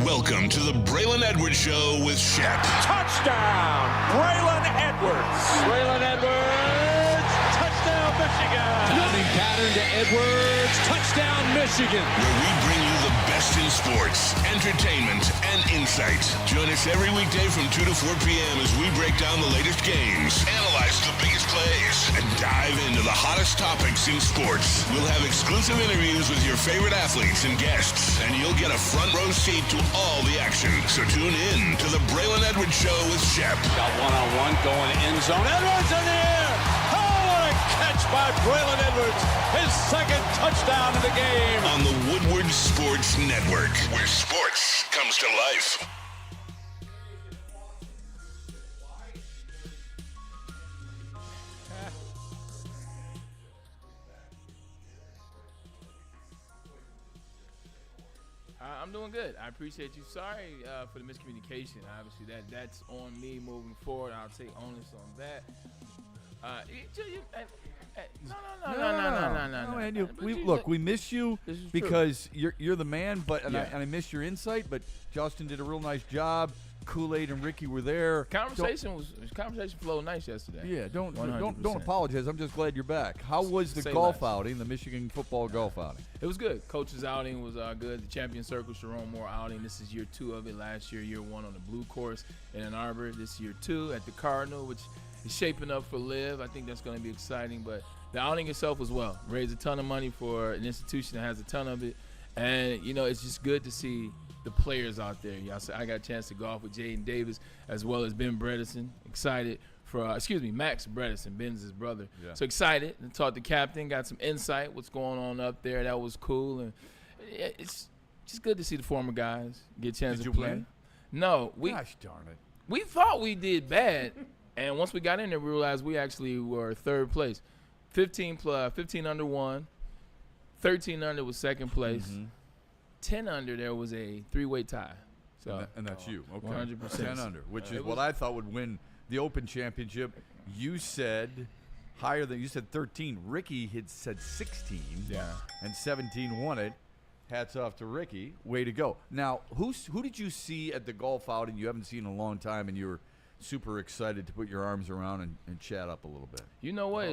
Welcome to the Braylon Edwards Show with Shep. Touchdown, Braylon Edwards. Braylon Edwards, touchdown, Michigan. Running pattern to Edwards, touchdown, Michigan. Where we bring you the best in sports, entertainment, and insight. Join us every weekday from 2 to 4 p.m. as we break down the latest games, analyze the biggest plays, and dive into the hottest topics in sports. We'll have exclusive interviews with your favorite athletes and guests, and you'll get a front row seat to all the action. So tune in to the Braylon Edwards Show with Shep. Got one-on-one going end zone. Edwards in the air. Oh, what a catch by Braylon Edwards. His second touchdown of the game. On the Woodward Sports Network, where sports comes to life. I'm doing good. I appreciate you. Sorry for the miscommunication. Obviously, that's on me moving forward. I'll take onus on that. No. We miss you This is because you're the man. But I miss your insight. But Justin did a real nice job. Kool-Aid and Ricky were there. Conversation flowed nice yesterday. Yeah, don't 100%. apologize. I'm just glad you're back. How was the golf outing, the Michigan football golf outing? It was good. Coach's outing was good. The Champion Circle Sharon Moore outing. This is year 2 of it. Last year 1 on the blue course in Ann Arbor. This year 2 at the Cardinal, which is shaping up for Live. I think that's going to be exciting. But the outing itself was well. Raised a ton of money for an institution that has a ton of it. And, it's just good to see the players out there. I got a chance to golf with Jaden Davis as well as Ben Bredesen. Excited for, Max Bredesen, Ben's his brother. Yeah. So excited to talk to the captain, got some insight, what's going on up there. That was cool. And it's just good to see the former guys get a chance to play. Win? No. Gosh darn it. We thought we did bad. And once we got in there, we realized we actually were third place. 15 under won. 13 under was second place. Mm-hmm. 10 under, there was a 3-way tie. So and that's you. Okay. 100%. 10 under, which is what I thought would win the Open Championship. You said higher than, you said 13. Ricky had said 16. Yeah. And 17 won it. Hats off to Ricky. Way to go. Now, who did you see at the golf outing you haven't seen in a long time and you were super excited to put your arms around and chat up a little bit? You know what?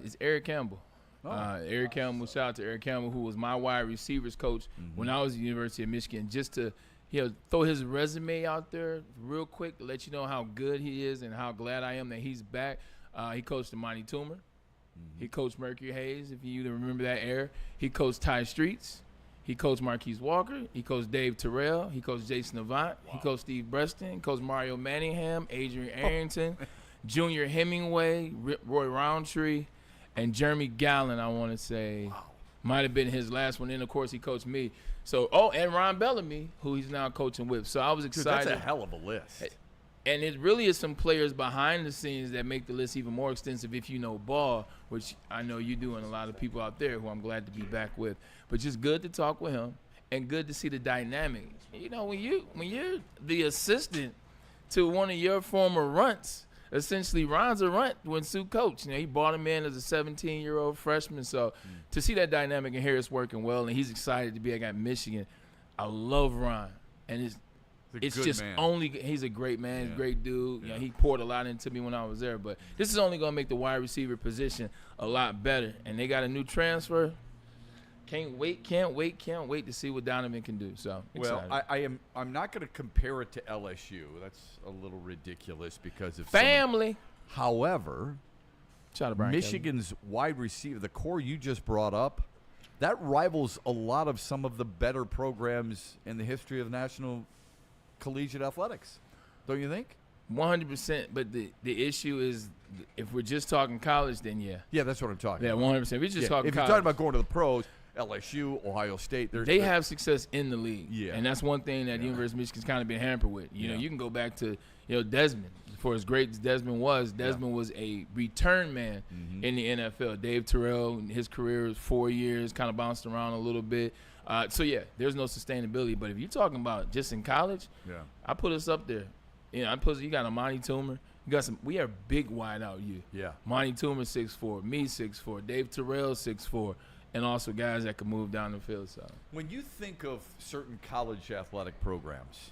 It's Eric Campbell. Eric Campbell, shout out to Eric Campbell, who was my wide receivers coach when I was at the University of Michigan. Just to throw his resume out there real quick to let you know how good he is and how glad I am that he's back. He coached Amani Toomer. He coached Mercury Hayes, if you remember that era. He coached Ty Streets. He coached Marquise Walker. He coached Dave Terrell. He coached Jason Avant. Wow. He coached Steve Breston. He coached Mario Manningham, Adrian Arrington, Junior Hemingway, Roy Roundtree, and Jeremy Gallen, I want to say, might have been his last one. And, of course, he coached me. So, and Ron Bellamy, who he's now coaching with. So I was excited. Dude, that's a hell of a list. And it really is some players behind the scenes that make the list even more extensive if you know ball, which I know you do and a lot of people out there who I'm glad to be back with. But just good to talk with him and good to see the dynamic. When you're the assistant to one of your former runts, essentially Ron's a runt when Sue coached. He brought him in as a 17-year-old freshman. So to see that dynamic and hear it's working well, and he's excited to be at Michigan, I love Ron. And it's just man. He's a great man, great dude. Yeah. He poured a lot into me when I was there. But this is only going to make the wide receiver position a lot better. And they got a new transfer. Can't wait to see what Donovan can do. So excited. Well, I'm not going to compare it to LSU. That's a little ridiculous because of family. However, shout out Brian Michigan's Kelly. Wide receiver, the core you just brought up, that rivals a lot of some of the better programs in the history of national collegiate athletics. Don't you think? 100%. But the issue is, if we're just talking college, then yeah. Yeah, that's what I'm talking about. Yeah, 100%. If we're just talking if college. You're talking about going to the pros, LSU, Ohio State. They have success in the league. Yeah. And that's one thing that the University of Michigan's kind of been hampered with. You can go back to Desmond. For as great as Desmond was a return man in the NFL. Dave Terrell, his career was 4 years, kind of bounced around a little bit. There's no sustainability. But if you're talking about just in college, I put us up there. You got Amani Toomer. We are big wide out you. Yeah. Amani Toomer 6'4", me 6'4", Dave Terrell 6'4". and also guys that can move down the field. So When you think of certain college athletic programs,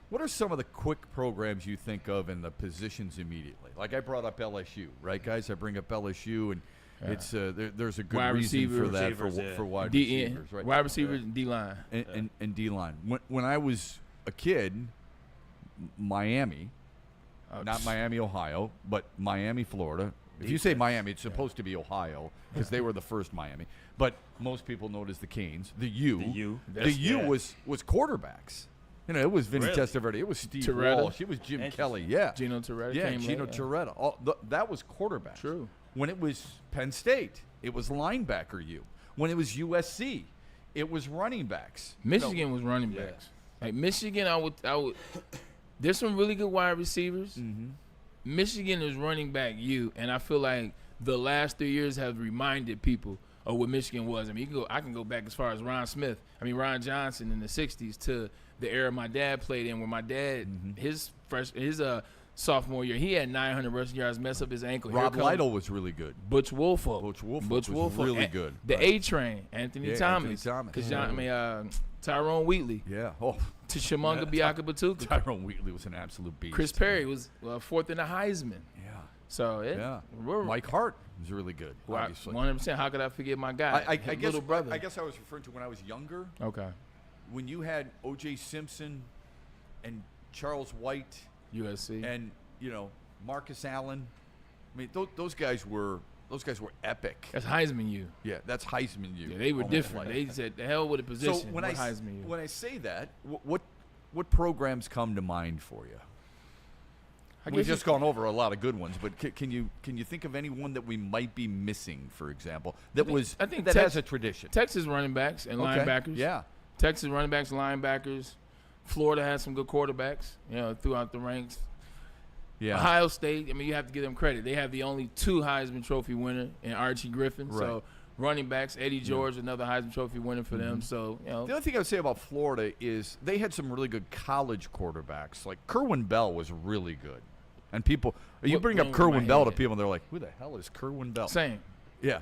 what are some of the quick programs you think of in the positions immediately? Like I brought up LSU, right, guys? I bring up LSU, and it's there's a good Wide reason for that receivers, yeah. for wide D receivers, right? wide receivers and D-line. And D-line. When I was a kid, Miami, not Miami, Ohio, but Miami, Florida. If you say Miami, it's supposed to be Ohio because they were the first Miami. But most people know it as the Canes. The U. The U was quarterbacks. You know, it was Vinny Testaverde. It was Steve Torretta. Walsh. It was Jim Kelly. Yeah. Gino Torretta. Yeah, came Gino late, Torretta. That was quarterback. True. When it was Penn State, it was linebacker U. When it was USC, it was running backs. Michigan was running backs. Like Michigan, I would. There's some really good wide receivers. Mm-hmm. Michigan is running back U, and I feel like the last 3 years have reminded people of what Michigan was. I mean, I can go back as far as Ron Johnson in the '60s to the era my dad played in, where my dad his sophomore year, he had 900 rushing yards, messed up his ankle. Rob Lytle was really good. Butch Wolfo. was really good. The A Train, Anthony Thomas. Because Tyrone Wheatley. Yeah. Oh, To Shamunga Biaka Batuka. Tyrone Wheatley was an absolute beast. Chris Perry was fourth in the Heisman. Yeah. So Mike Hart was really good. Obviously. 100%. How could I forget my guy? I guess little brother. I guess I was referring to when I was younger. Okay. When you had O.J. Simpson and Charles White USC and Marcus Allen. I mean, those guys were epic. That's Heisman U. Yeah, that's Heisman U. Yeah, they were Almost different. like. They said the hell with the position. So when Heisman U. when I say that, what programs come to mind for you? We've just gone over a lot of good ones, but can you think of anyone that we might be missing, for example, I think has a tradition? Texas running backs and linebackers. Yeah. Texas running backs, linebackers. Florida has some good quarterbacks, throughout the ranks. Yeah. Ohio State, I mean, you have to give them credit. They have the only 2 Heisman Trophy winner in Archie Griffin. Right. So running backs, Eddie George, another Heisman Trophy winner for them. So, The only thing I would say about Florida is they had some really good college quarterbacks. Like Kerwin Bell was really good. And people, you bring up Kerwin Bell to people, and they're like, who the hell is Kerwin Bell? Same. Yeah.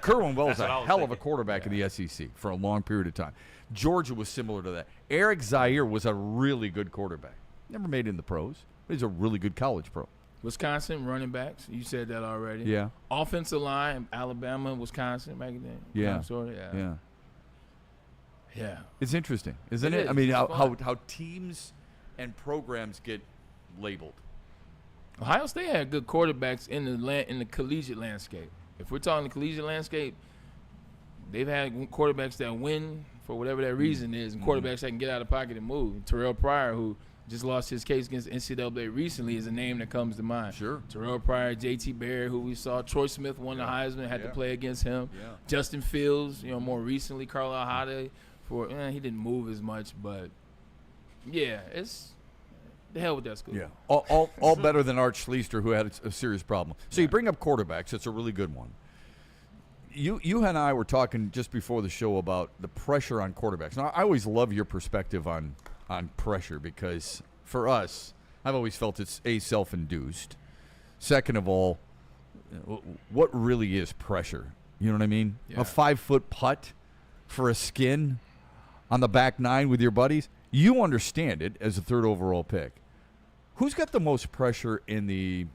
Kerwin Bell's a hell of a thinking. quarterback in the SEC for a long period of time. Georgia was similar to that. Eric Zaire was a really good quarterback. Never made it in the pros, but he's a really good college pro. Wisconsin running backs. You said that already. Yeah. Offensive line, Alabama, Wisconsin back then. Yeah. Yeah. It's interesting, isn't It it? is. I mean, It's fun. how teams and programs get labeled. Ohio State had good quarterbacks in the collegiate landscape. If we're talking the collegiate landscape, they've had quarterbacks that win for whatever that reason is, and quarterbacks that can get out of pocket and move. Terrell Pryor, who just lost his case against NCAA recently, is a name that comes to mind. Sure. Terrell Pryor, J.T. Barrett, who we saw. Troy Smith won the Heisman, had to play against him. Yeah. Justin Fields, more recently, Carlisle Hyde. He didn't move as much, but yeah, it's the hell with that school. Yeah. All better than Art Schleister, who had a serious problem. So you bring up quarterbacks. It's a really good one. You and I were talking just before the show about the pressure on quarterbacks. Now, I always love your perspective on pressure because for us, I've always felt it's self-induced. Second of all, what really is pressure? You know what I mean? Yeah. A 5-foot putt for a skin on the back nine with your buddies. You understand it as a 3rd overall pick. Who's got the most pressure in the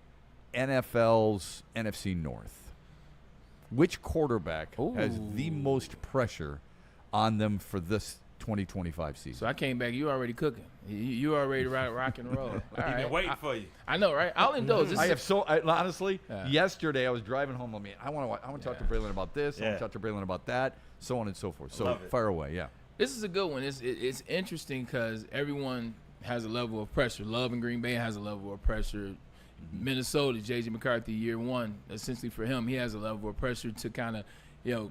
NFL's NFC North? Which quarterback has the most pressure on them for this 2025 season? So I came back. You already cooking. You already rock and roll. All right. Been waiting for you. I know, right? I'll indulge. Honestly, yesterday I was driving home. I want to talk to Braylon about this. I want to talk to Braylon about that, so on and so forth. So fire away, yeah. This is a good one. It's interesting because everyone has a level of pressure. Love in Green Bay has a level of pressure. Minnesota, J.J. McCarthy, year one, essentially for him, he has a level of pressure to kind of,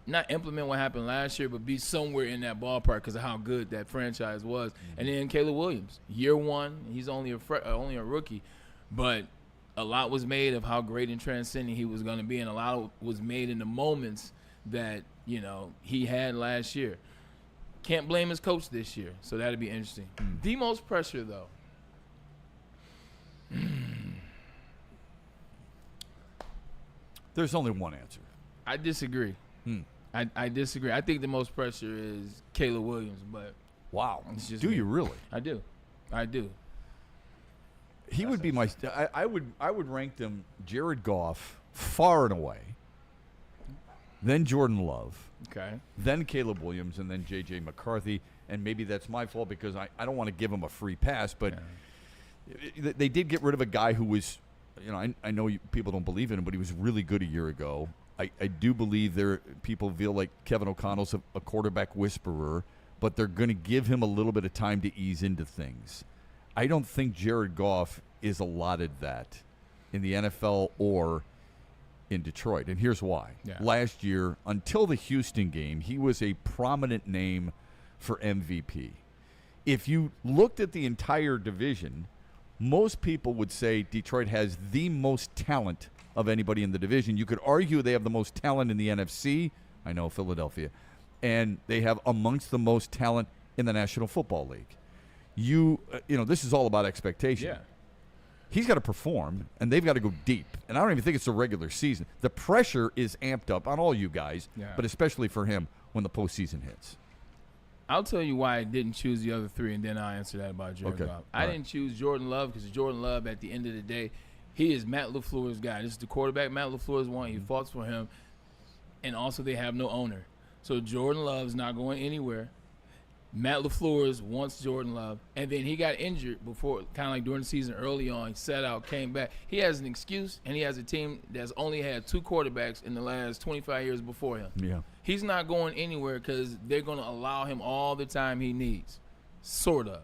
not implement what happened last year, but be somewhere in that ballpark because of how good that franchise was. And then Caleb Williams, year one, he's only a rookie, but a lot was made of how great and transcending he was going to be, and a lot was made in the moments that he had last year. Can't blame his coach this year, so that'd be interesting. The most pressure, though. There's only one answer. I disagree. I disagree. I think the most pressure is Caleb Williams, but Wow. it's just Do me. you really? I do. He would be my. I would rank them Jared Goff far and away. Then Jordan Love. Okay. Then Caleb Williams, and then J.J. McCarthy. And maybe that's my fault because I don't want to give him a free pass, but they did get rid of a guy who was, I know people don't believe in him, but he was really good a year ago. I do believe people feel like Kevin O'Connell's a quarterback whisperer, but they're going to give him a little bit of time to ease into things. I don't think Jared Goff is allotted that in the NFL or in Detroit, and here's why. Yeah. Last year, until the Houston game, he was a prominent name for MVP. If you looked at the entire division, most people would say Detroit has the most talent of anybody in the division. You could argue they have the most talent in the NFC. I know Philadelphia. And they have amongst the most talent in the National Football League. This is all about expectation. Yeah. He's got to perform, and they've got to go deep. And I don't even think it's the regular season. The pressure is amped up on all you guys, but especially for him when the postseason hits. I'll tell you why I didn't choose the other three, and then I'll answer that about Jared Goff. I didn't choose Jordan Love because Jordan Love, at the end of the day, he is Matt LaFleur's guy. This is the quarterback Matt LaFleur's one. He fought for him, and also they have no owner. So Jordan Love's not going anywhere. Matt LaFleur's wants Jordan Love, and then he got injured before, kind of like during the season early on. He sat out, came back. He has an excuse, and he has a team that's only had 2 quarterbacks in the last 25 years before him. Yeah. He's not going anywhere because they're going to allow him all the time he needs, sort of.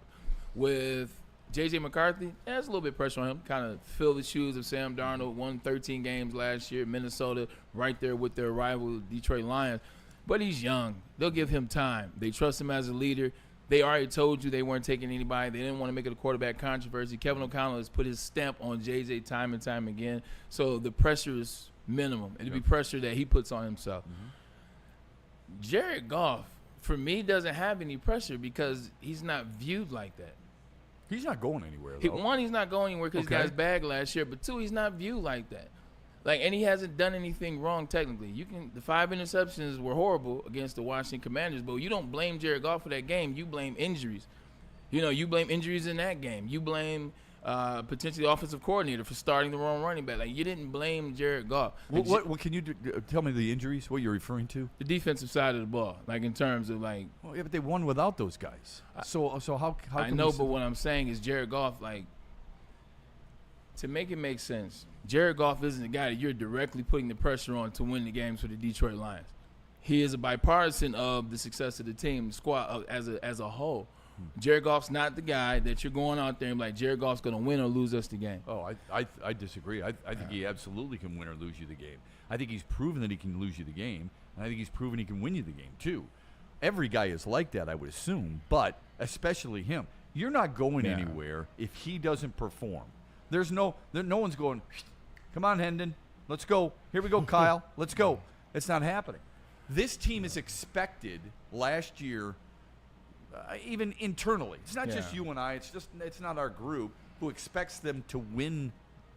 With J.J. McCarthy, there's a little bit of pressure on him, kind of fill the shoes of Sam Darnold, won 13 games last year, Minnesota right there with their rival Detroit Lions. But he's young. They'll give him time. They trust him as a leader. They already told you they weren't taking anybody. They didn't want to make it a quarterback controversy. Kevin O'Connell has put his stamp on J.J. time and time again. So the pressure is minimum. It'll be pressure that he puts on himself. Jared Goff, for me, doesn't have any pressure because he's not viewed like that. He's not going anywhere, though. One, he's not going anywhere because he got his bag last year. But 2, he's not viewed like that. And he hasn't done anything wrong technically. The 5 interceptions were horrible against the Washington Commanders, but you don't blame Jared Goff for that game. You blame injuries. You blame injuries in that game. You blame potentially the offensive coordinator for starting the wrong running back. You didn't blame Jared Goff. What can you tell me the injuries? What you're referring to? The defensive side of the ball, in terms of Well, yeah, but they won without those guys. So how? I know, but what I'm saying is Jared Goff, to make it make sense, Jared Goff isn't the guy that you're directly putting the pressure on to win the games for the Detroit Lions. He is a bipartisan of the success of the team, the squad as a whole. Jared Goff's not the guy that you're going out there and Jared Goff's going to win or lose us the game. Oh, I disagree. I think he absolutely can win or lose you the game. I think he's proven that he can lose you the game, and I think he's proven he can win you the game too. Every guy is like that, I would assume, but especially him. You're not going anywhere if he doesn't perform. No one's going, come on, Hendon, let's go. Here we go, Kyle, let's go. It's not happening. This team is expected last year, even internally. It's not just you and I. It's not our group who expects them to win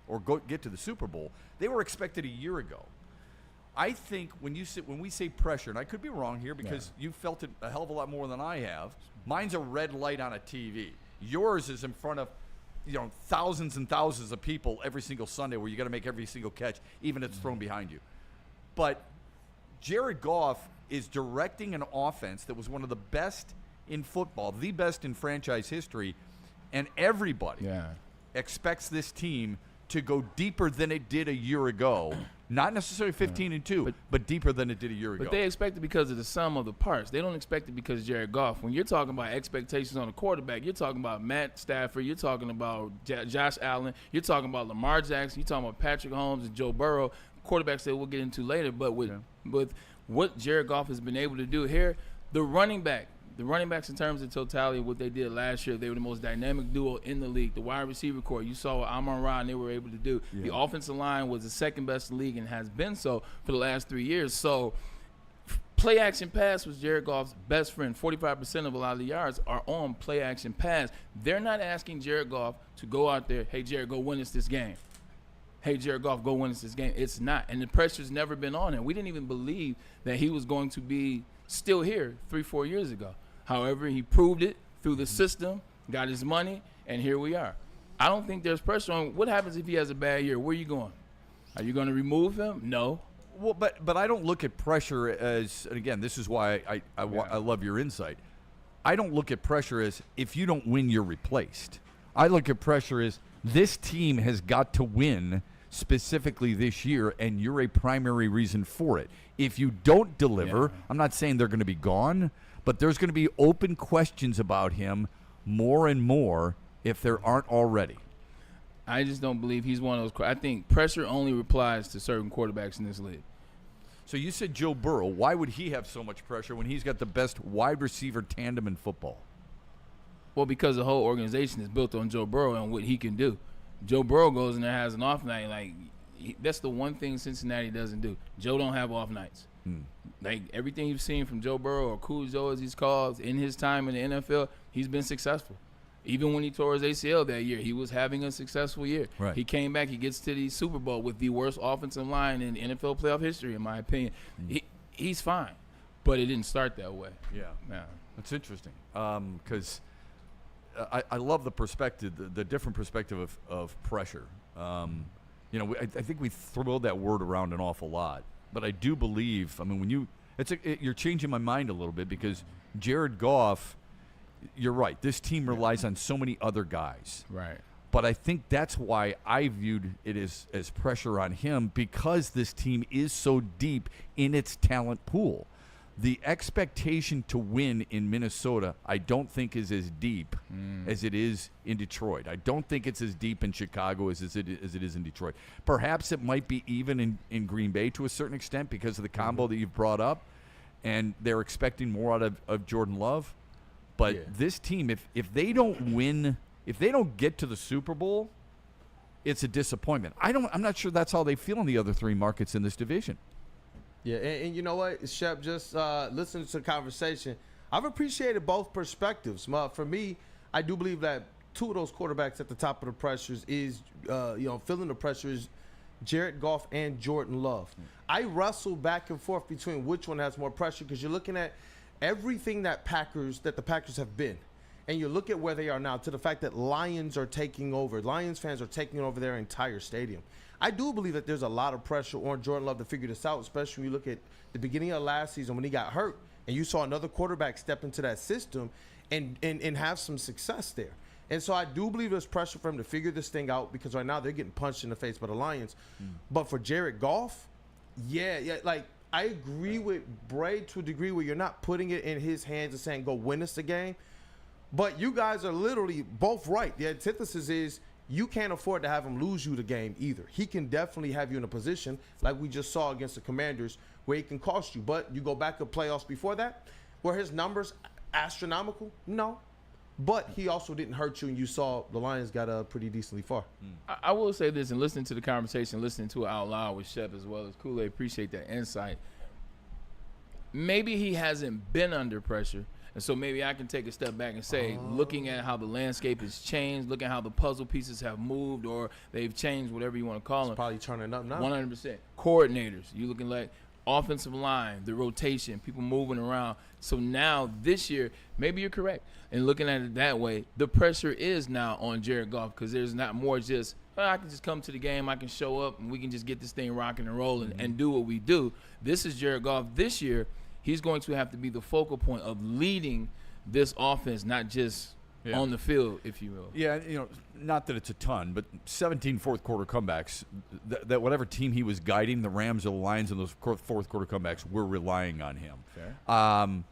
or get to the Super Bowl. They were expected a year ago. I think when we say pressure, and I could be wrong here because you felt it a hell of a lot more than I have. Mine's a red light on a TV. Yours is in front of thousands and thousands of people every single Sunday where you got to make every single catch, even if it's thrown behind you. But Jared Goff is directing an offense that was one of the best in football, the best in franchise history, and everybody expects this team to go deeper than it did a year ago. Not necessarily 15-2, but deeper than it did a year ago. But they expect it because of the sum of the parts. They don't expect it because of Jared Goff. When you're talking about expectations on a quarterback, you're talking about Matt Stafford, you're talking about Josh Allen, you're talking about Lamar Jackson, you're talking about Patrick Mahomes and Joe Burrow, quarterbacks that we'll get into later. But with what Jared Goff has been able to do here, the running backs in terms of totality of what they did last year, they were the most dynamic duo in the league. The wide receiver core, you saw what Amon-Ra and they were able to do. The offensive line was the second best in the league and has been so for the last 3 years. So play action pass was Jared Goff's best friend. 45% of a lot of the yards are on play action pass. They're not asking Jared Goff to go out there, hey, Jared, go win us this game. hey, Jared Goff, go win us this game. It's not. And the pressure's never been on him. We didn't even believe that he was going to be still here 3-4 years ago. However, he proved it through the system, got his money, and here we are. I don't think there's pressure on. What happens if he has a bad year? Where are you going? Are you going to remove him? No. Well, but I don't look at pressure as, and again, this is why I love your insight. I don't look at pressure as if you don't win, you're replaced. I look at pressure as this team has got to win specifically this year, and you're a primary reason for it. If you don't deliver, I'm not saying they're going to be gone, but there's going to be open questions about him more and more if there aren't already. I just don't believe he's one of those. I think pressure only applies to certain quarterbacks in this league. So you said Joe Burrow. Why would he have so much pressure when he's got the best wide receiver tandem in football? Well, because the whole organization is built on Joe Burrow and what he can do. Joe Burrow goes in there, has an off night. That's the one thing Cincinnati doesn't do. Joe don't have off nights. Like, everything you've seen from Joe Burrow, or Cool Joe as he's called, in his time in the NFL, he's been successful. Even when he tore his ACL that year, he was having a successful year. Right. He came back. He gets to the Super Bowl with the worst offensive line in NFL playoff history, in my opinion. He's fine, but it didn't start that way. Yeah. That's interesting because I love the perspective, the different perspective of pressure. I think we throw that word around an awful lot, but I do believe. I mean, you're changing my mind a little bit because Jared Goff. You're right. This team relies on so many other guys. Right. But I think that's why I viewed it as pressure on him, because this team is so deep in its talent pool. The expectation to win in Minnesota, I don't think is as deep as it is in Detroit. I don't think it's as deep in Chicago as it is in Detroit. Perhaps it might be even in Green Bay to a certain extent because of the combo that you've brought up, and they're expecting more out of Jordan Love. But this team, if they don't win, if they don't get to the Super Bowl, it's a disappointment. I'm not sure that's how they feel in the other three markets in this division. Yeah, and you know what, Shep, just listening to the conversation, I've appreciated both perspectives. For me, I do believe that two of those quarterbacks at the top of the pressures is, feeling the pressure is Jared Goff and Jordan Love. I wrestle back and forth between which one has more pressure because you're looking at everything that the Packers have been, and you look at where they are now, to the fact that Lions fans are taking over their entire stadium. I do believe that there's a lot of pressure on Jordan Love to figure this out, especially when you look at the beginning of last season when he got hurt and you saw another quarterback step into that system and have some success there. And so I do believe there's pressure for him to figure this thing out because right now they're getting punched in the face by the Lions. But for Jared Goff, I agree with Bray to a degree where you're not putting it in his hands and saying, go win us the game. But you guys are literally both right. The antithesis is you can't afford to have him lose you the game either. He can definitely have you in a position like we just saw against the Commanders where he can cost you. But you go back to playoffs before that, where his numbers astronomical? No. But he also didn't hurt you, and you saw the Lions got pretty decently far. I will say this, and listening to the conversation, listening to it out loud with Shep as well as Kool-Aid, appreciate that insight. Maybe he hasn't been under pressure, and so maybe I can take a step back and say, looking at how the landscape has changed, looking at how the puzzle pieces have moved or they've changed, whatever you want to call them. Probably turning up now. 100%. Coordinators, you looking like offensive line, the rotation, people moving around. So now this year, maybe you're correct. And looking at it that way, the pressure is now on Jared Goff because there's not more just, I can just come to the game, I can show up, and we can just get this thing rocking and rolling and do what we do. This is Jared Goff this year. He's going to have to be the focal point of leading this offense, not just on the field, if you will. Yeah, not that it's a ton, but 17 fourth-quarter comebacks, that whatever team he was guiding, the Rams or the Lions in those fourth-quarter comebacks, were relying on him. Fair.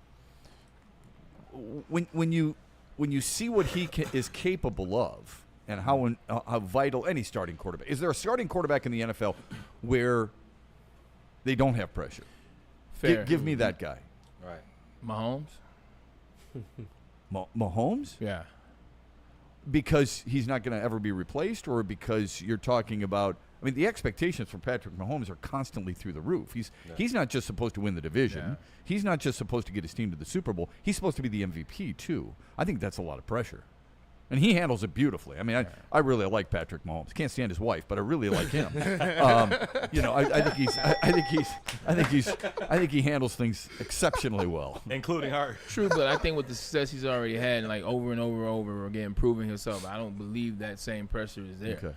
When you see what he is capable of and how vital any starting quarterback – is there a starting quarterback in the NFL where they don't have pressure? Fair. Give me that guy. Right. Mahomes? Mahomes? Yeah. Because he's not going to ever be replaced, or because you're talking about – I mean, the expectations for Patrick Mahomes are constantly through the roof. He's not just supposed to win the division. Yeah. He's not just supposed to get his team to the Super Bowl. He's supposed to be the MVP, too. I think that's a lot of pressure. And he handles it beautifully. I mean, I really like Patrick Mahomes. Can't stand his wife, but I really like him. I think he handles things exceptionally well, including her. True, but I think with the success he's already had, like over and over again, proving himself, I don't believe that same pressure is there. Okay.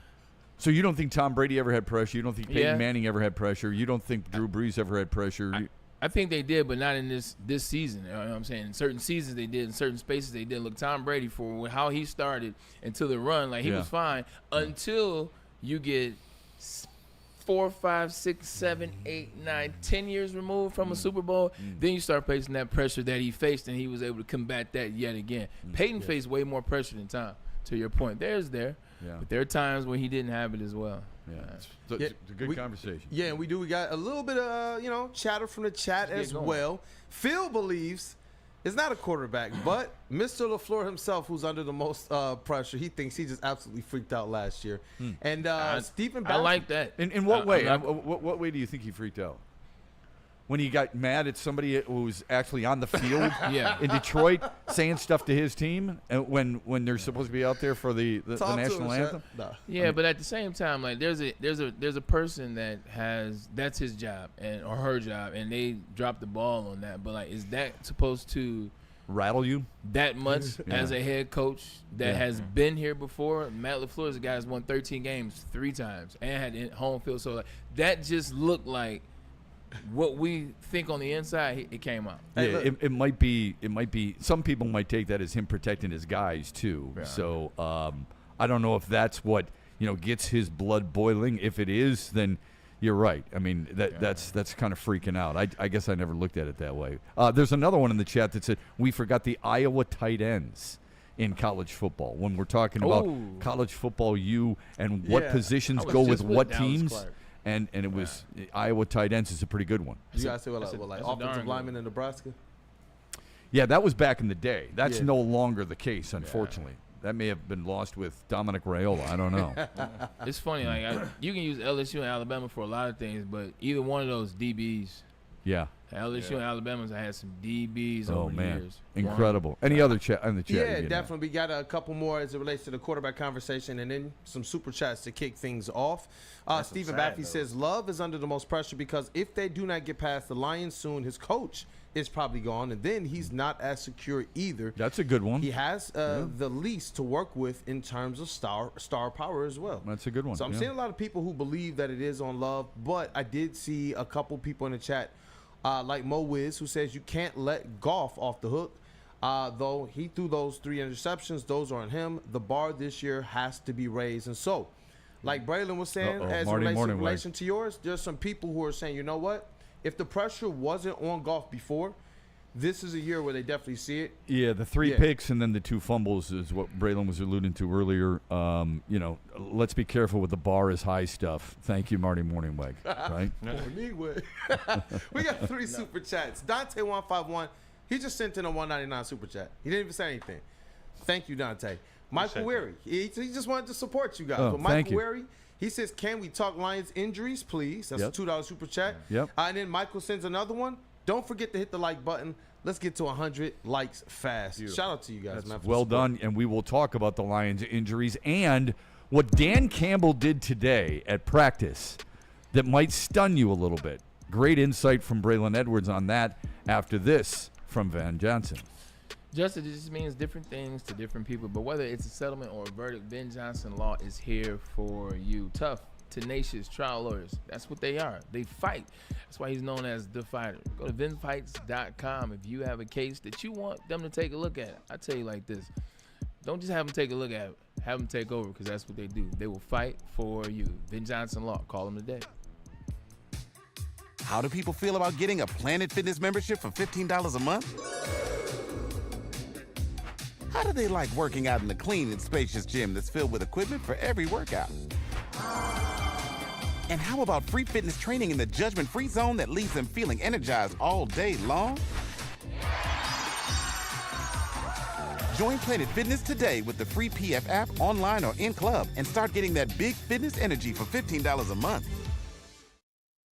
So you don't think Tom Brady ever had pressure? You don't think Peyton Manning ever had pressure? You don't think Drew Brees ever had pressure? I think they did, but not in this season. You know what I'm saying? In certain seasons they did, in certain spaces they did. Look, Tom Brady, for how he started until the run, like he was fine until you get 4, 5, 6, 7, 8, 9, 10 years removed from a Super Bowl. Then you start facing that pressure that he faced, and he was able to combat that yet again. Peyton faced way more pressure than Tom. To your point, but there are times when he didn't have it as well. It's a good conversation. Yeah, and we got a little bit of chatter from the chat as well. Phil believes it's not a quarterback, but Mr. LaFleur himself, who's under the most pressure, he thinks he just absolutely freaked out last year. And Stephen, I like that. In what way? What way do you think he freaked out? When he got mad at somebody who was actually on the field in Detroit saying stuff to his team and when they're supposed to be out there for the national anthem? No. Yeah, but at the same time, like there's a person that's his job or her job, and they dropped the ball on that. But like, is that supposed to rattle you that much as a head coach that has been here before? Matt LaFleur is a guy who's won 13 games 3 times and had home field, so like, that just looked like what we think on the inside, it came out. Yeah, it might be. Some people might take that as him protecting his guys too. Yeah. So I don't know if that's what gets his blood boiling. If it is, then you're right. I mean, that's kind of freaking out. I guess I never looked at it that way. There's another one in the chat that said we forgot the Iowa tight ends in college football. When we're talking about college football, and what positions go with what teams. And it was Iowa tight ends is a pretty good one. You guys say like offensive lineman in Nebraska? Yeah, that was back in the day. That's no longer the case, unfortunately. That may have been lost with Dominic Raiola. I don't know. It's funny, like you can use LSU and Alabama for a lot of things, but either one of those DBs. Yeah. LSU and Alabama's had some DBs over the years. Incredible. Any other chat in the chat? Yeah, definitely. We got a couple more as it relates to the quarterback conversation, and then some super chats to kick things off. Stephen Baffey says, Love is under the most pressure because if they do not get past the Lions soon, his coach is probably gone, and then he's not as secure either. That's a good one. He has the least to work with in terms of star power as well. That's a good one. So I'm seeing a lot of people who believe that it is on Love, but I did see a couple people in the chat like Mo Wiz, who says you can't let Goff off the hook. Though he threw those 3 interceptions, those are on him. The bar this year has to be raised. And so, like Braylon was saying, as in relation to yours, there's some people who are saying, you know what? If the pressure wasn't on Goff before, this is a year where they definitely see it. Yeah, the 3 picks and then the 2 fumbles is what Braylon was alluding to earlier. Let's be careful with the bar is high stuff. Thank you, Marty Morningweg. Right? We got 3 super chats. Dante151, he just sent in a $1.99 super chat. He didn't even say anything. Thank you, Dante. Michael Weary, he just wanted to support you guys. But Michael Weary, he says, can we talk Lions injuries, please? That's a $2 super chat. Yep. And then Michael sends another one. Don't forget to hit the like button. Let's get to 100 likes fast. Beautiful. Shout out to you guys, man. Well done, and we will talk about the Lions injuries and what Dan Campbell did today at practice that might stun you a little bit. Great insight from Braylon Edwards on that after this from Van Johnson. Justice just means different things to different people, but whether it's a settlement or a verdict, Ben Johnson Law is here for you. Tough, tenacious trial lawyers. That's what they are. They fight. That's why he's known as the fighter. Go to VinFights.com if you have a case that you want them to take a look at. I tell you like this. Don't just have them take a look at it. Have them take over, because that's what they do. They will fight for you. Ben Johnson Law. Call them today. How do people feel about getting a Planet Fitness membership for $15 a month? How do they like working out in a clean and spacious gym that's filled with equipment for every workout? And how about free fitness training in the judgment-free zone that leaves them feeling energized all day long? Join Planet Fitness today with the free PF app, online or in club, and start getting that big fitness energy for $15 a month.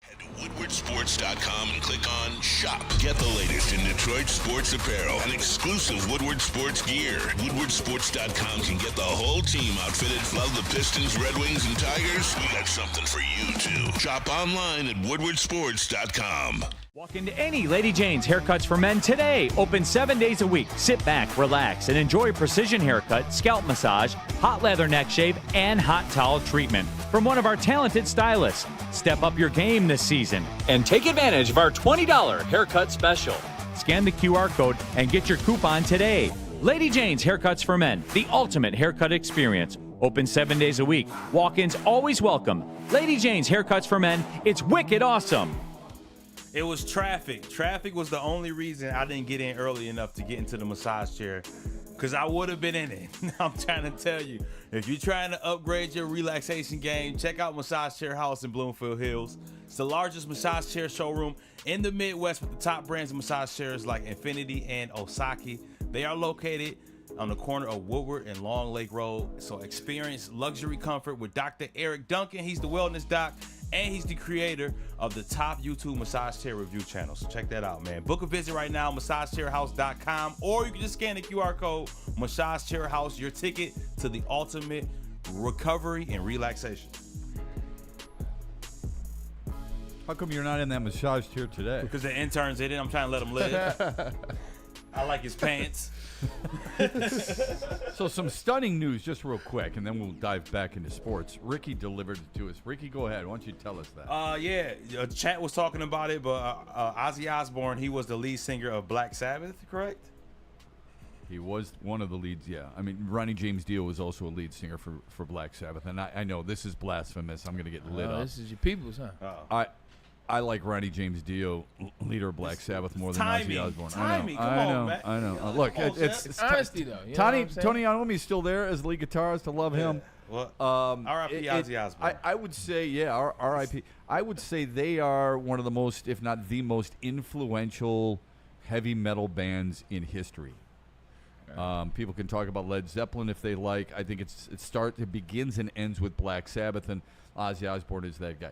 Head to WoodwardSports.com and click on Shop. Get the latest in Detroit sports apparel and exclusive Woodward sports gear. WoodwardSports.com can get the whole team outfitted. Love the Pistons, Red Wings, and Tigers? We got something for you, too. Shop online at WoodwardSports.com. Walk into any Lady Jane's Haircuts for Men today. Open 7 days a week. Sit back, relax, and enjoy precision haircut, scalp massage, hot leather neck shave, and hot towel treatment from one of our talented stylists. Step up your game this season and take advantage of our $20 haircut special. Scan the QR code and get your coupon today. Lady Jane's Haircuts for Men, the ultimate haircut experience. Open 7 days a week. Walk-ins always welcome. Lady Jane's Haircuts for Men. It's wicked awesome. It was traffic. Traffic was the only reason I didn't get in early enough to get into the massage chair, because I would have been in it. I'm trying to tell you, if you're trying to upgrade your relaxation game, check out Massage Chair House in Bloomfield Hills. It's the largest massage chair showroom in the Midwest with the top brands of massage chairs like Infinity and Osaki. They are located on the corner of Woodward and Long Lake Road. So experience luxury comfort with Dr. Eric Duncan. He's the wellness doc, and he's the creator of the top YouTube massage chair review channel. So check that out, man. Book a visit right now, massagechairhouse.com, or you can just scan the QR code, Massage Chair House, your ticket to the ultimate recovery and relaxation. How come you're not in that massage chair today? Because the interns in it, I'm trying to let them live. I like his pants. So some stunning news, just real quick, and then we'll dive back into sports. Ricky delivered it to us. Ricky, go ahead. Why don't you tell us that? Yeah, chat was talking about it, but Ozzy Osbourne, he was the lead singer of Black Sabbath, correct? He was one of the leads, yeah. I mean, Ronnie James Dio was also a lead singer for Black Sabbath, and I know this is blasphemous. I'm going to get lit up. This is your people's, huh? I like Ronnie James Dio, leader of Black Sabbath, more than Ozzy Osbourne. Timing, I know. I know. Look, it's honesty, though. Tony Iommi's still there as lead guitarist. I love him. Well, R.I.P. Ozzy Osbourne. I would say, yeah, R.I.P. I would say they are one of the most, if not the most influential heavy metal bands in history. People can talk about Led Zeppelin if they like. I think it begins and ends with Black Sabbath, and Ozzy Osbourne is that guy.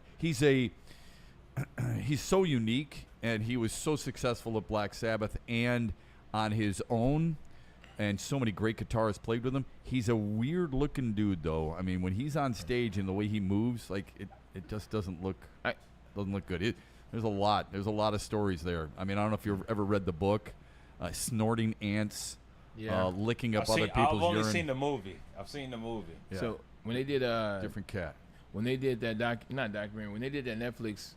He's so unique, and he was so successful at Black Sabbath and on his own, and so many great guitarists played with him. He's a weird-looking dude, though. I mean, when he's on stage and the way he moves, like it just doesn't look good. There's a lot of stories there. I mean, I don't know if you've ever read the book, Snorting Ants, licking up other people's urine. I've only seen the movie. I've seen the movie. Yeah. So when they did different cat. When they did that when they did that Netflix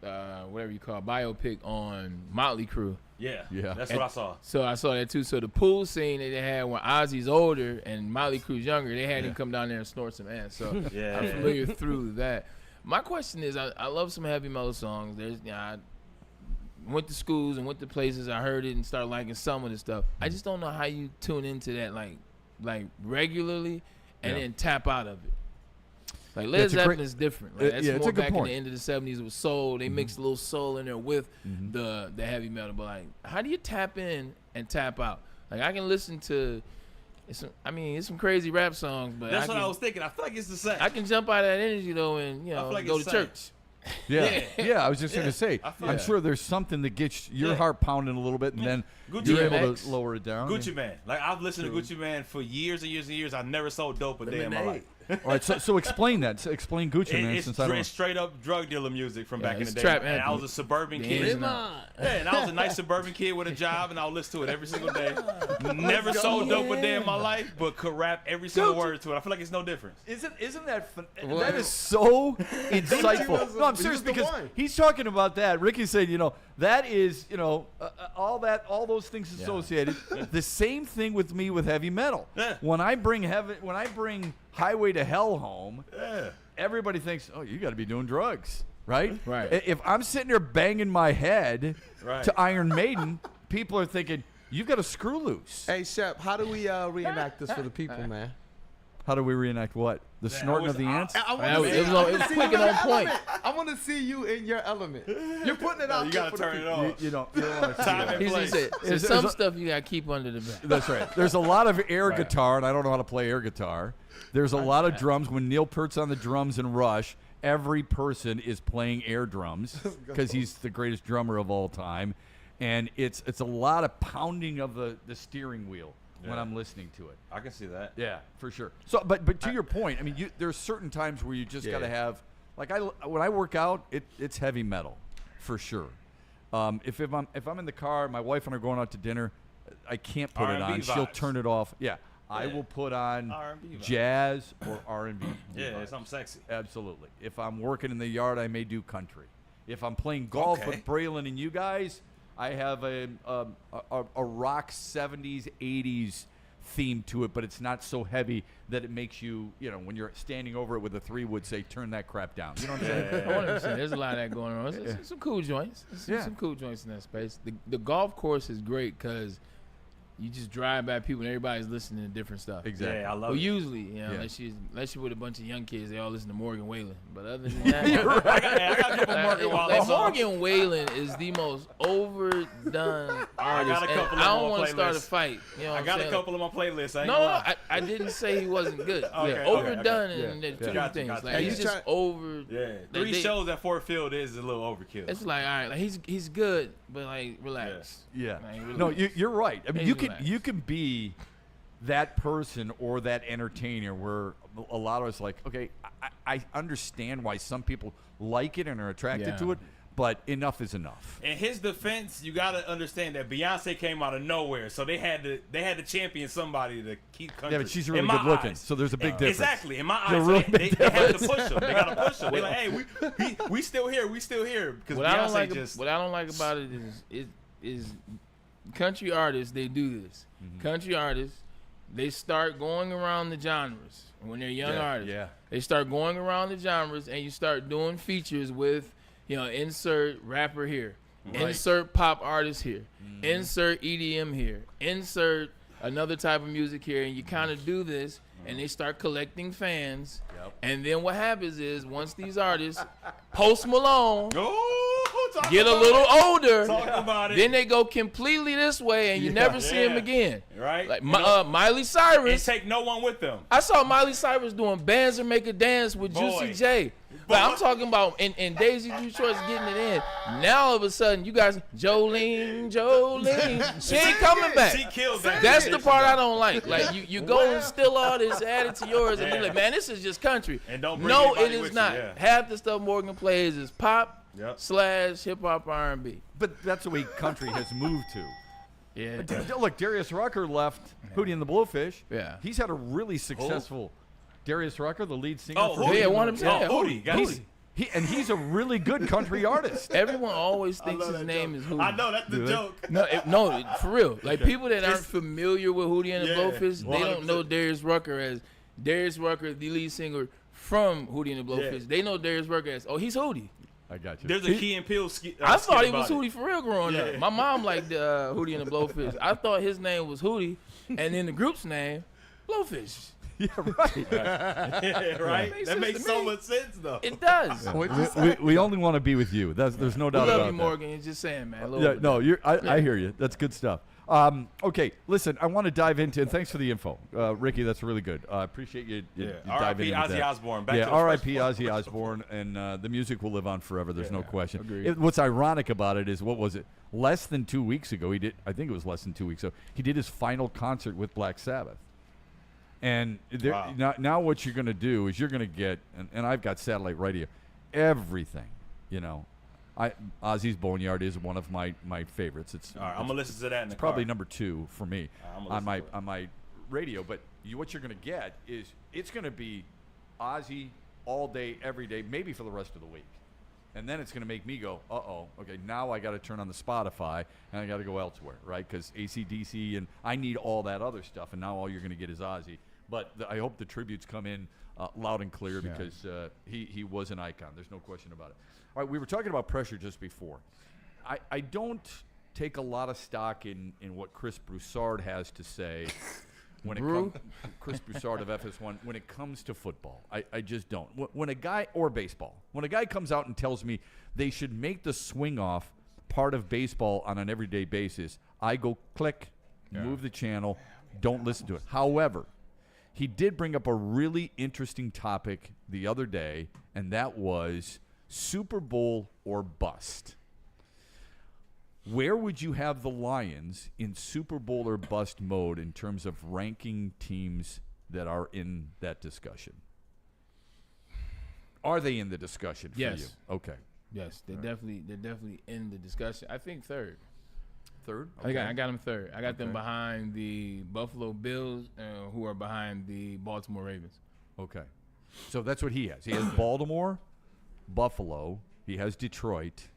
whatever you call it, biopic on Motley Crue. Yeah. That's what I saw. So I saw that too. So the pool scene that they had when Ozzy's older and Motley Crue's younger, they had him come down there and snort some ants. So I'm familiar through that. My question is, I love some heavy metal songs. I went to schools and went to places. I heard it and started liking some of the stuff. I just don't know how you tune into that like regularly and then tap out of it. Like Led Zeppelin is different. Like, that's more back in the end of the 70s. It was soul. They mixed a little soul in there with the heavy metal. But like, how do you tap in and tap out? Like I can listen to, it's some crazy rap songs, but that's what I was thinking. I feel like it's the same. I can jump out of that energy though, and go to church. Yeah. I was just going to say, I'm sure there's something that gets your heart pounding a little bit, and then you're able to lower it down. Gucci Man. Like, I've listened to Gucci Man for years and years and years. I never sold dope a day in my life. All right, so explain that. So explain Gucci Man. It's straight up drug dealer music from back in the day. And I was a suburban kid. And I was a nice suburban kid with a job, and I would listen to it every single day. Never sold dope a day in my life, but could rap every single word to it. I feel like it's no difference. Isn't that fun? That is so insightful. No, I'm serious, because he's talking about that. Ricky's saying, that is, all those things associated. The same thing with me with heavy metal. When I bring Highway to Hell home, everybody thinks, oh, you got to be doing drugs, right? Right. If I'm sitting there banging my head to Iron Maiden, people are thinking, you've got a screw loose. Hey, Shep, how do we reenact this for the people, man? How do we reenact what? The snorting of the ants? It was quick and on point. I want to see you in your element. You're putting it out. You got to turn it off. You don't want to see that. There's some stuff you got to keep under the belt. That's right. There's a lot of air guitar, and I don't know how to play air guitar. There's a lot of drums. When Neil Peart's on the drums in Rush, every person is playing air drums because he's the greatest drummer of all time. And it's a lot of pounding of the steering wheel when I'm listening to it. I can see that. Yeah, for sure. So, but to your point, I mean, there's certain times where you just got to have, like when I work out, it's heavy metal, for sure. If I'm in the car, my wife and I are going out to dinner, I can't put it on. vibes. She'll turn it off. Yeah, I will put on R&B vibes. jazz or R&B. Yeah, something sexy. Absolutely. If I'm working in the yard, I may do country. If I'm playing golf with Braylon and you guys, I have a rock 70s, 80s theme to it, but it's not so heavy that it makes you, when you're standing over it with a 3-wood, say, turn that crap down. You know what I'm saying? 100%. There's a lot of that going on. There's some cool joints. Some cool joints in that space. The golf course is great because you just drive by people and everybody's listening to different stuff. Exactly. Yeah, I love it. Usually, unless you're with a bunch of young kids, they all listen to Morgan Wallen. But other than that, I got a couple Morgan Wallen songs. Morgan Wallen is the most overdone artist. I don't want to start a fight. I got a couple of my playlists. I didn't say he wasn't good. Okay, overdone and two different things. Like he's just over. Yeah, 3 shows at Fort Field is a little overkill. It's like, all right, like he's good, but like relax. Yeah. Like, relax. No, you're right. I mean, Relax. you can be that person or that entertainer where a lot of us like, okay, I understand why some people like it and are attracted to it, but enough is enough. In his defense, you got to understand that Beyonce came out of nowhere, so they had to champion somebody to keep country. Yeah, but she's really good looking, so there's a big difference. Exactly. In my eyes, really they have to push them. They got to push them. They're like, hey, we still here. We still here. Because what I don't like about it is country artists, they do this. Mm-hmm. Country artists, they start going around the genres when they're young artists. Yeah. They start going around the genres, and you start doing features with, insert rapper here, insert pop artist here, insert EDM here, insert another type of music here, and you kind of do this, and they start collecting fans. Yep. And then what happens is once these artists, Post Malone, get a little older, then they go completely this way, and you never see him again. Right? Like Miley Cyrus. And take no one with them. I saw Miley Cyrus doing Bands or Make a Dance with Juicy J. But I'm talking about, and Daisy Detroit's getting it in. Now all of a sudden, you guys, Jolene, she ain't coming back. She killed that. That's the part I don't like. Like you go and steal all this, add it to yours, and be like, man, this is just country. And don't bring no, it anybody is with not. you, yeah. Half the stuff Morgan plays is pop / hip hop R&B. But that's the way country has moved to. Yeah. Look, Darius Rucker left Hootie and the Blowfish. Yeah. He's had a really successful. Darius Rucker, the lead singer. Oh, for Hootie. Yeah, 100%. Hootie. He's a really good country artist. Everyone always thinks his name is Hootie. I know, that's the joke. No, for real. Like people that aren't familiar with Hootie and the Blowfish, they don't know Darius Rucker as Darius Rucker, the lead singer from Hootie and the Blowfish. They know Darius Rucker as, he's Hootie. I got you. There's a Key and Peele I thought he was Hootie for real growing up. My mom liked Hootie and the Blowfish. I thought his name was Hootie, and then the group's name, Blowfish. Yeah, right. Right? That makes so much sense, though. It does. We only want to be with you. There's no doubt about that. I love you, Morgan. You're just saying, man. I hear you. That's good stuff. Okay, listen, I want to dive into, and thanks for the info. Ricky, that's really good. I appreciate you diving into that. R.I.P. Ozzy Osbourne. R.I.P. Ozzy Osbourne, and the music will live on forever. There's no question. What's ironic about it is, what was it? Less than 2 weeks ago, I think it was less than 2 weeks ago, he did his final concert with Black Sabbath. And now what you're going to do is you're going to get, and I've got satellite radio, everything, Ozzy's Boneyard is one of my favorites. All right, I'm gonna listen to that in the car. Probably number 2 for me on my radio. But what you're gonna get is it's gonna be Ozzy all day, every day, maybe for the rest of the week, and then it's gonna make me go, okay, now I got to turn on the Spotify and I got to go elsewhere, right? Because AC/DC and I need all that other stuff, and now all you're gonna get is Ozzy. But I hope the tributes come in loud and clear because he was an icon. There's no question about it. All right, we were talking about pressure just before. I don't take a lot of stock in what Chris Broussard has to say when it comes Chris Broussard of FS1 when it comes to football. I just don't. When a guy or baseball, when a guy comes out and tells me they should make the swing off part of baseball on an everyday basis, I go click, move the channel, don't listen to it. However, he did bring up a really interesting topic the other day, and that was Super Bowl or bust. Where would you have the Lions in Super Bowl or bust mode in terms of ranking teams that are in that discussion? Are they in the discussion for Yes. you? Okay. Yes, they're definitely in the discussion. I think third. Third? Okay. I got them third. I got them behind the Buffalo Bills, who are behind the Baltimore Ravens. Okay. So that's what he has. He has Baltimore, Buffalo. He has Detroit.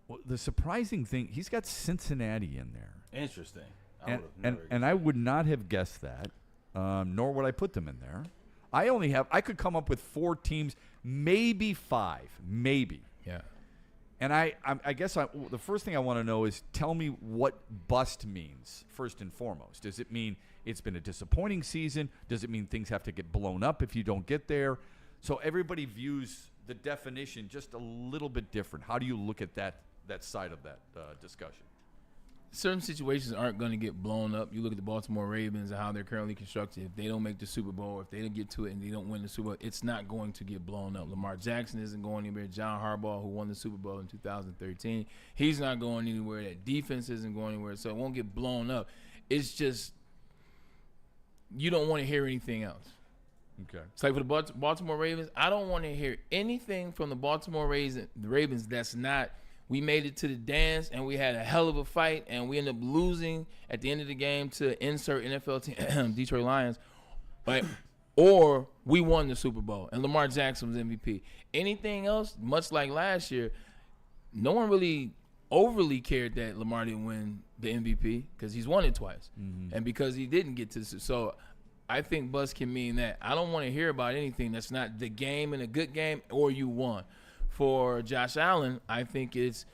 Well, the surprising thing, he's got Cincinnati in there. Interesting. And I would not have guessed that, nor would I put them in there. I could come up with 4 teams, maybe 5, maybe. Yeah. And I guess the first thing I want to know is tell me what bust means, first and foremost. Does it mean it's been a disappointing season? Does it mean things have to get blown up if you don't get there? So everybody views the definition just a little bit different. How do you look at that side of that discussion? Certain situations aren't going to get blown up. You look at the Baltimore Ravens and how they're currently constructed. If they don't make the Super Bowl, if they don't get to it and they don't win the Super Bowl, it's not going to get blown up. Lamar Jackson isn't going anywhere. John Harbaugh, who won the Super Bowl in 2013, he's not going anywhere. That defense isn't going anywhere, so it won't get blown up. It's just you don't want to hear anything else. Okay. It's like for the Baltimore Ravens, I don't want to hear anything from the Baltimore Ravens that's not – we made it to the dance, and we had a hell of a fight, and we ended up losing at the end of the game to insert NFL team, Detroit Lions, right? Or we won the Super Bowl, and Lamar Jackson was MVP. Anything else, much like last year, no one really overly cared that Lamar didn't win the MVP because he's won it twice, and because he didn't get to the so I think bust can mean that. I don't want to hear about anything that's not the game and a good game or you won. For Josh Allen, I think it's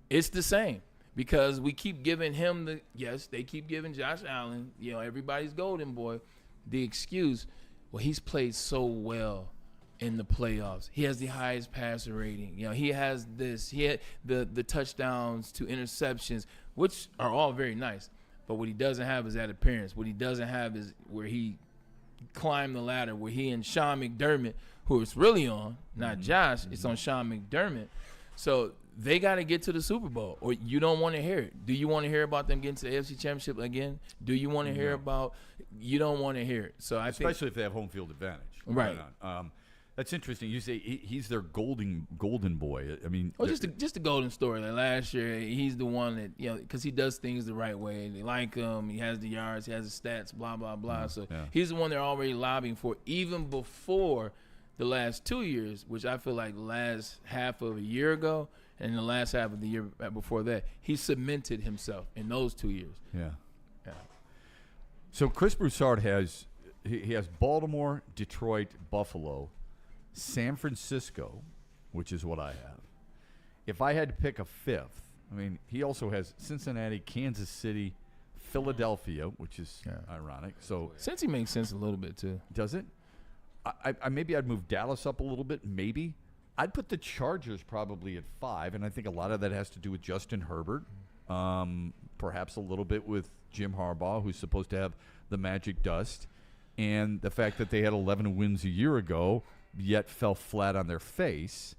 the same because we keep giving him they keep giving Josh Allen, everybody's golden boy, the excuse, well, he's played so well in the playoffs. He has the highest passer rating. He has this. He had the touchdowns to interceptions, which are all very nice. But what he doesn't have is that appearance. What he doesn't have is where he climbed the ladder, where he and Sean McDermott, who it's really on, not Josh, it's on Sean McDermott. So they got to get to the Super Bowl, or you don't want to hear it. Do you want to hear about them getting to the AFC Championship again? Do you want to hear about – you don't want to hear it. So I think – especially if they have home field advantage. Right. That's interesting. You say he's their golden boy. I mean – well, just a golden story. Like last year, he's the one that, because he does things the right way. They like him. He has the yards. He has the stats, blah, blah, blah. So he's the one they're already lobbying for even before – the last 2 years, which I feel like the last half of a year ago and the last half of the year before that, he cemented himself in those 2 years. Yeah. So Chris Broussard has Baltimore, Detroit, Buffalo, San Francisco, which is what I have. If I had to pick a fifth, I mean, he also has Cincinnati, Kansas City, Philadelphia, which is ironic. So since he makes sense a little bit too. Does it? I maybe I'd move Dallas up a little bit, maybe. I'd put the Chargers probably at 5, and I think a lot of that has to do with Justin Herbert, perhaps a little bit with Jim Harbaugh, who's supposed to have the magic dust, and the fact that they had 11 wins a year ago, yet fell flat on their face.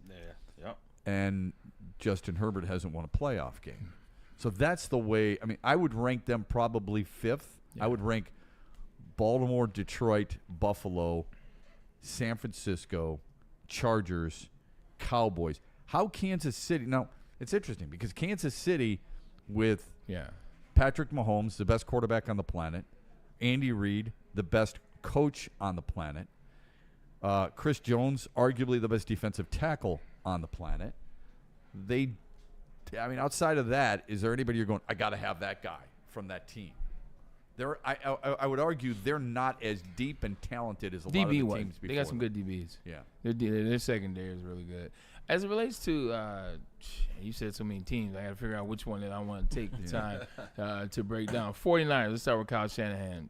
And Justin Herbert hasn't won a playoff game. So that's the way. I mean, I would rank them probably 5th. Yeah. I would rank Baltimore, Detroit, Buffalo, San Francisco, Chargers, Cowboys. How Kansas City? Now, it's interesting because Kansas City with Patrick Mahomes, the best quarterback on the planet, Andy Reid, the best coach on the planet, Chris Jones, arguably the best defensive tackle on the planet. Outside of that, is there anybody you're going, I got to have that guy from that team? I would argue they're not as deep and talented as a lot of the teams before. They got some good DBs. Yeah. Their secondary is really good. As it relates to, you said so many teams, I got to figure out which one that I want to take the time to break down. 49ers, let's start with Kyle Shanahan.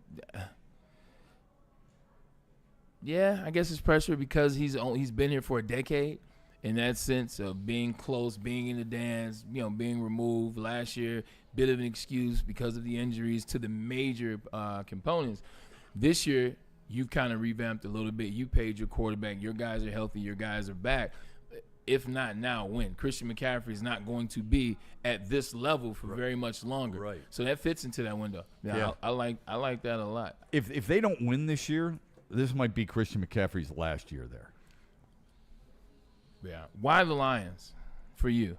Yeah, I guess it's pressure because he's been here for a decade. In that sense of being close, being in the dance, being removed last year, bit of an excuse because of the injuries to the major components. This year, you've kind of revamped a little bit. You paid your quarterback. Your guys are healthy. Your guys are back. If not now, when? Christian McCaffrey is not going to be at this level for very much longer. Right. So that fits into that window. Yeah. I like that a lot. If they don't win this year, this might be Christian McCaffrey's last year there. Yeah. Why the Lions for you?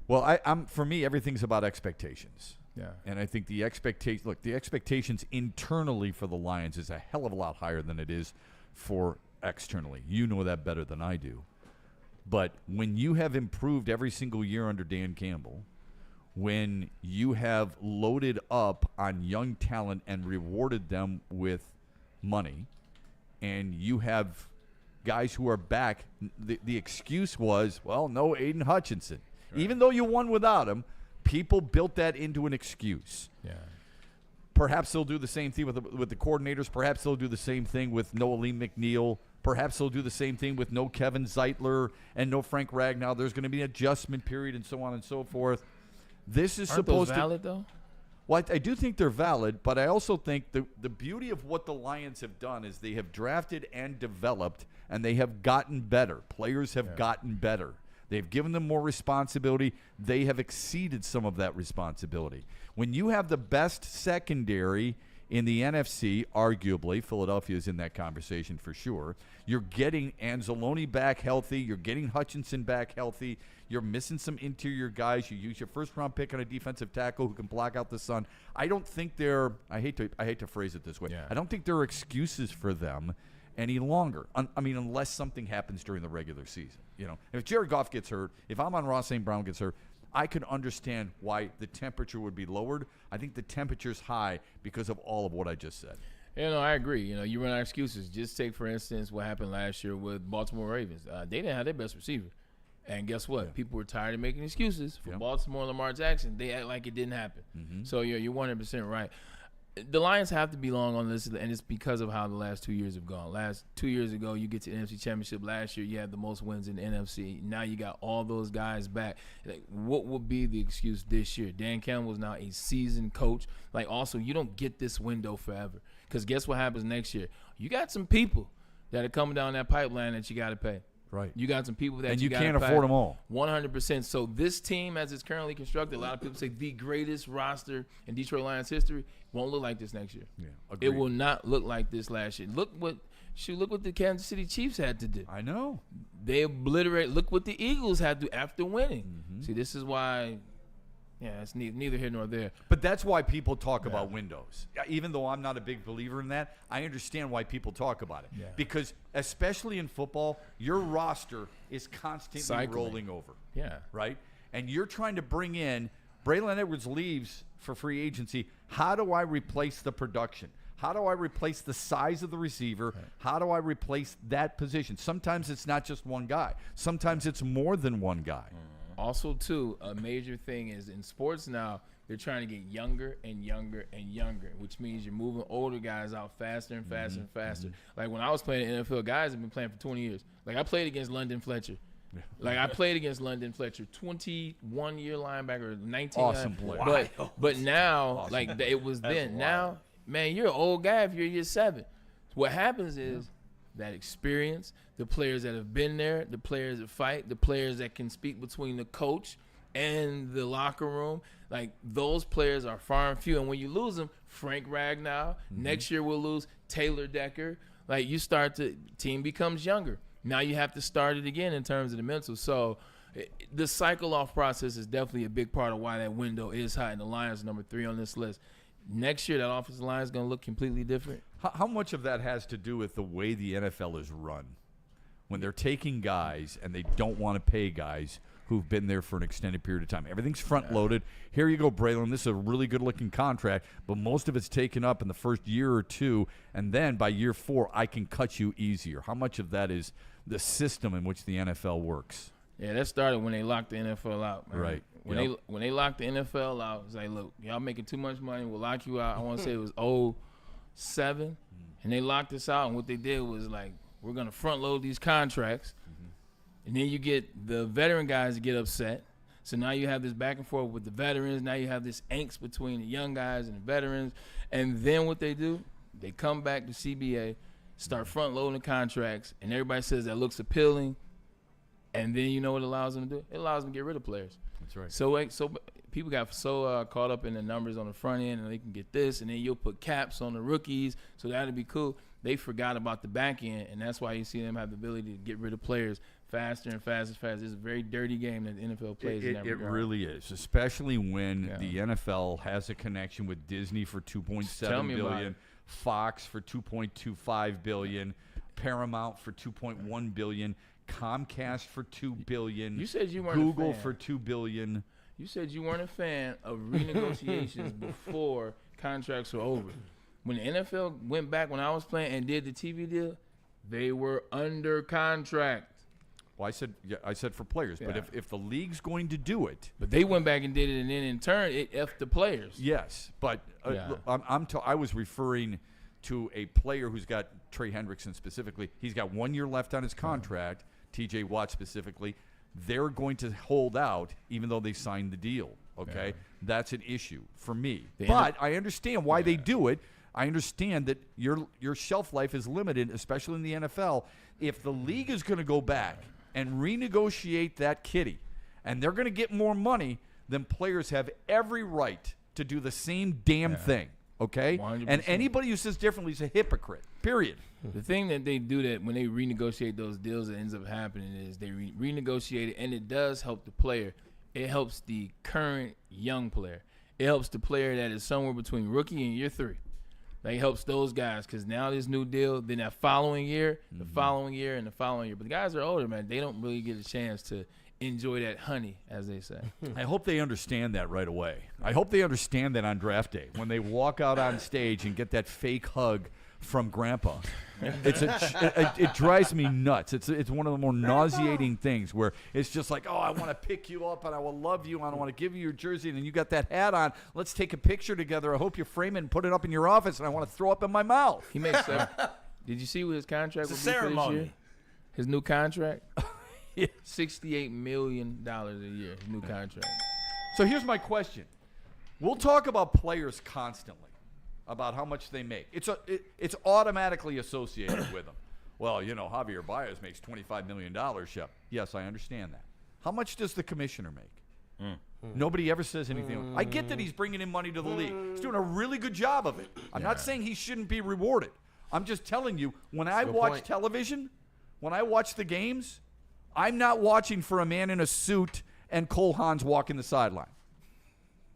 Well, for me, everything's about expectations. Yeah. And I think the expectations internally for the Lions is a hell of a lot higher than it is for externally. You know that better than I do. But when you have improved every single year under Dan Campbell, when you have loaded up on young talent and rewarded them with money, and you have guys who are back, the excuse was, well, no Aiden Hutchinson. Right. Even though you won without him, people built that into an excuse. Yeah. Perhaps they'll do the same thing with the coordinators. Perhaps they'll do the same thing with no Aleem McNeil. Perhaps they'll do the same thing with no Kevin Zeitler and no Frank Ragnow. There's going to be an adjustment period and so on and so forth. This is Aren't supposed those valid, though? Well, I do think they're valid, but I also think the beauty of what the Lions have done is they have drafted and developed, and they have gotten better. Players have gotten better. They've given them more responsibility. They have exceeded some of that responsibility. When you have the best secondary in the NFC, arguably, Philadelphia is in that conversation for sure, you're getting Anzalone back healthy. You're getting Hutchinson back healthy. You're missing some interior guys. You use your first-round pick on a defensive tackle who can block out the sun. I don't think I hate to phrase it this way. Yeah. I don't think there are excuses for them any longer. Unless something happens during the regular season. You know, if Jared Goff gets hurt, if Amon-Ra St. Brown gets hurt, I could understand why the temperature would be lowered. I think the temperature's high because of all of what I just said. You know, I agree. You know, you run out of excuses. Just take, for instance, what happened last year with Baltimore Ravens. They didn't have their best receiver. And guess what? Yeah. People were tired of making excuses for Baltimore and Lamar Jackson. They act like it didn't happen. Mm-hmm. So you're 100% right. The Lions have to belong on this, and it's because of how the last 2 years have gone. Last 2 years ago, you get to the NFC Championship. Last year, you had the most wins in the NFC. Now you got all those guys back. Like, what would be the excuse this year? Dan Campbell is now a seasoned coach. Like, also, you don't get this window forever, because guess what happens next year? You got some people that are coming down that pipeline that you got to pay. Right. You got some people that and you can't afford them all. 100%. So this team, as it's currently constructed, a lot of people say the greatest roster in Detroit Lions history won't look like this next year. Yeah, agreed. It will not look like this last year. Look what the Kansas City Chiefs had to do. I know. They obliterate. Look what the Eagles had to do after winning. Mm-hmm. See, this is why. Yeah, it's neither here nor there. But that's why people talk about windows. Even though I'm not a big believer in that, I understand why people talk about it. Yeah. Because especially in football, your roster is constantly rolling over. Yeah. Right? And you're trying to bring in Braylon Edwards leaves for free agency. How do I replace the production? How do I replace the size of the receiver? Right. How do I replace that position? Sometimes it's not just one guy. Sometimes it's more than one guy. Also, too, a major thing is in sports now, they're trying to get younger and younger and younger, which means you're moving older guys out faster and faster and faster. Mm-hmm. Like when I was playing in the NFL, guys have been playing for 20 years. Like I played against London Fletcher. Like I played against London Fletcher, 21-year linebacker, 19. Awesome player. But now, like it was then. Now, man, you're an old guy if you're year 7. What happens is that experience, the players that have been there, the players that fight, the players that can speak between the coach and the locker room, like those players are far and few. And when you lose them, Frank Ragnow, next year we'll lose Taylor Decker. Like team becomes younger. Now you have to start it again in terms of the mental. So the cycle off process is definitely a big part of why that window is high. And the Lions are number 3 on this list. Next year, that offensive line is going to look completely different. How much of that has to do with the way the NFL is run? When they're taking guys and they don't want to pay guys who've been there for an extended period of time. Everything's front-loaded. Here you go, Braylon. This is a really good-looking contract, but most of it's taken up in the first year or two, and then by year 4, I can cut you easier. How much of that is the system in which the NFL works? Yeah, that started when they locked the NFL out, man. Right. When they locked the NFL out, it's like, look, y'all making too much money. We'll lock you out. I want to say it was 2007, and they locked us out. And what they did was like, we're gonna front load these contracts, and then you get the veteran guys to get upset. So now you have this back and forth with the veterans. Now you have this angst between the young guys and the veterans. And then what they do, They come back to CBA, start front loading contracts, and everybody says that looks appealing. And then you know what it allows them to do? It allows them to get rid of players. That's right. So people got so caught up in the numbers on the front end, and they can get this, and then you'll put caps on the rookies, so that'd be cool. They forgot about the back end, and that's why you see them have the ability to get rid of players faster and faster. It's a very dirty game that the NFL plays in that regard. It really is, especially when the NFL has a connection with Disney for $2.7 billion, Fox for $2.25 billion, Paramount for $2.1 billion, Comcast for $2 billion. You said you weren't Google a fan. for $2 billion. You said you weren't a fan of renegotiations before contracts were over. When the NFL went back when I was playing and did the TV deal, they were under contract. Well, I said for players, but if the league's going to do it, but they went back and did it, and then in turn it effed the players. Yes, but I was referring to a player who's got Trey Hendrickson specifically. He's got 1 year left on his contract. T.J. Watt specifically. They're going to hold out even though they signed the deal. Okay, that's an issue for me. But I understand why they do it. I understand that your shelf life is limited, especially in the NFL. If the league is going to go back and renegotiate that kitty, and they're going to get more money, then players have every right to do the same damn thing. Okay? 100%. And anybody who says differently is a hypocrite, period. The thing that they do that when they renegotiate those deals that ends up happening is they renegotiate it, and it does help the player. It helps the current young player. It helps the player that is somewhere between rookie and year 3. That helps those guys because now this new deal, then that following year, the following year, and the following year. But the guys are older, man. They don't really get a chance to enjoy that honey, as they say. I hope they understand that right away. I hope they understand that on draft day when they walk out on stage and get that fake hug from Grandpa. It drives me nuts. It's one of the more nauseating things where it's just like, oh, I want to pick you up and I will love you and I want to give you your jersey and then you got that hat on. Let's take a picture together. I hope you frame it and put it up in your office and I want to throw up in my mouth. He makes Did you see what his contract was for this year? His new contract? $68 million a year, his new contract. So here's my question. We'll talk about players constantly, about how much they make. It's automatically associated with them. Well, you know, Javier Baez makes $25 million, Shep. Yes, I understand that. How much does the commissioner make? Nobody ever says anything. I get that he's bringing in money to the league. He's doing a really good job of it. I'm not saying he shouldn't be rewarded. I'm just telling you, when I watch television, when I watch the games, I'm not watching for a man in a suit and Cole Haans walking the sideline.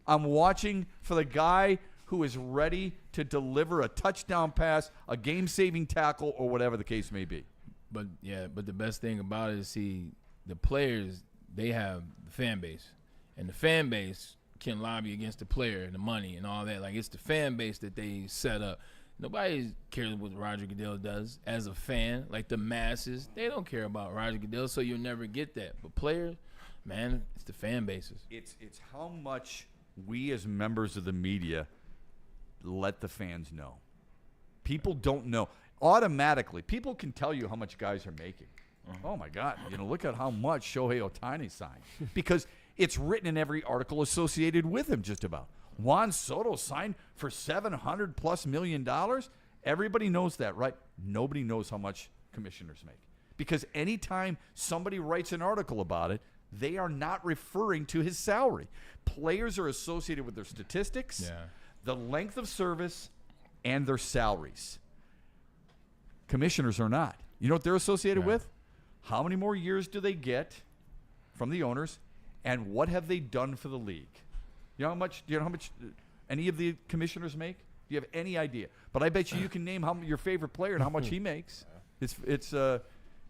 I'm watching for the guy who is ready to deliver a touchdown pass, a game-saving tackle, or whatever the case may be. But the best thing about it is, see, the players, they have the fan base. And the fan base can lobby against the player and the money and all that. Like, it's the fan base that they set up. Nobody cares what Roger Goodell does as a fan. Like, the masses, they don't care about Roger Goodell, so you'll never get that. But players, man, it's the fan bases. It's how much we as members of the media let the fans know. People don't know. Automatically, people can tell you how much guys are making. Oh, my God. You know, look at how much Shohei Ohtani signed. Because it's written in every article associated with him just about. Juan Soto signed for $700+ million. Everybody knows that, right? Nobody knows how much commissioners make. Because anytime somebody writes an article about it, they are not referring to his salary. Players are associated with their statistics, the length of service, and their salaries. Commissioners are not. You know what they're associated with? How many more years do they get from the owners, and what have they done for the league? You know how much any of the commissioners make? Do you have any idea? But I bet you can name your favorite player and how much he makes. It's a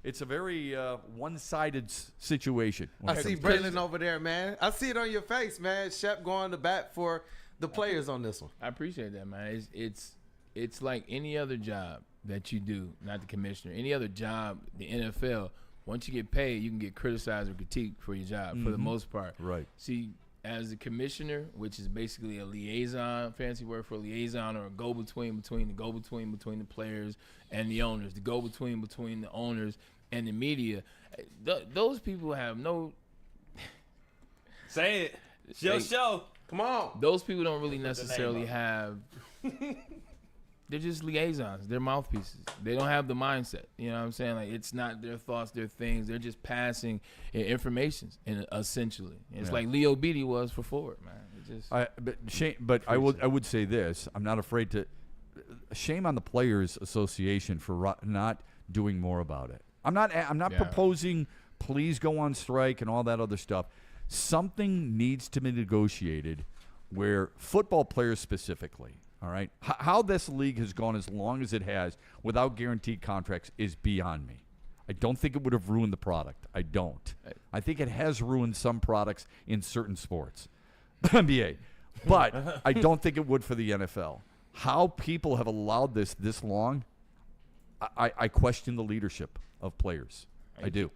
very one-sided situation. I see Braylon over there, man. I see it on your face, man. Shep going to bat for the players on this one. I appreciate that, man. It's like any other job that you do, not the commissioner. Any other job, the NFL, once you get paid, you can get criticized or critiqued for your job for the most part. Right. See, as a commissioner, which is basically a liaison, fancy word for a liaison, or a go-between between the players and the owners, the go-between between the owners and the media, those people have no... Say it. Show. Come on. Those people don't really necessarily have they're just liaisons. They're mouthpieces. They don't have the mindset. You know what I'm saying? Like, it's not their thoughts, their things. They're just passing information, essentially. It's like Leo Beatty was for Ford, man. I would say this. I'm not afraid to. Shame on the Players Association for not doing more about it. I'm not proposing please go on strike and all that other stuff. Something needs to be negotiated where football players specifically, all right, how this league has gone as long as it has without guaranteed contracts is beyond me. I don't think it would have ruined the product. I don't. I think it has ruined some products in certain sports, NBA, but I don't think it would for the NFL. How people have allowed this long, I question the leadership of players. I do.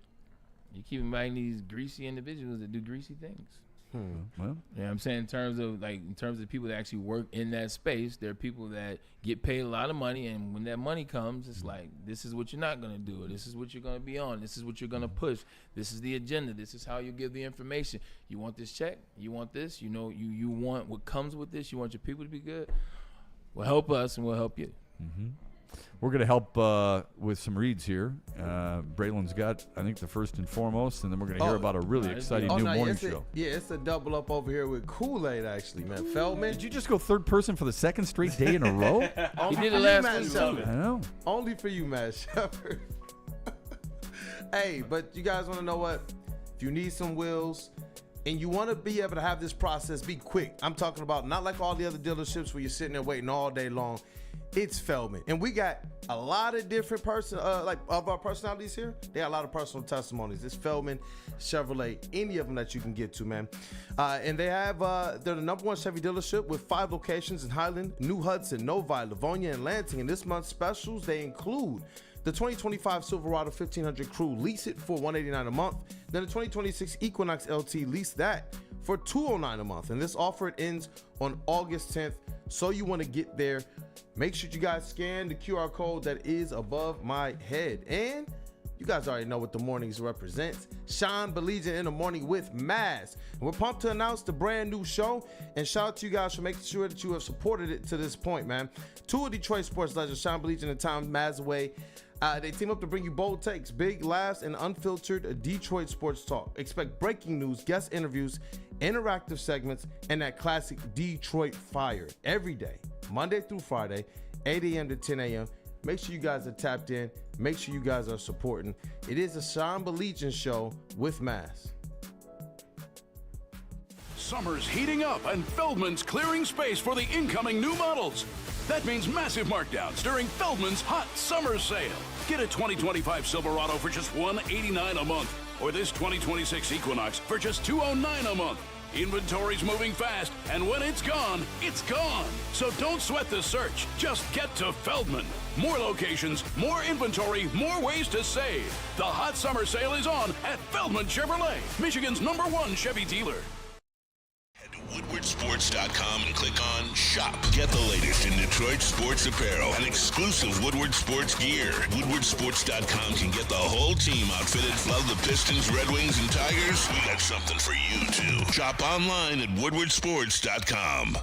You keep in mind these greasy individuals that do greasy things. Well, you know what I'm saying? In terms of people that actually work in that space, there are people that get paid a lot of money, and when that money comes, it's like, this is what you're not going to do. This is what you're going to be on. This is what you're going to push. This is the agenda. This is how you give the information. You want this check? You want this? You know, you want what comes with this? You want your people to be good? Well, help us, and we'll help you. Mm-hmm. We're going to help with some reads here. Braylon's got, I think, the first and foremost, and then we're going to hear about a really exciting new morning show. It's a double up over here with Kool-Aid, actually, man. Feldman. Did you just go third person for the second straight day in a row? He did it last week, too. I know. Only for you, man, Sheppard. Hey, but you guys want to know what? If you need some wheels and you want to be able to have this process be quick, I'm talking about not like all the other dealerships where you're sitting there waiting all day long. It's Feldman, and we got a lot of different of our personalities here. They got a lot of personal testimonies. It's Feldman Chevrolet, any of them that you can get to, man. And they have they're the #1 Chevy dealership with 5 locations in Highland, New Hudson, Novi, Livonia, and Lansing. And this month's specials, they include the 2025 Silverado 1500 Crew, lease it for $189 a month. Then the 2026 Equinox LT, lease that for $209 a month. And this offer ends on August 10th. So you want to get there. Make sure you guys scan the QR code that is above my head. And you guys already know what the mornings represents. Sean Belegian in the morning with Maz. And we're pumped to announce the brand new show. And shout out to you guys for making sure that you have supported it to this point, man. 2 of Detroit sports legends, Sean Belegian and Tom Mazaway. They team up to bring you bold takes, big laughs, and unfiltered Detroit sports talk. Expect breaking news, guest interviews, interactive segments, and that classic Detroit fire every day, Monday through Friday, 8 a.m. to 10 a.m. Make sure you guys are tapped in. Make sure you guys are supporting. It is a Sean Belegian show with Mass. Summer's heating up, and Feldman's clearing space for the incoming new models. That means massive markdowns during Feldman's hot summer sale. Get a 2025 Silverado for just $189 a month, or this 2026 Equinox for just $209 a month. Inventory's moving fast, and when it's gone, it's gone. So don't sweat the search. Just get to Feldman. More locations, more inventory, more ways to save. The hot summer sale is on at Feldman Chevrolet, Michigan's #1 Chevy dealer. Head to WoodwardSports.com and click on Shop. Get the latest in Detroit sports apparel and exclusive Woodward sports gear. WoodwardSports.com can get the whole team outfitted. Love the Pistons, Red Wings, and Tigers? We got something for you, too. Shop online at WoodwardSports.com.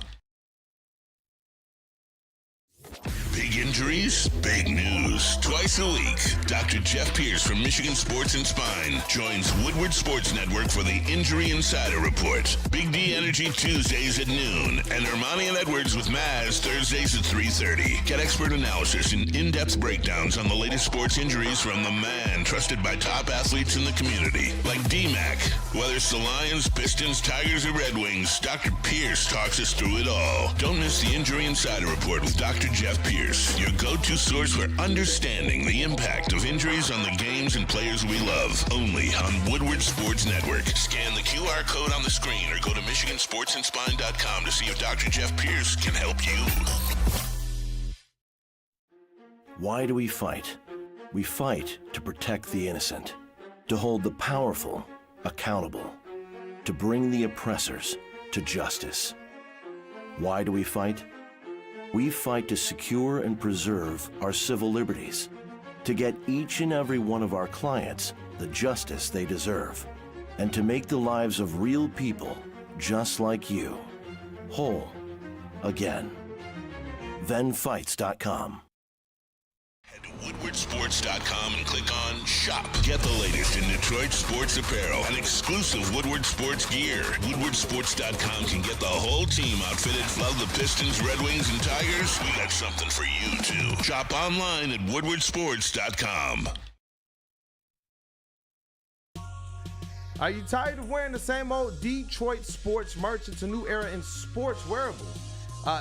Big injuries, big news. Twice a week, Dr. Jeff Pierce from Michigan Sports and Spine joins Woodward Sports Network for the Injury Insider Report. Big D Energy Tuesdays at noon, and Armani and Edwards with Maz Thursdays at 3:30. Get expert analysis and in-depth breakdowns on the latest sports injuries from the man trusted by top athletes in the community, like D-Mac. Whether it's the Lions, Pistons, Tigers, or Red Wings, Dr. Pierce talks us through it all. Don't miss the Injury Insider Report with Dr. Jeff Pierce, your go-to source for understanding the impact of injuries on the games and players we love. Only on Woodward Sports Network. Scan the QR code on the screen or go to MichiganSportsandSpine.com to see if Dr. Jeff Pierce can help you. Why do we fight? We fight to protect the innocent, to hold the powerful accountable, to bring the oppressors to justice. Why do we fight? We fight to secure and preserve our civil liberties, to get each and every one of our clients the justice they deserve, and to make the lives of real people just like you whole again. thenfights.com. Head to woodwardsports.com and click on Shop. Get the latest in Detroit sports apparel and exclusive Woodward sports gear. Woodwardsports.com can get the whole team outfitted. Love the Pistons, Red Wings, and Tigers? We got something for you, too. Shop online at woodwardsports.com. Are you tired of wearing the same old Detroit sports merch? It's a new era in sports wearables.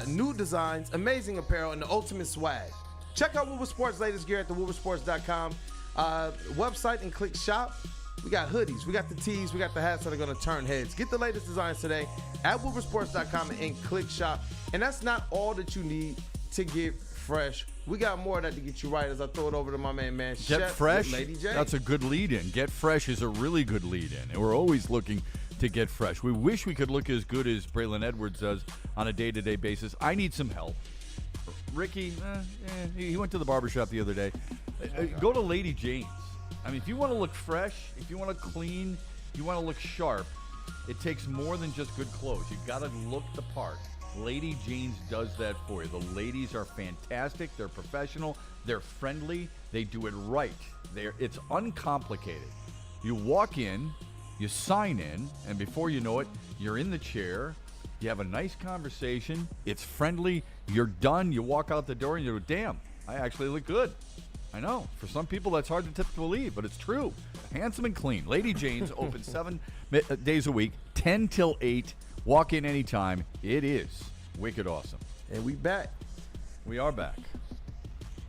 New designs, amazing apparel, and the ultimate swag. Check out Woodward Sports' latest gear at the woodwardsports.com website and click shop. We got hoodies, we got the tees, we got the hats that are going to turn heads. Get the latest designs today at woodwardsports.com and click shop. And that's not all that you need to get fresh. We got more of that to get you right as I throw it over to my man Shep. Get fresh. Lady J. That's a good lead-in. Get fresh is a really good lead-in, and we're always looking to get fresh. We wish we could look as good as Braylon Edwards does on a day-to-day basis. I need some help. Ricky, he went to the barbershop the other day. Go to Lady Jane's. I mean, if you want to look fresh, if you want to clean, you want to look sharp, it takes more than just good clothes. You got to look the part. Lady Jane's does that for you. The ladies are fantastic. They're professional. They're friendly. They do it right. It's uncomplicated. You walk in, you sign in, and before you know it, you're in the chair. You have a nice conversation. It's friendly. You're done. You walk out the door and you go, damn, I actually look good. I know. For some people, that's hard to believe, but it's true. Handsome and clean. Lady Jane's open 7 days a week, 10 till 8. Walk in anytime. It is wicked awesome. And we back. We are back.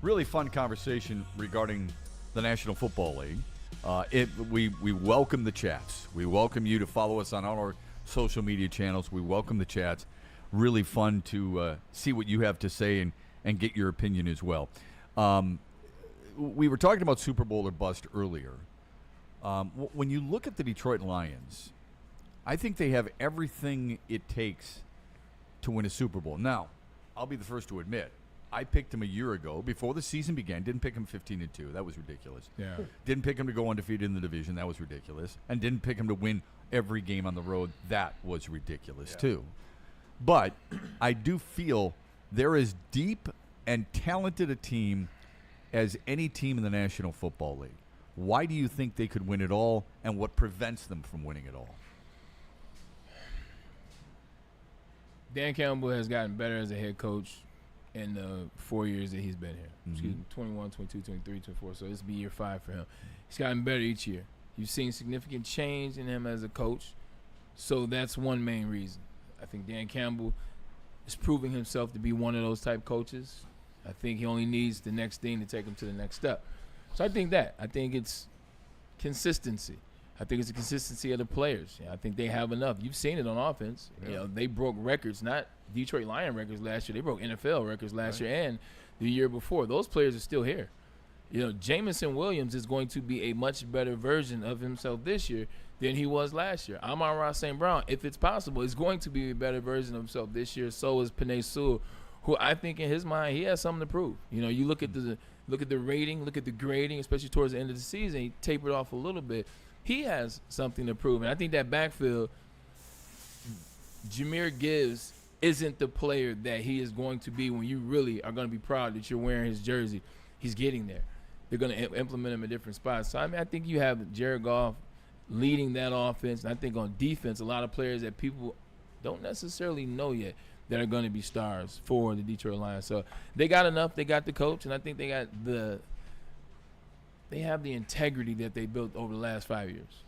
Really fun conversation regarding the National Football League. We welcome the chats. We welcome you to follow us on all our social media channels. We welcome the chats. Really fun to see what you have to say and get your opinion as well. We were talking about Super Bowl or bust earlier. When you look at the Detroit Lions, I think they have everything it takes to win a Super Bowl. Now, I'll be the first to admit, I picked him a year ago before the season began. Didn't pick him 15-2. That was ridiculous. Yeah. Didn't pick him to go undefeated in the division. That was ridiculous. And didn't pick him to win every game on the road. That was ridiculous too. But I do feel they're as deep and talented a team as any team in the National Football League. Why do you think they could win it all, and what prevents them from winning it all? Dan Campbell has gotten better as a head coach in the 4 years that he's been here. Excuse me, 21, 22, 23, 24. So this will be year 5 for him. He's gotten better each year. You've seen significant change in him as a coach. So that's one main reason. I think Dan Campbell is proving himself to be one of those type coaches. I think he only needs the next thing to take him to the next step. So I think it's consistency. I think it's the consistency of the players. I think they have enough. You've seen it on offense. Yeah. They broke records, not Detroit Lion records last year. They broke NFL records last year and the year before. Those players are still here. Jamison Williams is going to be a much better version of himself this year than he was last year. Amon-Ra St. Brown, if it's possible, is going to be a better version of himself this year. So is Penei Sewell, who I think in his mind he has something to prove. You look at the rating, look at the grading, especially towards the end of the season. He tapered off a little bit. He has something to prove, and I think that backfield, Jahmyr Gibbs isn't the player that he is going to be when you really are going to be proud that you're wearing his jersey. He's getting there. They're going to implement him in different spots. So, I think you have Jared Goff leading that offense. And I think on defense, a lot of players that people don't necessarily know yet that are going to be stars for the Detroit Lions. So they got enough. They got the coach, and I think they have the integrity that they built over the last 5 years.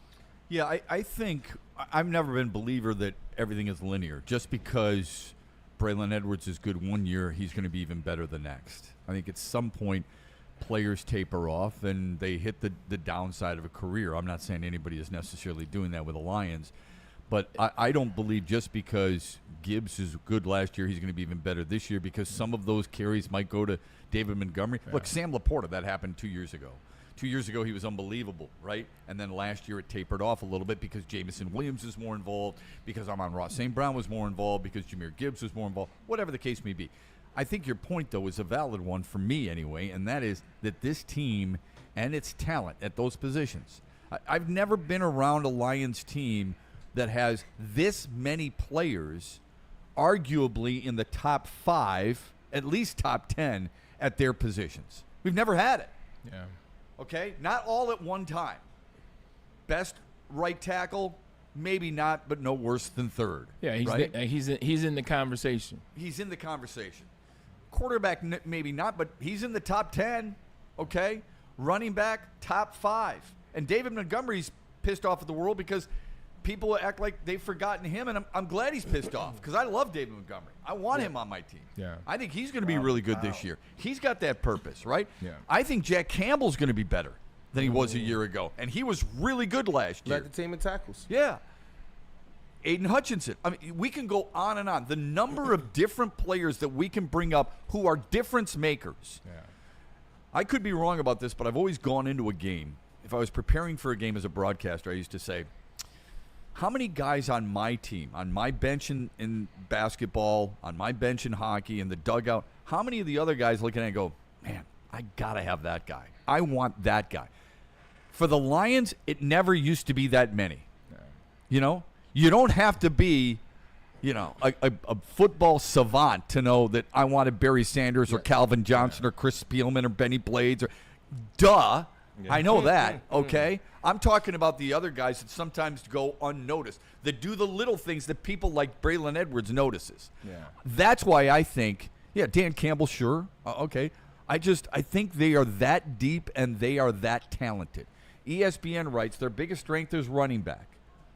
Yeah, I think I've never been a believer that everything is linear. Just because Braylon Edwards is good one year, he's going to be even better the next. I think at some point players taper off and they hit the downside of a career. I'm not saying anybody is necessarily doing that with the Lions, but I don't believe just because Gibbs is good last year, he's going to be even better this year, because some of those carries might go to David Montgomery. Yeah. Look, Sam Laporta, that happened 2 years ago. 2 years ago, he was unbelievable, right? And then last year, it tapered off a little bit because Jamison Williams is more involved, because Amon-Ra St. Brown was more involved, because Jahmyr Gibbs was more involved, whatever the case may be. I think your point, though, is a valid one for me anyway, and that is that this team and its talent at those positions. I've never been around a Lions team that has this many players, arguably in the top 5 at least top 10 at their positions. We've never had it. Yeah. Okay? Not all at one time. Best right tackle, maybe not, but no worse than third. Yeah, he's in the conversation. He's in the conversation. Quarterback, maybe not, but he's in the top 10. Okay? Running back, top 5. And David Montgomery's pissed off at the world because people act like they've forgotten him, and I'm glad he's pissed off because I love David Montgomery. I want him on my team. Yeah. I think he's going to be really good this year. He's got that purpose, right? Yeah. I think Jack Campbell's going to be better than he was a year ago, and he was really good last year. Led the team in tackles. Yeah. Aiden Hutchinson. I mean, we can go on and on. The number of different players that we can bring up who are difference makers. Yeah. I could be wrong about this, but I've always gone into a game. If I was preparing for a game as a broadcaster, I used to say, how many guys on my team, on my bench in basketball, on my bench in hockey, in the dugout, how many of the other guys looking at it and go, man, I got to have that guy. I want that guy. For the Lions, it never used to be that many. Yeah. You know? You don't have to be, a football savant to know that I wanted Barry Sanders or Calvin Johnson or Chris Spielman or Benny Blades. Duh. Yeah. I know that, okay? I'm talking about the other guys that sometimes go unnoticed, that do the little things that people like Braylon Edwards notices. Yeah. That's why I think, Dan Campbell, sure, okay. I think they are that deep and they are that talented. ESPN writes their biggest strength is running back.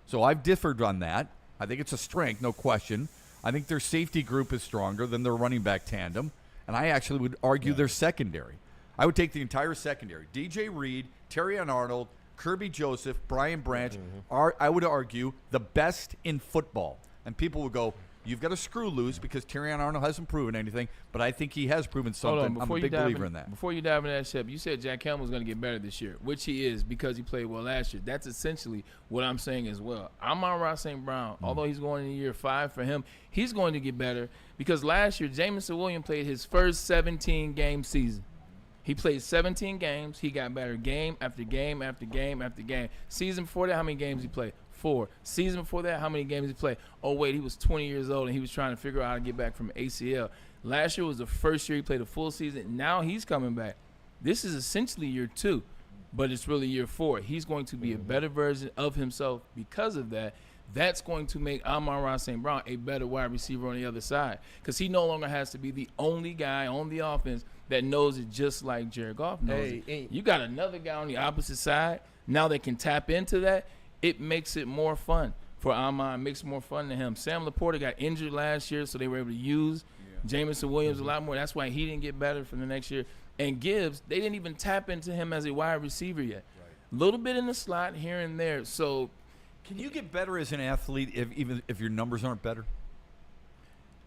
So I've differed on that. I think it's a strength, no question. I think their safety group is stronger than their running back tandem, and I actually would argue their secondary. I would take the entire secondary. DJ Reed, Terrion Arnold, Kirby Joseph, Brian Branch are, I would argue, the best in football. And people would go, you've got a screw loose because Terrion Arnold hasn't proven anything, but I think he has proven something. I'm a big believer in that. Before you dive into that, Shep, you said Jack Campbell's going to get better this year, which he is because he played well last year. That's essentially what I'm saying as well. Amon-Ra St. Brown, although he's going in year 5 for him, he's going to get better because last year Jamison Williams played his first 17-game season. He played 17 games. He got better game after game after game after game. Season before that, how many games he played? 4. Season before that, how many games he played? Oh, wait, he was 20 years old, and he was trying to figure out how to get back from ACL. Last year was the first year he played a full season. Now he's coming back. This is essentially year 2, but it's really year 4. He's going to be a better version of himself because of that. That's going to make Amon-Ra St. Brown a better wide receiver on the other side because he no longer has to be the only guy on the offense that knows it just like Jared Goff knows it. You got another guy on the opposite side. Now they can tap into that. It makes it more fun for Amon. It makes it more fun to him. Sam Laporta got injured last year, so they were able to use Jamison Williams a lot more. That's why he didn't get better for the next year. And Gibbs, they didn't even tap into him as a wide receiver yet. A little bit in the slot here and there. So can you get better as an athlete if your numbers aren't better?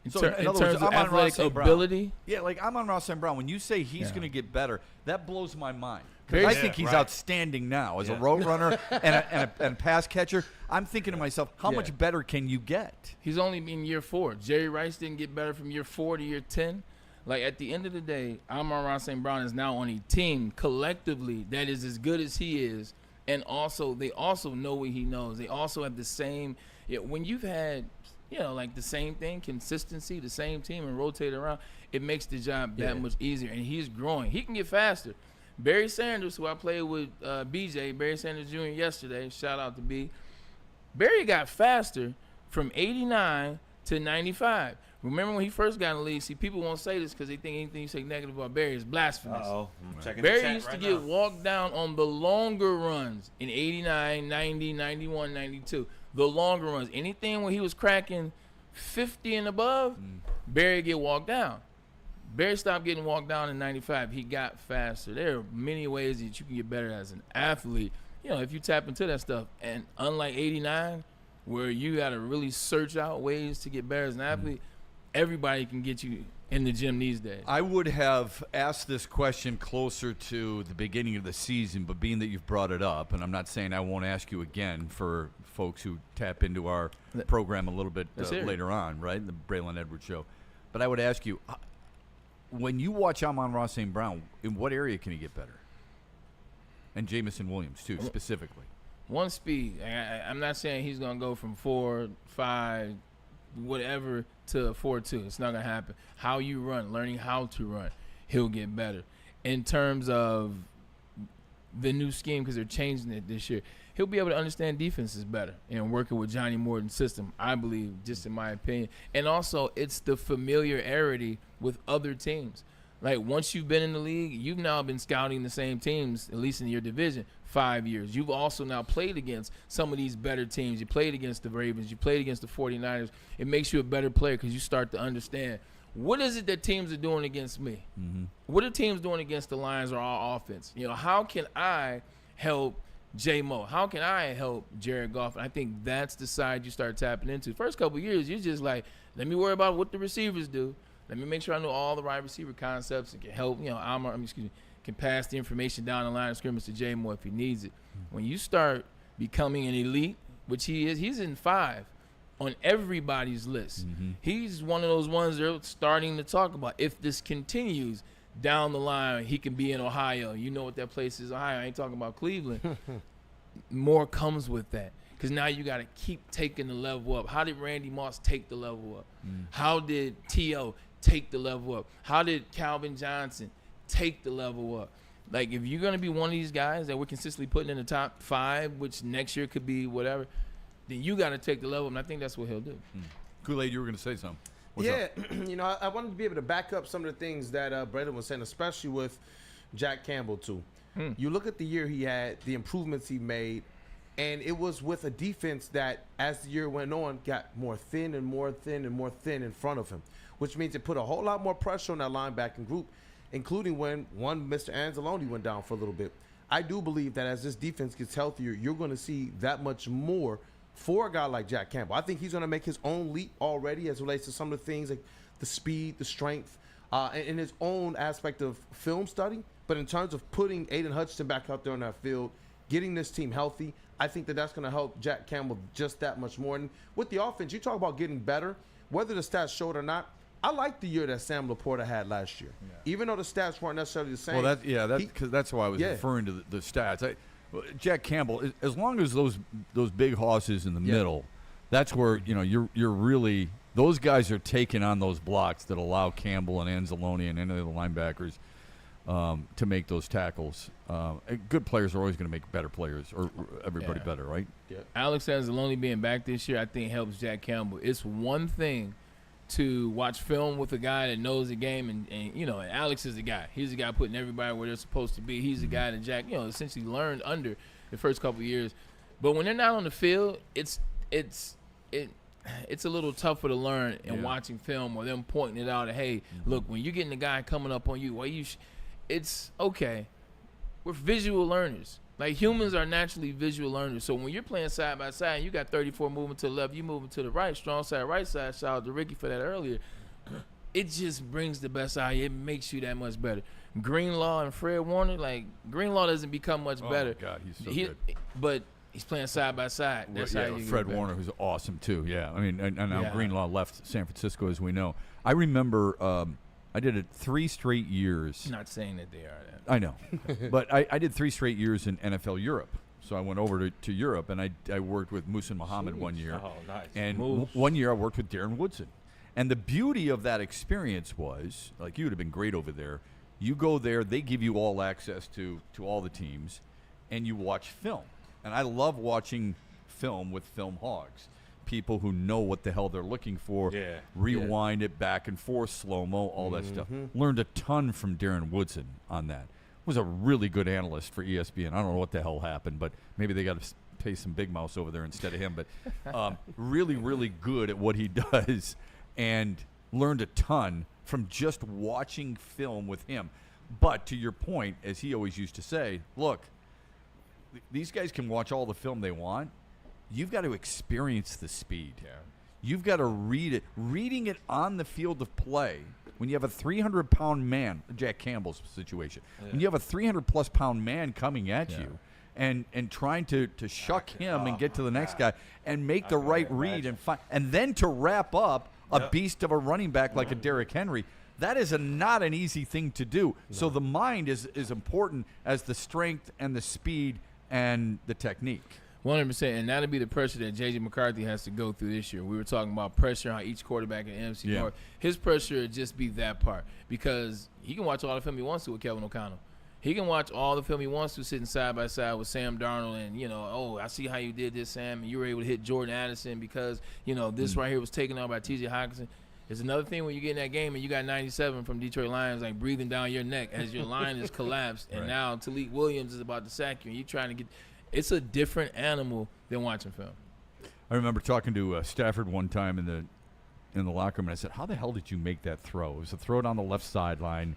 In terms of athletic ability? Yeah, like Amon-Ra St. Brown, when you say he's going to get better, that blows my mind. Because I think he's outstanding now as a road runner and a pass catcher. I'm thinking to myself, how much better can you get? He's only in year 4. Jerry Rice didn't get better from year 4 to year 10. Like, at the end of the day, Amon-Ra St. Brown is now on a team collectively that is as good as he is. And also, they also know what he knows. They also have the same when you've had, like the same thing, consistency, the same team and rotate around, it makes the job that much easier. And he's growing. He can get faster. Barry Sanders, who I played with BJ, Barry Sanders Jr. yesterday, shout out to B. Barry got faster from 89 to 95. Remember when he first got in the league? See, people won't say this because they think anything you say negative about Barry is blasphemous. Barry used to get walked down on the longer runs in 89, 90, 91, 92. The longer runs. Anything when he was cracking 50 and above, Barry get walked down. Barry stopped getting walked down in 95. He got faster. There are many ways that you can get better as an athlete, if you tap into that stuff. And unlike 89, where you got to really search out ways to get better as an athlete, everybody can get you in the gym these days. I would have asked this question closer to the beginning of the season, but being that you've brought it up, and I'm not saying I won't ask you again for folks who tap into our program a little bit later on, right, the Braylon Edwards Show. But I would ask you, when you watch Amon-Ra St. Brown, in what area can he get better? And Jamison Williams, too, specifically. One, speed. I'm not saying he's going to go from 4, 5, whatever, to 4-2. It's not going to happen. How you run, learning how to run, he'll get better. In terms of the new scheme, because they're changing it this year, he'll be able to understand defenses better and working with Johnny Morton's system, I believe, just in my opinion. And also, it's the familiarity with other teams. Like, once you've been in the league, you've now been scouting the same teams, at least in your division, 5 years. You've also now played against some of these better teams. You played against the Ravens. You played against the 49ers. It makes you a better player because you start to understand, what is it that teams are doing against me? Mm-hmm. What are teams doing against the Lions or our offense? You know, how can I help J-Mo? How can I help Jared Goff? And I think that's the side you start tapping into. First couple of years, you're just like, let me worry about what the receivers do. Let me make sure I know all the wide receiver concepts and can help, you know, can pass the information down the line of scrimmage to J-Mo if he needs it. When you start becoming an elite, which he is, he's in 5 on everybody's list. Mm-hmm. He's one of those ones they're starting to talk about. If this continues down the line, he can be in Ohio. You know what that place is, Ohio. I ain't talking about Cleveland. More comes with that. Because now you got to keep taking the level up. How did Randy Moss take the level up? How did T.O. take the level up? How did Calvin Johnson take the level up? Like, if you're going to be one of these guys that we're consistently putting in the top 5, which next year could be whatever, then you got to take the level up, and I think that's what he'll do. Kool-Aid, you were going to say something. What's yeah, up? you know, I wanted to be able to back up some of the things that Braylon was saying, especially with Jack Campbell, too. You look at the year he had, the improvements he made, and it was with a defense that, as the year went on, got more thin and more thin and more thin in front of him, which means it put a whole lot more pressure on that linebacking group, including when Mr. Anzalone went down for a little bit. I do believe that as this defense gets healthier, you're going to see that much more for a guy like Jack Campbell. I think he's going to make his own leap already as it relates to some of the things like the speed, the strength, and his own aspect of film study. But in terms of putting Aiden Hutchinson back out there on that field, getting this team healthy, I think that that's going to help Jack Campbell just that much more. And with the offense, you talk about getting better, whether the stats show it or not. I like the year that Sam Laporta had last year, even though the stats weren't necessarily the same. Well, that's why I was referring to the stats. Jack Campbell, as long as those big horses in the middle, that's where you're really, those guys are taking on those blocks that allow Campbell and Anzalone and any of the linebackers to make those tackles. Good players are always going to make better players, or everybody better, right? Yeah. Alex Anzalone being back this year, I think helps Jack Campbell. It's one thing to watch film with a guy that knows the game, and Alex is the guy. He's the guy putting everybody where they're supposed to be. He's the guy that Jack, essentially learned under the first couple of years. But when they're not on the field, it's a little tougher to learn and watching film or them pointing it out. Hey, look, when you're getting the guy coming up on you, it's okay. We're visual learners. Like, humans are naturally visual learners. So when you're playing side by side and you got 34 moving to the left, you moving to the right, strong side, right side, shout out to Ricky for that earlier, it just brings the best out of you. It makes you that much better. Greenlaw and Fred Warner, like, Greenlaw doesn't become much better. Oh, God, he's so good. But he's playing side by side. That's how you Fred get Warner, who's awesome, too. Yeah, I mean, and now Yeah. Greenlaw left San Francisco, as we know. I remember I did it 3 straight years. Not saying that they are that. I know. But I did 3 straight years in NFL Europe. So I went over to Europe, and I worked with Muhsin Muhammad one year. Oh, nice. And one year I worked with Darren Woodson. And the beauty of that experience was, like, you would have been great over there. You go there, they give you all access to all the teams, and you watch film. And I love watching film with film hogs. People who know what the hell they're looking for, rewind it back and forth, slow-mo, all that stuff. Learned a ton from Darren Woodson on that. Was a really good analyst for ESPN. I don't know what the hell happened, but maybe they got to pay some big mouse over there instead of him. But really, really good at what he does, and learned a ton from just watching film with him. But to your point, as he always used to say, look, these guys can watch all the film they want. You've got to experience the speed. Yeah. You've got to read it. Reading it on the field of play, when you have a 300-pound man, Jack Campbell's situation, when you have a 300-plus pound man coming at you and trying to shuck him and get to the next guy and make the right read and then to wrap up a beast of a running back like a Derrick Henry, that is not an easy thing to do. No. So the mind is important as the strength and the speed and the technique. 100%, and that'll be the pressure that J.J. McCarthy has to go through this year. We were talking about pressure on each quarterback in NFC North. His pressure would just be that part because he can watch all the film he wants to with Kevin O'Connell. He can watch all the film he wants to sitting side by side with Sam Darnold and, I see how you did this, Sam, and you were able to hit Jordan Addison because, this right here was taken out by T.J. Hockenson. It's another thing when you get in that game and you got 97 from Detroit Lions like breathing down your neck as your line is collapsed, and now Talik Williams is about to sack you, and you're trying to get – it's a different animal than watching film. I remember talking to Stafford one time in the locker room, and I said, how the hell did you make that throw? It was a throw down the left sideline.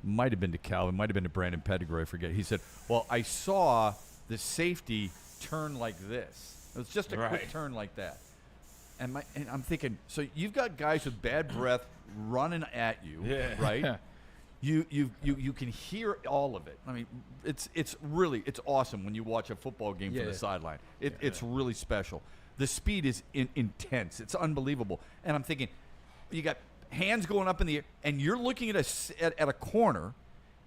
Might have been to Calvin, might have been to Brandon Pettigrew, I forget. He said, well, I saw the safety turn like this. It was just a quick turn like that. And I'm thinking, so you've got guys with bad breath running at you, right? You can hear all of it. I mean, it's awesome when you watch a football game from the sideline. It's really special. The speed is intense. It's unbelievable. And I'm thinking, you got hands going up in the air, and you're looking at a corner,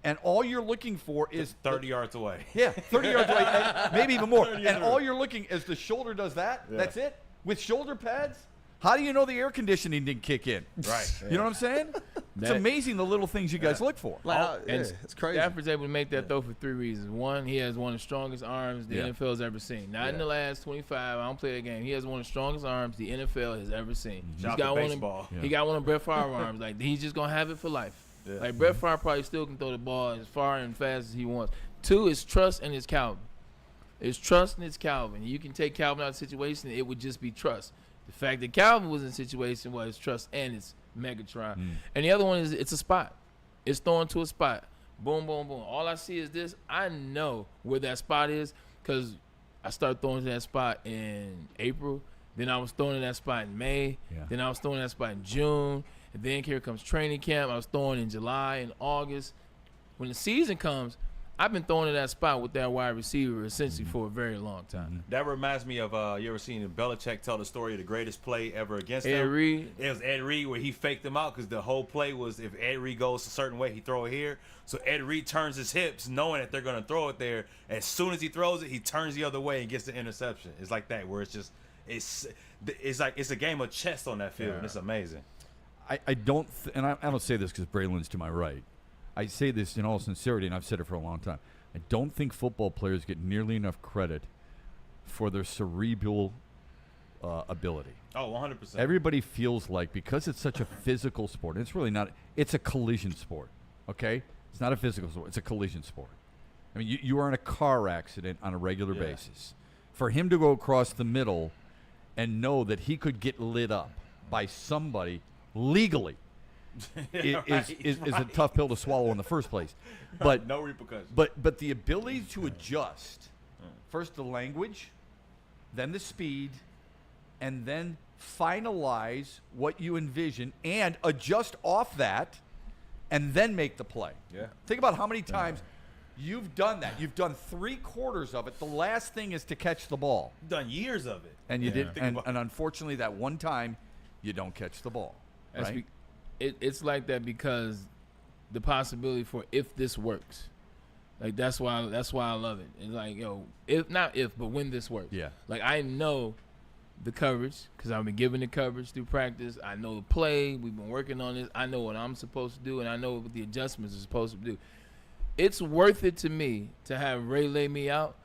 and all you're looking for is 30 yards away. Yeah, 30 yards away, maybe even more. And all you're looking as the shoulder does that. That's it. With shoulder pads, how do you know the air conditioning didn't kick in? Right. You know what I'm saying? It's amazing the little things you guys look for. It's crazy. Stafford's able to make that throw for 3 reasons. One, he has one of the strongest arms the NFL's ever seen. Not in the last 25. I don't play that game. He has one of the strongest arms the NFL has ever seen. He got one of Brett Favre arms. Like, he's just going to have it for life. Yeah. Like, Brett Favre probably still can throw the ball as far and fast as he wants. 2 is trust and it's Calvin. It's trust and it's Calvin. You can take Calvin out of the situation, it would just be trust. The fact that Calvin was in a situation was trust and it's Megatron. And the other one is it's a spot. It's thrown to a spot. Boom, boom, boom. All I see is this. I know where that spot is because I started throwing to that spot in April. Then I was throwing to that spot in May. Then I was throwing that spot in June. And then here comes training camp. I was throwing in July and August. When the season comes, I've been throwing to that spot with that wide receiver essentially for a very long time. That reminds me of you ever seen Belichick tell the story of the greatest play ever against Ed him? Reed. It was Ed Reed where he faked him out because the whole play was if Ed Reed goes a certain way, he throw it here. So Ed Reed turns his hips knowing that they're going to throw it there. As soon as he throws it, he turns the other way and gets the interception. It's like that where it's like it's a game of chess on that field. And it's amazing. I don't say this because Braylon's to my right. I say this in all sincerity, and I've said it for a long time. I don't think football players get nearly enough credit for their cerebral ability. Oh, 100%. Everybody feels like because it's such a physical sport, and it's really not. It's a collision sport, okay? It's not a physical sport. It's a collision sport. I mean, you are in a car accident on a regular basis. For him to go across the middle and know that he could get lit up by somebody legally is a tough pill to swallow in the first place. But no repercussions. But the ability to adjust, first the language, then the speed, and then finalize what you envision and adjust off that, and then make the play. Yeah. Think about how many times you've done that. You've done 3/4 of it. The last thing is to catch the ball. You've done years of it. And you did, and unfortunately, that one time, you don't catch the ball. Right? It's like that because the possibility for if this works, like that's why I love it. It's like but when this works. Yeah. Like I know the coverage because I've been given the coverage through practice. I know the play. We've been working on this. I know what I'm supposed to do, and I know what the adjustments are supposed to do. It's worth it to me to have Ray lay me out,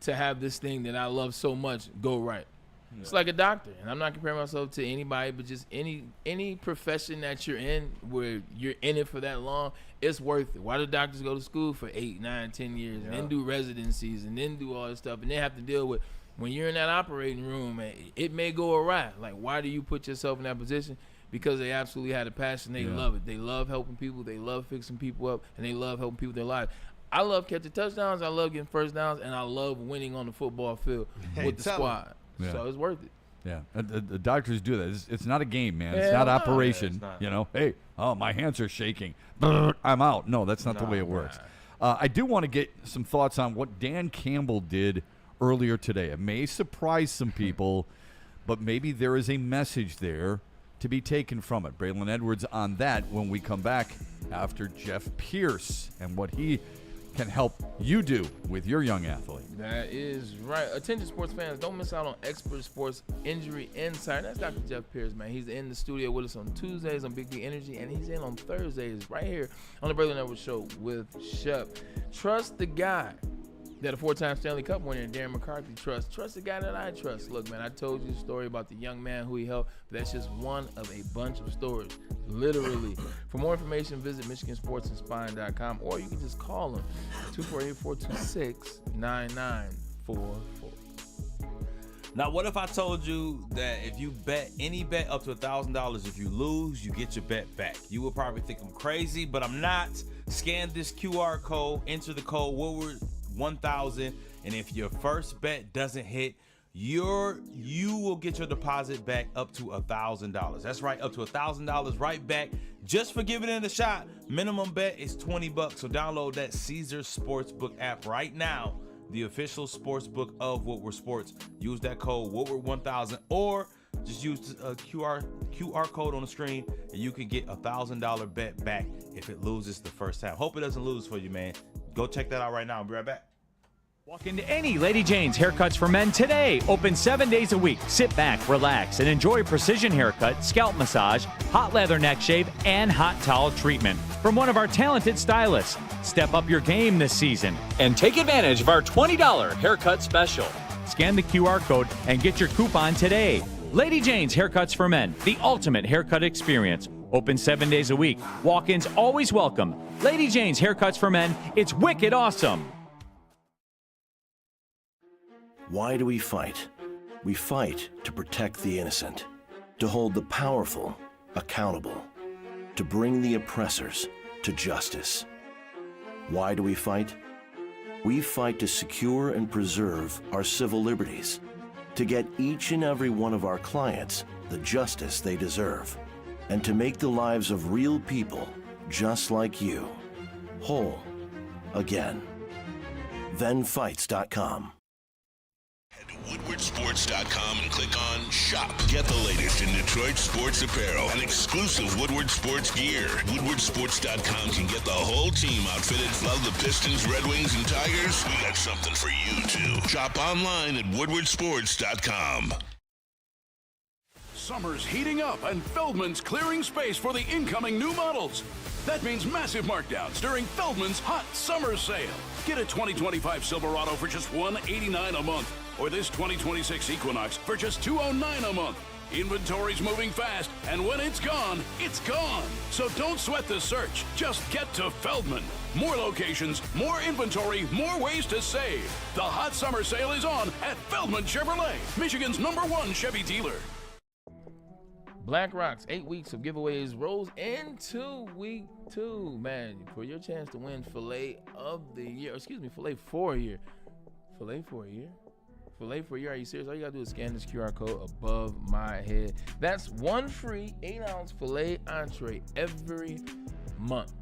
to have this thing that I love so much go right. Yeah. It's like a doctor, and I'm not comparing myself to anybody, but just any profession that you're in where you're in it for that long, it's worth it. Why do doctors go to school for 8, 9, 10 years and then do residencies and then do all this stuff and then have to deal with when you're in that operating room, it may go awry. Like, why do you put yourself in that position? Because they absolutely had a passion. They love it. They love helping people. They love fixing people up, and they love helping people with their lives. I love catching touchdowns. I love getting first downs, and I love winning on the football field with the squad. Yeah. So it's worth it. Yeah, the doctors do that. It's not a game, man. It's not operation. It's not. You know, hey, my hands are shaking. I'm out. No, that's not the way it works. I do want to get some thoughts on what Dan Campbell did earlier today. It may surprise some people, but maybe there is a message there to be taken from it. Braylon Edwards on that when we come back after Jeff Pierce and what he can help you do with your young athlete. That is right. Attention sports fans, don't miss out on expert sports injury insight. That's Dr. Jeff Pierce, man. He's in the studio with us on Tuesdays on Big D Energy, and he's in on Thursdays right here on the Braylon Network Show with Shep. Trust the guy that a 4-time Stanley Cup winner, Darren McCarthy, trusts. Trust the guy that I trust. Look, man, I told you a story about the young man who he helped, but that's just one of a bunch of stories, literally. For more information, visit MichiganSportsAndSpine.com, or you can just call him, 248-426-9944. Now, what if I told you that if you bet any bet up to $1,000, if you lose, you get your bet back? You would probably think I'm crazy, but I'm not. Scan this QR code, enter the code Woodward 1000, and if your first bet doesn't hit, you will get your deposit back up to $1,000. That's right, up to $1,000 right back just for giving it a shot. Minimum bet is $20, so download that Caesars Sportsbook app right now, the official sportsbook of Woodward Sports. Use that code Woodward 1000, or just use a QR code on the screen, and you can get a $1,000 bet back if it loses the first time. Hope it doesn't lose for you, man. Go check that out right now. I'll be right back. Walk into any Lady Jane's Haircuts for Men today. Open 7 days a week. Sit back, relax, and enjoy precision haircut, scalp massage, hot leather neck shave, and hot towel treatment from one of our talented stylists. Step up your game this season and take advantage of our $20 haircut special. Scan the QR code and get your coupon today. Lady Jane's Haircuts for Men, the ultimate haircut experience. Open 7 days a week. Walk-ins always welcome. Lady Jane's Haircuts for Men. It's wicked awesome. Why do we fight? We fight to protect the innocent, to hold the powerful accountable, to bring the oppressors to justice. Why do we fight? We fight to secure and preserve our civil liberties, to get each and every one of our clients the justice they deserve, and to make the lives of real people just like you whole again. ThenFights.com. Head to WoodwardSports.com and click on Shop. Get the latest in Detroit sports apparel and exclusive Woodward Sports gear. WoodwardSports.com can get the whole team outfitted. Love the Pistons, Red Wings, and Tigers? We got something for you, too. Shop online at WoodwardSports.com. Summer's heating up, and Feldman's clearing space for the incoming new models. That means massive markdowns during Feldman's hot summer sale. Get a 2025 Silverado for just $189 a month, or this 2026 Equinox for just $209 a month. Inventory's moving fast, and when it's gone, it's gone. So don't sweat the search. Just get to Feldman. More locations, more inventory, more ways to save. The hot summer sale is on at Feldman Chevrolet, Michigan's #1 Chevy dealer. Black Rocks, 8 weeks of giveaways rolls into week 2. Man, for your chance to win Filet of the Year. Excuse me, Filet for a Year. Filet for a Year? Filet for a Year? Are you serious? All you gotta do is scan this QR code above my head. That's one free 8-ounce filet entree every month.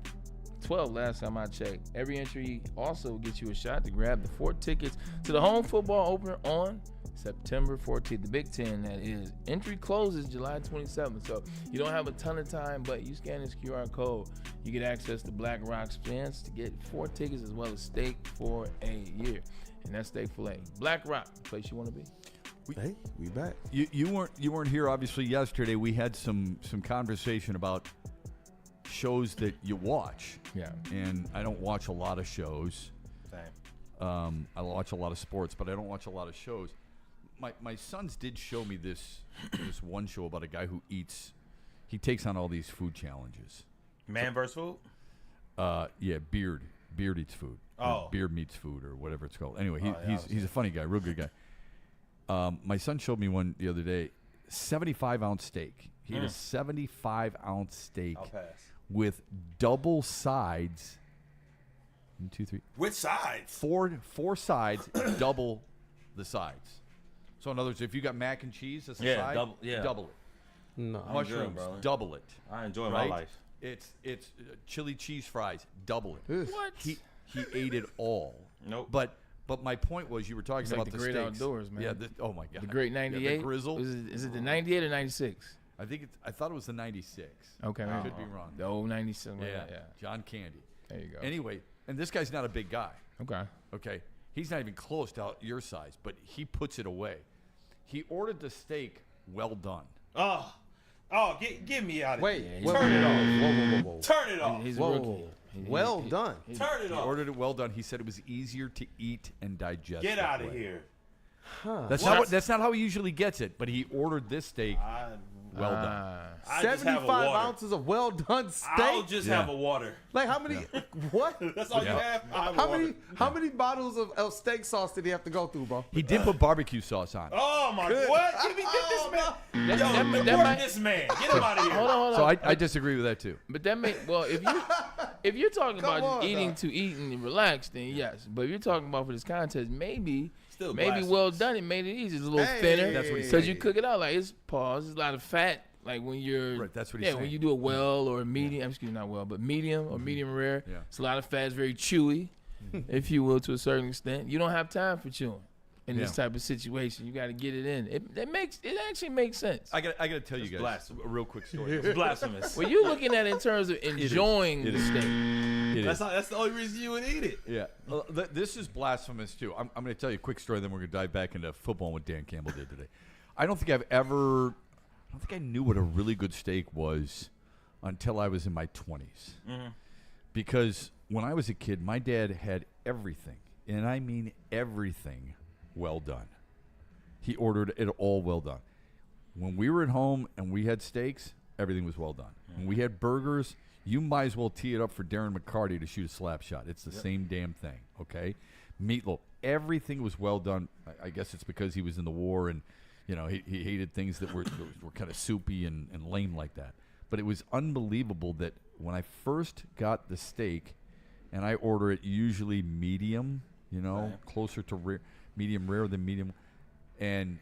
12 last time I checked. Every entry also gets you a shot to grab the 4 tickets to the home football opener on September 14th, the Big Ten, that is. Entry closes July 27th, so you don't have a ton of time, but you scan this QR code, you get access to Black Rock's chance to get 4 tickets as well as steak for a year, and that's steak filet. Black Rock, place you want to be. Hey, we back. You weren't here obviously yesterday. We had some conversation about shows that you watch. Yeah. And I don't watch a lot of shows. Same. I watch a lot of sports, but I don't watch a lot of shows. My sons did show me this one show about a guy who takes on all these food challenges. Man versus food? Yeah, Beard eats food. Oh. Beard meets food or whatever it's called. Anyway, he's a funny guy, real good guy. My son showed me one the other day, 75-ounce steak. He ate a 75-ounce steak I'll pass. with double sides. 1, 2, 3. Which sides? Four sides, double the sides. So in other words, if you got mac and cheese as a side, double it. No, Mushrooms, good, double it. I enjoy right? my life. It's chili cheese fries, double it. What? He ate it all. Nope. But my point was, you were talking It's about like the the great steaks. outdoors, man. Yeah. Oh my God. The great 98. Yeah, the grizzle. Is it the 98 or 96? I thought it was the 96. Okay, I man. could be wrong. The old 97. Yeah. Yeah. John Candy. There you go. Anyway, and this guy's not a big guy. Okay. He's not even close to your size, but he puts it away. He ordered the steak well done. Get me out of Wait, here. turn it off. Whoa. Turn it off. He's a Whoa. rookie. Well done. Turn it He off. ordered it well done. He said it was easier to eat and digest. Get that out of way. here. That's not how he usually gets it, but he ordered this steak well done. I just have a 75 water. ounces of well done steak. I'll just have a water. Like how many? What? That's all you have? I have How water. many? How many bottles of steak sauce did he have to go through, bro? He did put barbecue sauce on. Oh, my God. What? Get this man. Yo, that work might- this man. Get him out of here. Hold on. So I disagree with that too. But that may if you're talking Come about on, eating dog. to eat and relax, then yes. But if you're talking about for this contest, maybe blasphemous. well done. It made it easy. It's a little Hey. thinner That's what he because said. you cook it out like it's pause. There's a lot of fat. Like when you're Right, that's what he's yeah saying. when you do a well or a medium. Excuse me, not well, but medium or medium rare. Yeah. It's a lot of fat. It's very chewy, if you will, to a certain extent. You don't have time for chewing in this type of situation. You got to get it in. It actually makes sense. I got to tell you guys blasphemous. a real quick story. It's blasphemous. Well, you're looking at it in terms of enjoying It the is. steak. It is. That's the only reason you would eat it. Yeah. This is blasphemous, too. I'm going to tell you a quick story, then we're going to dive back into football and what Dan Campbell did today. I don't think I knew what a really good steak was until I was in my 20s. Mm-hmm. Because when I was a kid, my dad had everything, and I mean everything, well done. He ordered it all well done. When we were at home and we had steaks, everything was well done. When we had burgers, you might as well tee it up for Darren McCarty to shoot a slap shot. It's the same damn thing, okay? Meatloaf, everything was well done. I guess it's because he was in the war and, you know, he hated things that were kind of soupy and lame like that. But it was unbelievable that when I first got the steak, and I order it usually medium, you know, closer to rare, medium rare than medium, and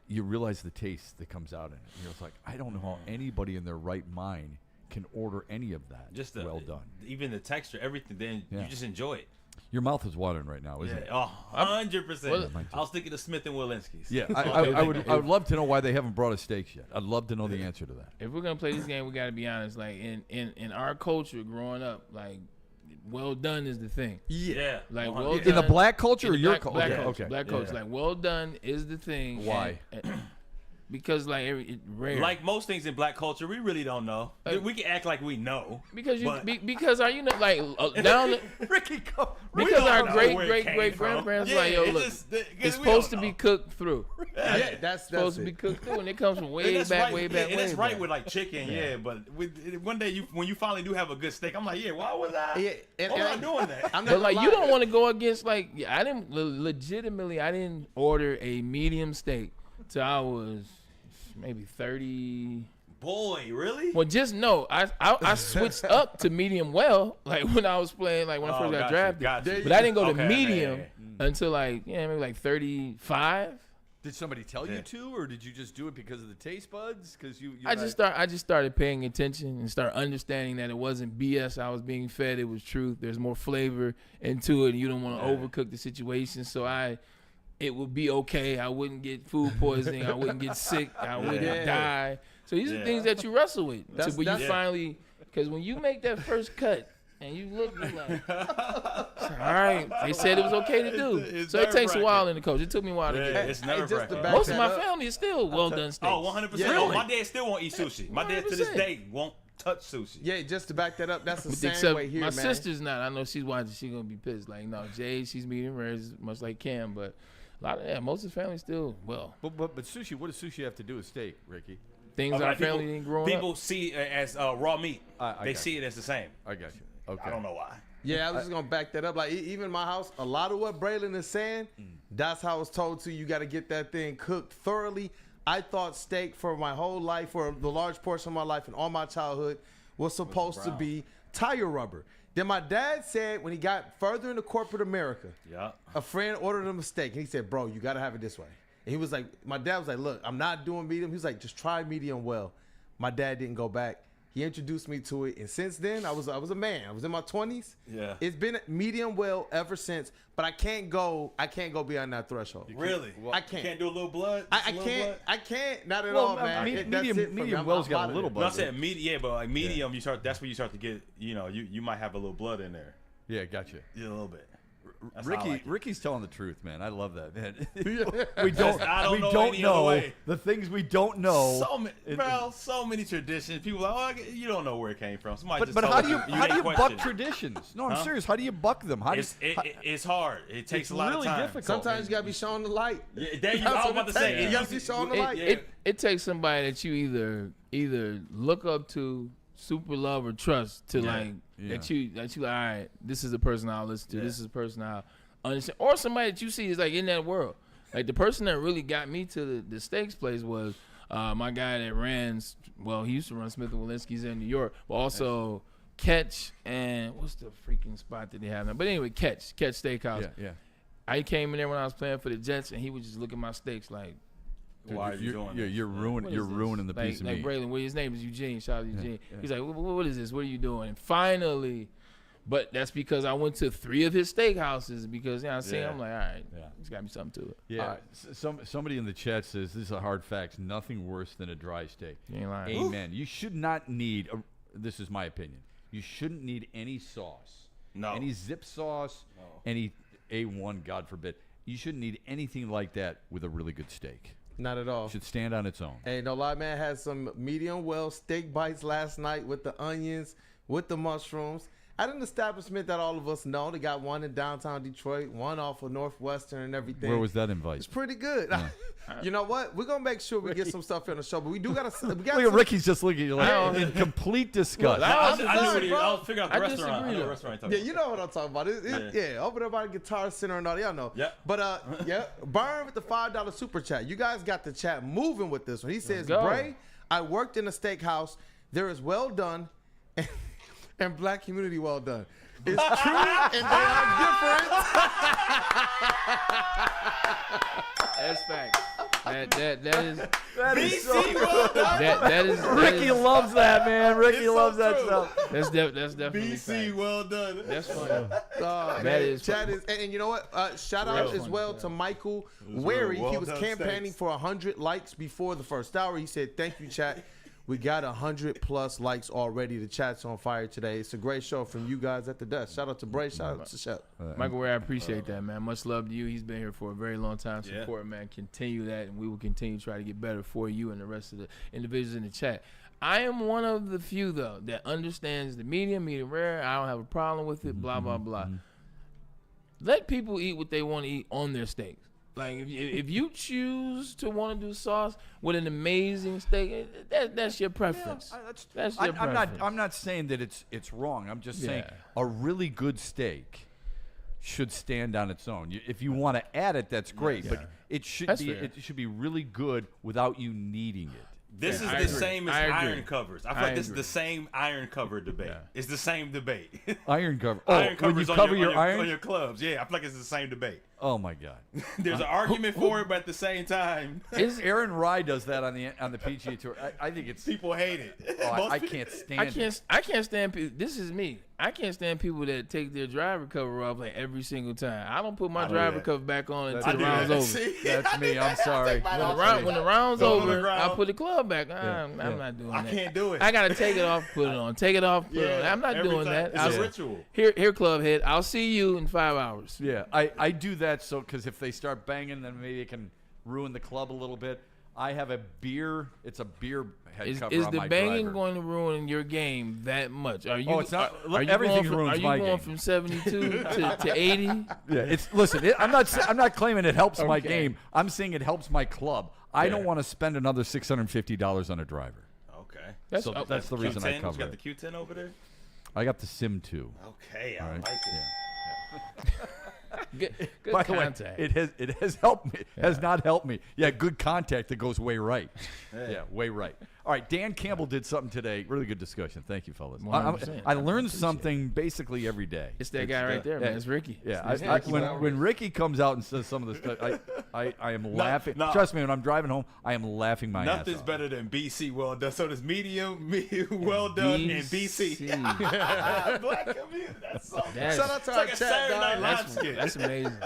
you realize the taste that comes out in it. You're just like, I don't know how anybody in their right mind can order any of that. Just well done. Even the texture, everything. Then you just enjoy it. Your mouth is watering right now, isn't it? Oh, 100%. I was thinking of Smith and Willinski's. Yeah, I would love to know why they haven't brought us steaks yet. I'd love to know the answer to that. If we're gonna play this game, we gotta be honest. Like in our culture, growing up, like well done is the thing. Yeah. Like well done In the black culture in or the your black culture? culture? Okay. Black culture. Like well done is the thing. Why? Because like it rare. Like most things in black culture, we really don't know. We can act like we know. Because but- because are you know like down Ricky, because our great grandparents like yo look, it's supposed to be cooked through. Yeah, that's supposed to it. be cooked through, and it comes from And way that's back, right, way back, and way that's right back. with like chicken, but one day when you finally do have a good steak, I'm like, why was I? Yeah, why was I doing that? I'm not But like gonna you lie. don't want to go against like I didn't legitimately I didn't order a medium steak till I was maybe 30. Boy, really? Well, just know I switched up to medium well like when I was playing like when I first got drafted. Gotcha. But I didn't go to Okay, medium okay. until like maybe like 35. Did somebody tell you to, or did you just do it because of the taste buds? Because I just started paying attention and started understanding that it wasn't BS I was being fed. It was truth. There's more flavor into it. And you don't want to overcook the situation. So it would be okay. I wouldn't get food poisoning. I wouldn't get sick. I wouldn't die. So these are things that you wrestle with. That's- But you that's- finally, because when you make that first cut and you look you're like, all right, they said it was okay to do. It's So it takes a nerve-wracking. while in the coach. It took me a while to get Yeah, it. it's Hey, just nerve-wracking. to back Most of that my up, family is still well done steaks. Oh, 100%. Yeah. Oh, my dad still won't eat sushi. My dad to this 100%. day won't touch sushi. Yeah, just to back that up, that's the With same except way here, my man. sister's not. I know she's watching. She's gonna be pissed. Like no, Jade, she's medium rare, much like Cam. But a lot of most of the family still well. But sushi. What does sushi have to do with steak, Ricky? Things our family didn't grow People up. see it as raw meat. I They got see it as the same. I got you. Okay. I don't know why. Yeah, I was just gonna back that up. Like even in my house, a lot of what Braylon is saying, that's how I was told to. You got to get that thing cooked thoroughly. I thought steak for my whole life, for the large portion of my life and all my childhood, was supposed to be tire rubber. Then my dad said when he got further into corporate America, Yeah. a friend ordered him a steak. And he said, bro, you got to have it this way. And he was like, my dad was like, look, I'm not doing medium. He was like, just try medium well. My dad didn't go back. He introduced me to it, and since then, I was a man. I was in my 20s. Yeah. It's been medium well ever since, but I can't go beyond that threshold. Really? I can't. You can't do a little blood? I can't. Not at all, man. Medium well's got a little No, blood. I'm saying medium, but like medium, that's where you start to get, you might have a little blood in there. Yeah, gotcha. Yeah, a little bit. That's Rick's telling the truth, man. I love that, man. we don't know the things we don't know. So many traditions. People are like, you don't know where it came from. Somebody but how do you buck traditions? No, I'm serious. How do you buck them? It's hard. It takes a lot of time. Difficult. Sometimes you gotta be shown the light. Yeah, there you go. I was about to say, you gotta be shown the light. It takes somebody that you either look up to, super love, or trust to that you like, all right, this is the person I'll listen to. This is the person I'll understand. Or somebody that you see is like in that world. Like the person that really got me to the steaks place was my guy that he used to run Smith & Walensky's in New York, but also Catch and what's the freaking spot that they have now? But anyway, Catch Steakhouse. Yeah. I came in there when I was playing for the Jets, and he would just look at my steaks like, why are you doing this? You're ruining the piece of meat. Like Braylon, his name is Eugene. Shout out to Eugene. Yeah. He's like, what is this? What are you doing? And finally, but that's because I went to 3 of his steakhouses because I'm like, all right, there's got to be something to it. Yeah. Right. Somebody in the chat says this is a hard fact. Nothing worse than a dry steak. You ain't lying. Amen. You should not need. This is my opinion. You shouldn't need any sauce. No. Any zip sauce. No. Any A1. God forbid. You shouldn't need anything like that with a really good steak. Not at all. It should stand on its own. Hey, no lie, man. Had some medium well steak bites last night with the onions, with the mushrooms. At an establishment that all of us know. They got one in downtown Detroit, one off of Northwestern and everything. Where was that invite? It's pretty good. Yeah. You know what? We're gonna make sure we get some stuff in the show, but we do gotta. Look at Ricky's just looking at you like in complete disgust. I'll figure out the restaurant. I know the restaurant. Yeah, you know what I'm talking about. Over there by the Guitar Center and all that. Y'all know. Yeah. But Burn with the $5 super chat. You guys got the chat moving with this one. He says, Bray, I worked in a steakhouse. There is well done and black community well done. It's true and they are different. That's facts. That is BC so good. That is Ricky loves that, man. Ricky loves that stuff. That's definitely BC facts. well done. That's funny. That is chat is and you know what? Shout out as well to Michael Wary. He was campaigning for 100 likes before the first hour. He said, "Thank you, chat. We got 100+ likes already. The chat's on fire today. It's a great show from you guys at the desk. Shout out to Bray. Shout out to Shep. Michael Ware, I appreciate that, man. Much love to you. He's been here for a very long time. Support, man. Continue that, and we will continue to try to get better for you and the rest of the individuals in the chat. I am one of the few, though, that understands the medium rare. I don't have a problem with it, blah, blah, blah. Let people eat what they want to eat on their steaks. Like, if you choose to want to do sauce with an amazing steak, that's your preference. That's your preference. I'm not saying that it's wrong. I'm just saying a really good steak should stand on its own. If you want to add it, that's great. But it should be really good without you needing it. This is the same as iron covers. I feel like this is the same iron cover debate. Yeah. It's the same debate. Iron cover. Iron covers when you cover your iron on your clubs. Yeah, I feel like it's the same debate. Oh my God. There's an argument for it, but at the same time, Amon-Ra does that on the PGA Tour. I think it's people hate it. Oh, I can't stand it. I can't stand people. This is me. I can't stand people that take their driver cover off like every single time. I don't put my driver cover back on until the round's over. That's me. I'm sorry. When the round's over, I put the club back. I'm not doing that. I can't do it. I gotta take it off, put it on. Take it off, put it on. I'm not doing that. It's a ritual. Here, club head. I'll see you in 5 hours. Yeah, I do that because if they start banging, then maybe it can ruin the club a little bit. I have a beer. It's a beer head cover is on the my banging driver. going to ruin your game that much? Are you? It's not. Are you everything going ruins from, my Are you going game. from 72 to 80? Yeah, listen. I'm not claiming it helps my game. I'm saying it helps my club. I don't want to spend another $650 on a driver. Okay. That's the reason I cover it. You got it. the Q10 over there? I got the Sim 2. Okay, I like it. Yeah. Good By the way, contact. it has helped me. Has not helped me. Yeah, good contact that goes way right. Yeah, way right. All All right, Dan Campbell did something today. Really good discussion. Thank you, fellas. 100%. I learned something basically every day. It's that guy right there, man. It's Ricky. Yeah, when Ricky comes out and says some of the stuff, I am laughing. Trust me, when I'm driving home, I am laughing my ass off. Nothing's better than BC well done. So there's medium well done, and BC. Black community. That's so Shout out to our chat, dog. That's amazing.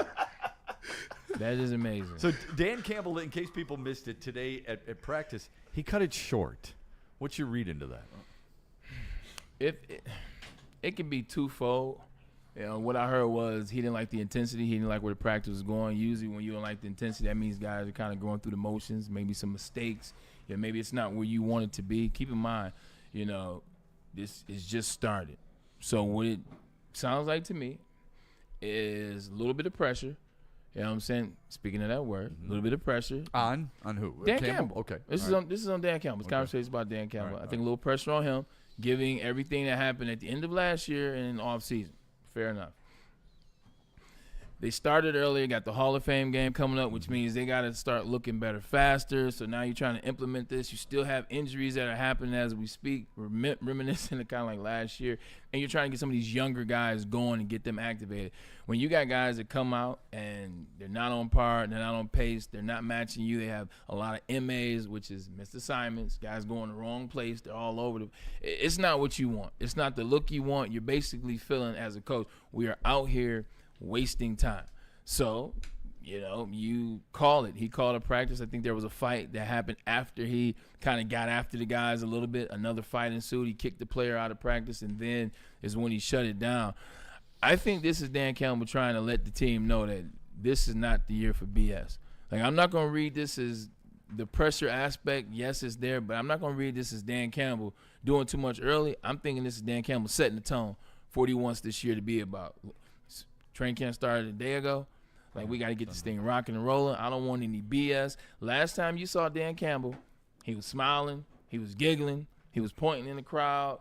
That is amazing. So Dan Campbell, in case people missed it, today at practice, he cut it short. What's your read into that? It can be twofold. What I heard was he didn't like the intensity. He didn't like where the practice was going. Usually when you don't like the intensity, that means guys are kind of going through the motions, maybe some mistakes. Maybe it's not where you want it to be. Keep in mind, this is just started. So what it sounds like to me is a little bit of pressure. You know what I'm saying? Speaking of that word, a little bit of pressure. On who? Dan Campbell. Okay. This is on Dan Campbell. This conversation is about Dan Campbell. I think a little pressure on him, giving everything that happened at the end of last year and in off season. Fair enough. They started earlier, got the Hall of Fame game coming up, which means they got to start looking better faster. So now you're trying to implement this. You still have injuries that are happening as we speak, reminiscent of kind of like last year. And you're trying to get some of these younger guys going and get them activated. When you got guys that come out and they're not on par, they're not on pace, they're not matching you, they have a lot of MAs, which is missed assignments, guys going the wrong place, they're all over. It's not what you want. It's not the look you want. You're basically feeling as a coach, we are out here wasting time. So, you call it. He called a practice. I think there was a fight that happened after he kind of got after the guys a little bit. Another fight ensued. He kicked the player out of practice, and then is when he shut it down. I think this is Dan Campbell trying to let the team know that this is not the year for BS. Like, I'm not going to read this as the pressure aspect. Yes, it's there, but I'm not going to read this as Dan Campbell doing too much early. I'm thinking this is Dan Campbell setting the tone for what he wants this year to be about. Train camp started a day ago. Like, we got to get this thing rocking and rolling. I don't want any BS. Last time you saw Dan Campbell, he was smiling, he was giggling, he was pointing in the crowd,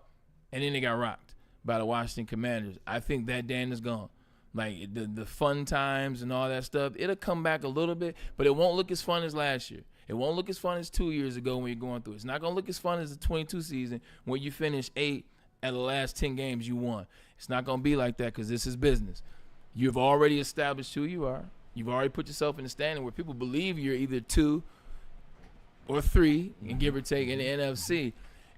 and then they got rocked by the Washington Commanders. I think that Dan is gone. Like, the fun times and all that stuff, it'll come back a little bit, but it won't look as fun as last year. It won't look as fun as 2 years ago when you're going through it. It's not going to look as fun as the 22 season when you finish 8 out of the last 10 games you won. It's not going to be like that because this is business. You've already established who you are. You've already put yourself in the standing where people believe you're either 2 or 3, and give or take, in the NFC.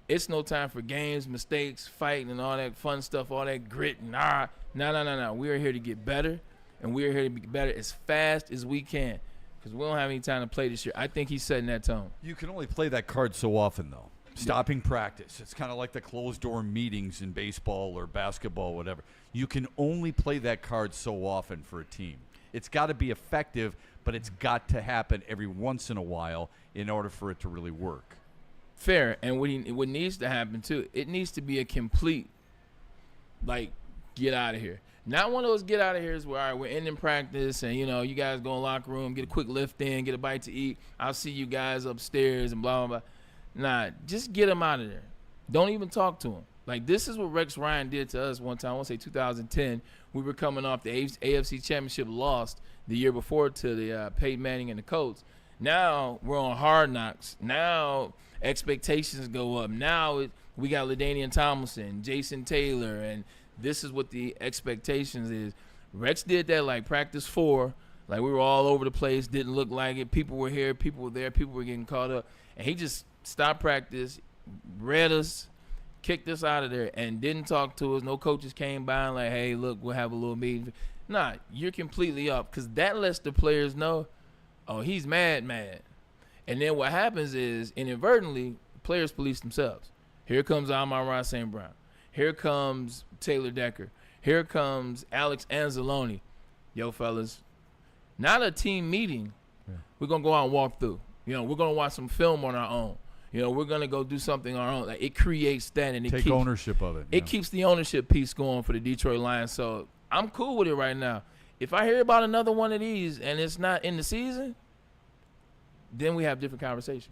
It's no time for games, mistakes, fighting, and all that fun stuff, all that grit. No. We are here to get better, and we are here to be better as fast as we can because we don't have any time to play this year. I think he's setting that tone. You can only play that card so often, though. Stopping practice. It's kind of like the closed-door meetings in baseball or basketball, whatever. You can only play that card so often for a team. It's got to be effective, but it's got to happen every once in a while in order for it to really work. Fair. And what needs to happen, too, it needs to be a complete, get out of here. Not one of those get out of here's where, all right, we're ending practice and, you guys go in the locker room, get a quick lift in, get a bite to eat. I'll see you guys upstairs and blah, blah, blah. Nah, just get them out of there. Don't even talk to them. Like, this is what Rex Ryan did to us one time. I want to say 2010. We were coming off the AFC Championship lost the year before to the Peyton Manning and the Colts. Now we're on Hard Knocks. Now expectations go up. Now we got LaDainian Tomlinson, Jason Taylor, and this is what the expectations is. Rex did that like practice 4. Like, we were all over the place, didn't look like it. People were here, people were there, people were getting caught up. And he just stopped practice, read us, kicked us out of there, and didn't talk to us. No coaches came by and like, hey, look, we'll have a little meeting. Nah, you're completely up because that lets the players know, oh, he's mad. And then what happens is, inadvertently, players police themselves. Here comes Amon-Ra St. Brown. Here comes Taylor Decker. Here comes Alex Anzalone. Yo, fellas, not a team meeting. Yeah. We're going to go out and walk through. We're going to watch some film on our own. We're going to go do something on our own. Like, it creates that. And it keeps ownership of it. It keeps the ownership piece going for the Detroit Lions. So I'm cool with it right now. If I hear about another one of these and it's not in the season, then we have different conversation.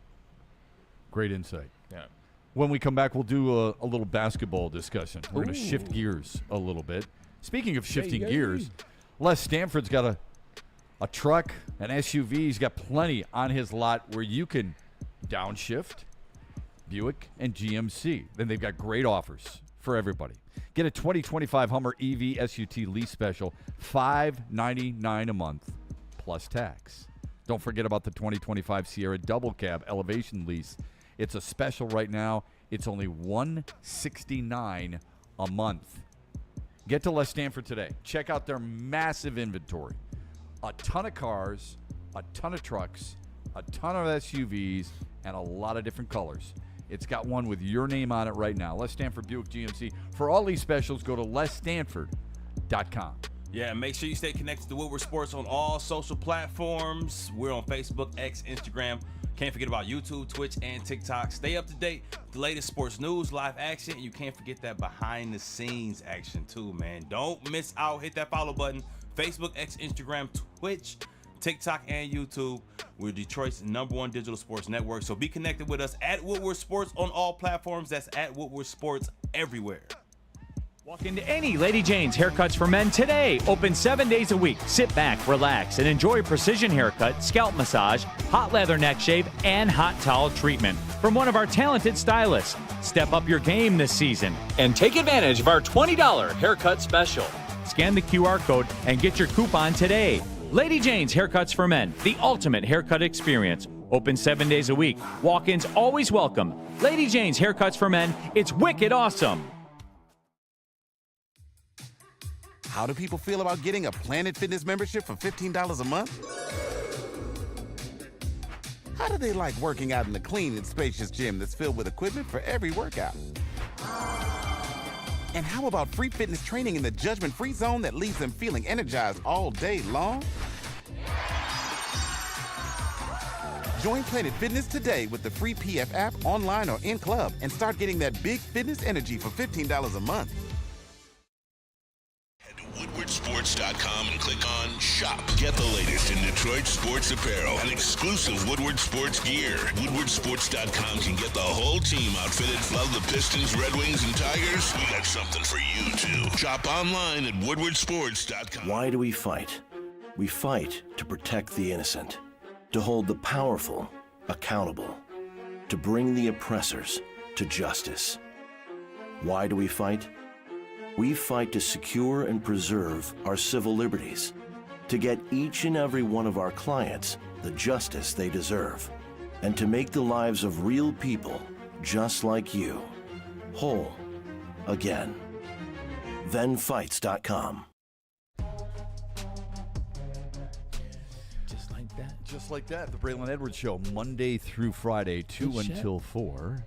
Great insight. Yeah. When we come back, we'll do a little basketball discussion. We're going to shift gears a little bit. Speaking of shifting gears, Les Stanford's got a truck, an SUV. He's got plenty on his lot where you can downshift, Buick and GMC. Then they've got great offers for everybody. Get a 2025 Hummer EV SUT lease special, $599 a month plus tax. Don't forget about the 2025 Sierra Double Cab Elevation lease. It's a special right now. It's only $169 a month. Get to Les Stanford today. Check out their massive inventory. A ton of cars, a ton of trucks, a ton of SUVs, and a lot of different colors. It's got one with your name on it right now. Les Stanford Buick GMC. For all these specials, go to lesstanford.com. Yeah, make sure you stay connected to Woodward Sports on all social platforms. We're on Facebook, X, Instagram. Can't forget about YouTube, Twitch, and TikTok. Stay up to date with the latest sports news, live action, and you can't forget that behind-the-scenes action too, man. Don't miss out. Hit that follow button. Facebook, X, Instagram, Twitch, TikTok, and YouTube. We're Detroit's #1 digital sports network. So be connected with us at Woodward Sports on all platforms. That's at Woodward Sports everywhere. Walk into any Lady Jane's Haircuts for Men today. Open 7 days a week. Sit back, relax, and enjoy precision haircut, scalp massage, hot leather neck shave, and hot towel treatment from one of our talented stylists. Step up your game this season and take advantage of our $20 haircut special. Scan the QR code and get your coupon today. Lady Jane's Haircuts for Men, the ultimate haircut experience. Open 7 days a week. Walk-ins always welcome. Lady Jane's Haircuts for Men. It's wicked awesome. How do people feel about getting a Planet Fitness membership for $15 a month? How do they like working out in a clean and spacious gym that's filled with equipment for every workout? And how about free fitness training in the judgment-free zone that leaves them feeling energized all day long? Join Planet Fitness today with the free PF app, online or in club, and start getting that big fitness energy for $15 a month. WoodwardSports.com and click on Shop. Get the latest in Detroit sports apparel and exclusive Woodward Sports gear. WoodwardSports.com can get the whole team outfitted. Love the Pistons, Red Wings, and Tigers? We got something for you, too. Shop online at WoodwardSports.com. Why do we fight? We fight to protect the innocent, to hold the powerful accountable, to bring the oppressors to justice. Why do we fight? We fight to secure and preserve our civil liberties, to get each and every one of our clients the justice they deserve, and to make the lives of real people just like you whole again. ThenFights.com. Just like that. Just like that. The Braylon Edwards Show, Monday through Friday, 2 until 4.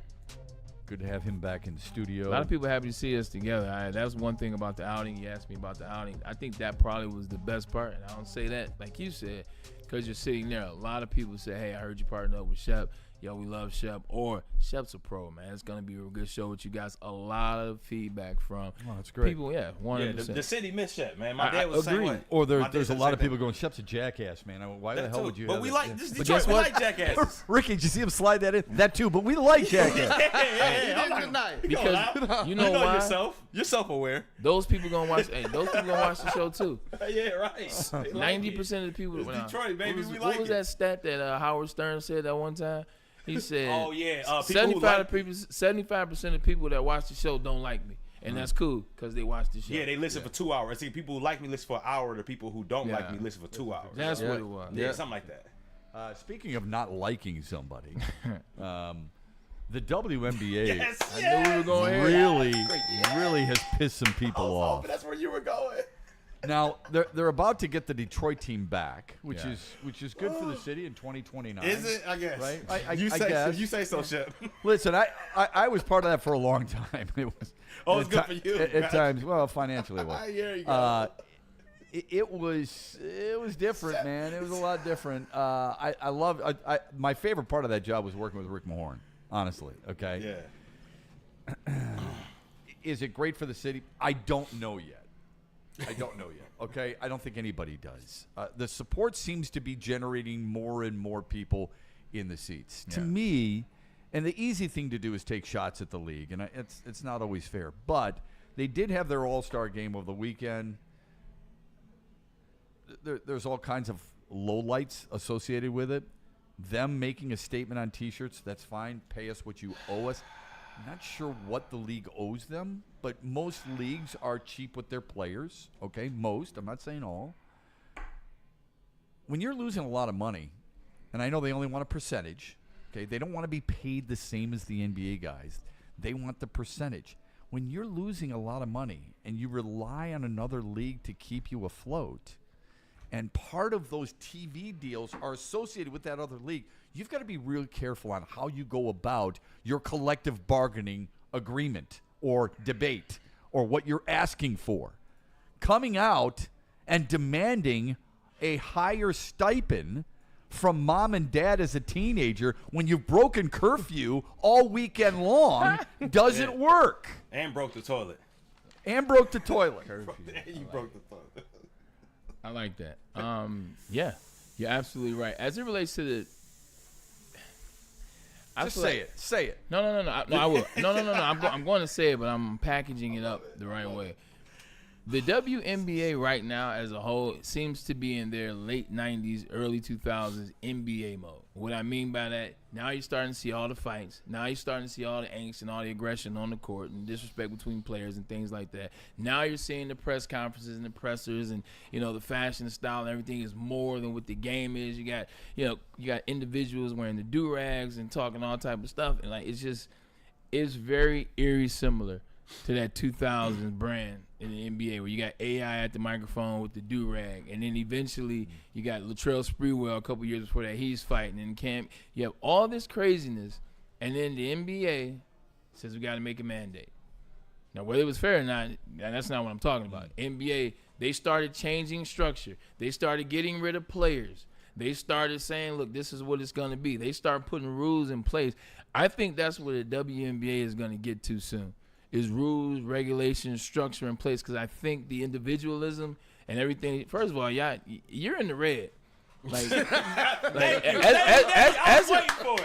Good to have him back in the studio. A lot of people happy to see us together. That's one thing about the outing. You asked me about the outing. I think that probably was the best part. And I don't say that, like you said, because you're sitting there. A lot of people say, hey, I heard you partner up with Shep. Yo, we love Shep. Or Shep's a pro, man. It's going to be a good show with you guys. A lot of feedback from that's great. People, 100%. The city missed Shep, man. My dad was the same way. Or there's a lot of people going, Shep's a jackass, man. Why the hell would you But have we it? like this Detroit. We like jackasses. Ricky, did you see him slide that in? That too, but we like jackass. Because you know why? You're self-aware. Those people gonna watch. Those people gonna watch the show too. Yeah, right. 90% of the people. Detroit, baby. What was that stat that Howard Stern said that one time? He said, "Oh yeah, 75% of people that watch the show don't like me, and that's cool because they watch the show. Yeah, they listen for 2 hours. See, people who like me listen for an hour. The people who don't like me listen for 2 hours. That's what it was. Yeah, something like that. Speaking of not liking somebody, the WNBA I knew we were going really has pissed some people off. That's where you were going. Now they're about to get the Detroit team back, which is good for the city in 2029. Is it? I guess. Right? I You say so, Shep. Listen, I was part of that for a long time. It was. Oh, it's good for you. At times, well, financially, it was. There you go. It was different, man. It was a lot different. I love. My favorite part of that job was working with Rick Mahorn. Honestly, okay. Yeah. Is it great for the city? I don't know yet. Okay, I don't think anybody does. The support seems to be generating more and more people in the seats. To me, and the easy thing to do is take shots at the league, and it's not always fair. But they did have their All-Star game over the weekend. There's all kinds of lowlights associated with it. them making a statement on T-shirts, that's fine. Pay us what you owe us. I'm not sure what the league owes them, but most leagues are cheap with their players. Okay, most. I'm not saying all. When you're losing a lot of money, and I know they only want a percentage, okay, they don't want to be paid the same as the NBA guys. They want the percentage. When you're losing a lot of money and you rely on another league to keep you afloat, and part of those TV deals are associated with that other league, you've got to be real careful on how you go about your collective bargaining agreement or debate or what you're asking for. Coming out and demanding a higher stipend from mom and dad as a teenager when you've broken curfew all weekend long doesn't work. And broke the toilet. You broke the toilet. I like that. Yeah, you're absolutely right. As it relates to the, Just say it. Say it. No, I will. No. I'm going to say it, but I'm packaging it up the right way. The WNBA right now as a whole seems to be in their late 90s, early 2000s NBA mode. What I mean by that, now you're starting to see all the fights. Now you're starting to see all the angst and all the aggression on the court and disrespect between players and things like that. Now you're seeing the press conferences and the pressers and, the fashion and style and everything is more than what the game is. You got individuals wearing the do-rags and talking all type of stuff. And, it's very eerie similar to that 2000s brand in the NBA where you got AI at the microphone with the do-rag, and then eventually you got Latrell Sprewell a couple years before that, he's fighting, and you have all this craziness, and then the NBA says we got to make a mandate. Now, whether it was fair or not, that's not what I'm talking about. NBA, they started changing structure. They started getting rid of players. They started saying, look, this is what it's going to be. They start putting rules in place. I think that's where the WNBA is going to get to soon. Is rules, regulations, structure in place, because I think the individualism and everything. First of all, you're in the red.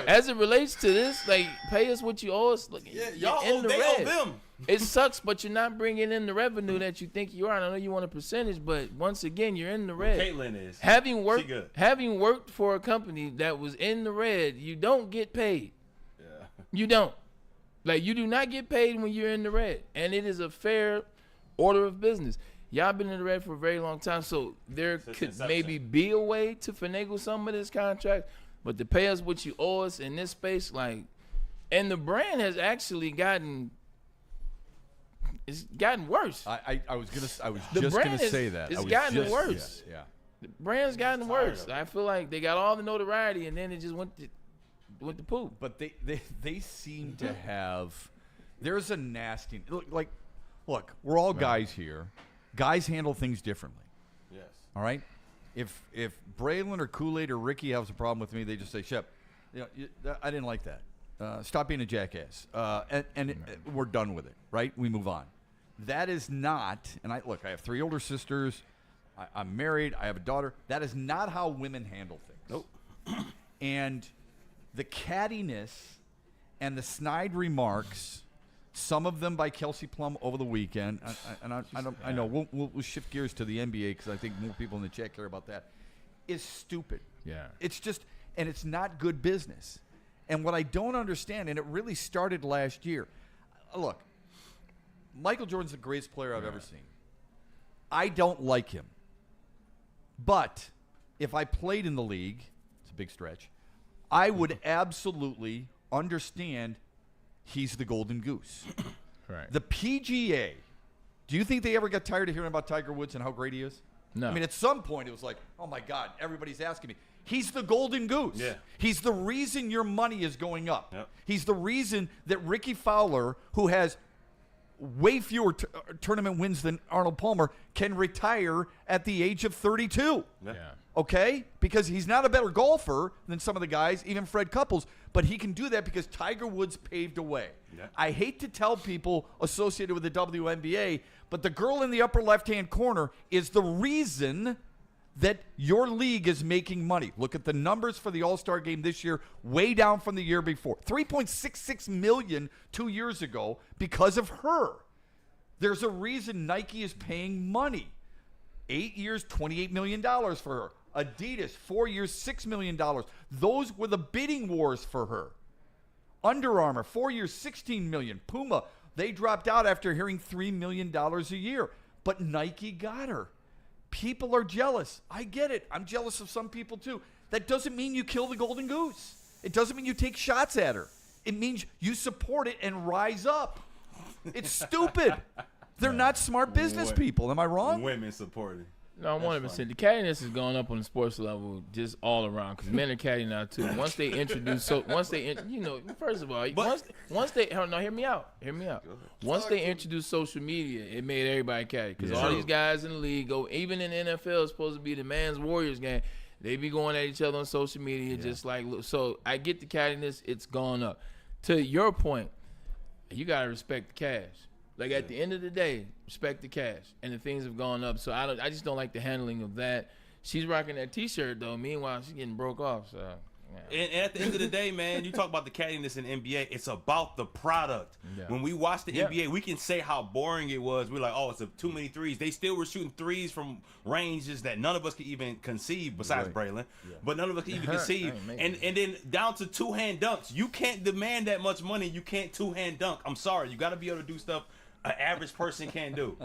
As it relates to this, pay us what you owe us. Look, y'all in the they red. owe them. It sucks, but you're not bringing in the revenue that you think you are. And I know you want a percentage, but once again, you're in the red. Caitlin is. Having worked for a company that was in the red, you don't get paid. Yeah. You don't. You do not get paid when you're in the red. And it is a fair order of business. Y'all been in the red for a very long time, so there could maybe be a way to finagle some of this contract, but to pay us what you owe us in this space, and the brand has actually gotten worse. I was just gonna say that. It's gotten worse. Yeah. The brand's gotten worse. I feel like they got all the notoriety, and then it just went to poop. But they seem to have. There's a nasty look. We're all guys here. Guys handle things differently. Yes. All right. If Braylon or Kool-Aid or Ricky has a problem with me, they just say, Shep, I didn't like that. Stop being a jackass. And we're done with it. Right. We move on. That is not. And I have 3 older sisters. I'm married. I have a daughter. That is not how women handle things. Nope. And the cattiness and the snide remarks, some of them by Kelsey Plum over the weekend, I know we'll shift gears to the NBA because I think more people in the chat care about that, is stupid. Yeah. It's just, and it's not good business. And what I don't understand, and it really started last year, look, Michael Jordan's the greatest player I've ever seen. I don't like him. But if I played in the league, it's a big stretch, I would absolutely understand he's the golden goose. Right. The PGA, do you think they ever got tired of hearing about Tiger Woods and how great he is? No. I mean, at some point it was like, oh my God, everybody's asking me. He's the golden goose. Yeah. He's the reason your money is going up. Yep. He's the reason that Ricky Fowler, who has way fewer tournament wins than Arnold Palmer, can retire at the age of 32. Yeah. Okay? Because he's not a better golfer than some of the guys, even Fred Couples, but he can do that because Tiger Woods paved a way. Yeah. I hate to tell people associated with the WNBA, but the girl in the upper left-hand corner is the reason that your league is making money. Look at the numbers for the All-Star game this year, way down from the year before. $3.66 million 2 years ago because of her. There's a reason Nike is paying money. 8 years, $28 million for her. Adidas, 4 years, $6 million. Those were the bidding wars for her. Under Armour, 4 years, $16 million. Puma, they dropped out after hearing $3 million a year. But Nike got her. People are jealous. I get it. I'm jealous of some people too. That doesn't mean you kill the golden goose. It doesn't mean you take shots at her. It means you support it and rise up. It's stupid. They're not smart business people. Am I wrong? Women supporting. No, 100%. The cattiness is going up on the sports level just all around because men are catty now too. Once they introduce, first of all, once they hear me out. Once they introduce social media, it made everybody catty because all these guys in the league go. Even in the NFL, it's supposed to be the man's Warriors game. They be going at each other on social media, just like so. I get the cattiness; it's gone up. To your point, you gotta respect the cash. Like at the end of the day, respect the cash, and the things have gone up. So I just don't like the handling of that. She's rocking that T-shirt though. Meanwhile, she's getting broke off. So. Yeah. And at the end of the day, man, you talk about the cattiness in the NBA. It's about the product. Yeah. When we watch the NBA, we can say how boring it was. We're like, oh, it's too many threes. They still were shooting threes from ranges that none of us could even conceive, besides Braylon. Yeah. But none of us can even conceive. And then down to two-hand dunks. You can't demand that much money. You can't two-hand dunk. I'm sorry. You got to be able to do stuff an average person can't do.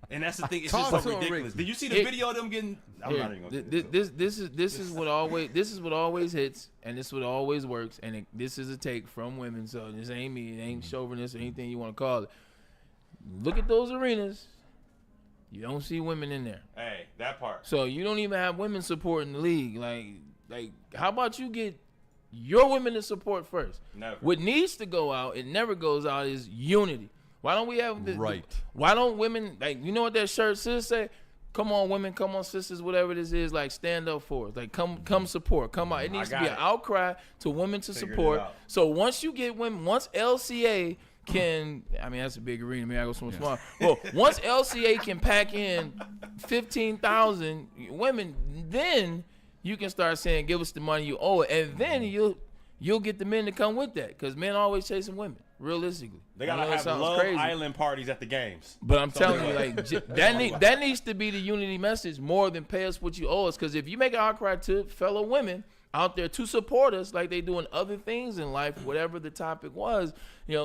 And that's the thing. It's just so ridiculous. Did you see the video of them getting? I'm not even gonna this is what always hits, and this is what always works, and this is a take from women. So this ain't me. It ain't chauvinist or anything you want to call it. Look at those arenas. You don't see women in there. Hey, that part. So you don't even have women supporting the league. Like, how about you get your women to support first? Never. What needs to go out, it never goes out, is unity. Why don't we have this? Right. Why don't women, like, you know what that shirt says? Say, come on, women, come on, sisters, whatever this is, like, stand up for us. Like, come support, come out. It needs to be an outcry to women to support. So once you get women, once LCA can, I mean, that's a big arena. Maybe I go somewhere small. Well, once LCA can pack in 15,000 women, then you can start saying, give us the money you owe it. And then you'll get the men to come with that because men always chasing women. Realistically, they gotta have Love Island parties at the games. But I'm telling you, like that needs to be the unity message more than pay us what you owe us. Because if you make an outcry to fellow women out there to support us, like they do in other things in life, whatever the topic was,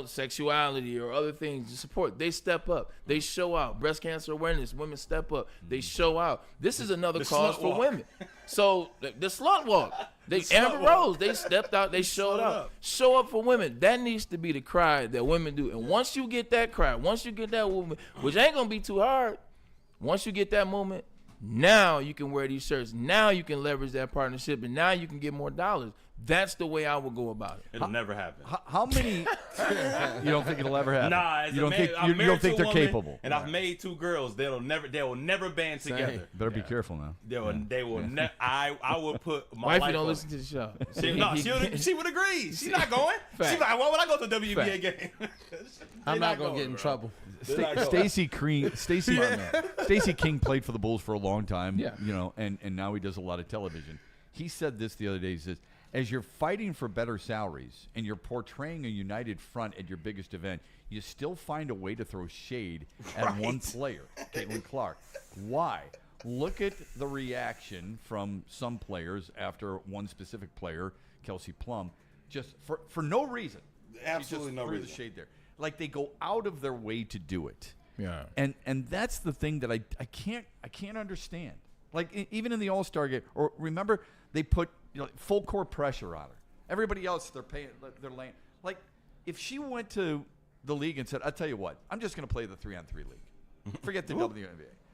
sexuality or other things to support, they step up, they show out. Breast cancer awareness, women step up, they show out. This is another cause for women. So the slut walk. Amber Rose, they stepped out, they showed up. Show up for women. That needs to be the cry that women do. And once you get that cry, once you get that movement, which ain't gonna be too hard, once you get that moment, now you can wear these shirts. Now you can leverage that partnership, and now you can get more dollars. That's the way I would go about it. It'll never happen. How many? You don't think it'll ever happen? Nah, you don't think they're capable. And I've made 2 girls. They will never band together. Better be careful now. They will never. I will put my wifey life don't up. listen to the show. She would agree. She's not going. She's like, why would I go to a WNBA game? I'm not gonna get in trouble. Stacey King played for the Bulls for a long time. And now he does a lot of television. He said this the other day. He says, as you're fighting for better salaries and you're portraying a united front at your biggest event, you still find a way to throw shade at one player, Caitlin Clark. Why? Look at the reaction from some players after one specific player, Kelsey Plum, just for no reason. Absolutely no reason. The shade there. Like they go out of their way to do it. Yeah. And that's the thing that I can't understand. Like even in the All-Star game, or remember they put full court pressure on her. Everybody else they're laying. Like if she went to the league and said, "I'll tell you what, I'm just going to play the 3-on-3 league. Forget the WNBA."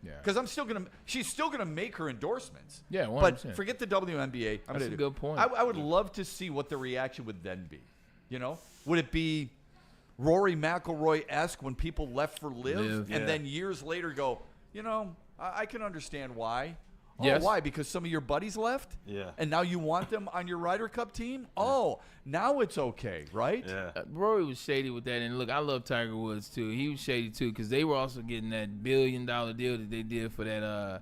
Yeah. Because she's still gonna make her endorsements. Yeah, 100%. But forget the WNBA. That's a good point. I would love to see what the reaction would then be. Would it be Rory McIlroy-esque when people left for Liv and then years later go, I can understand why. Yes. Oh, why? Because some of your buddies left? Yeah. And now you want them on your Ryder Cup team? Oh, now it's okay, right? Yeah. Rory was shady with that. And look, I love Tiger Woods, too. He was shady, too, because they were also getting that $1 billion deal that they did for that,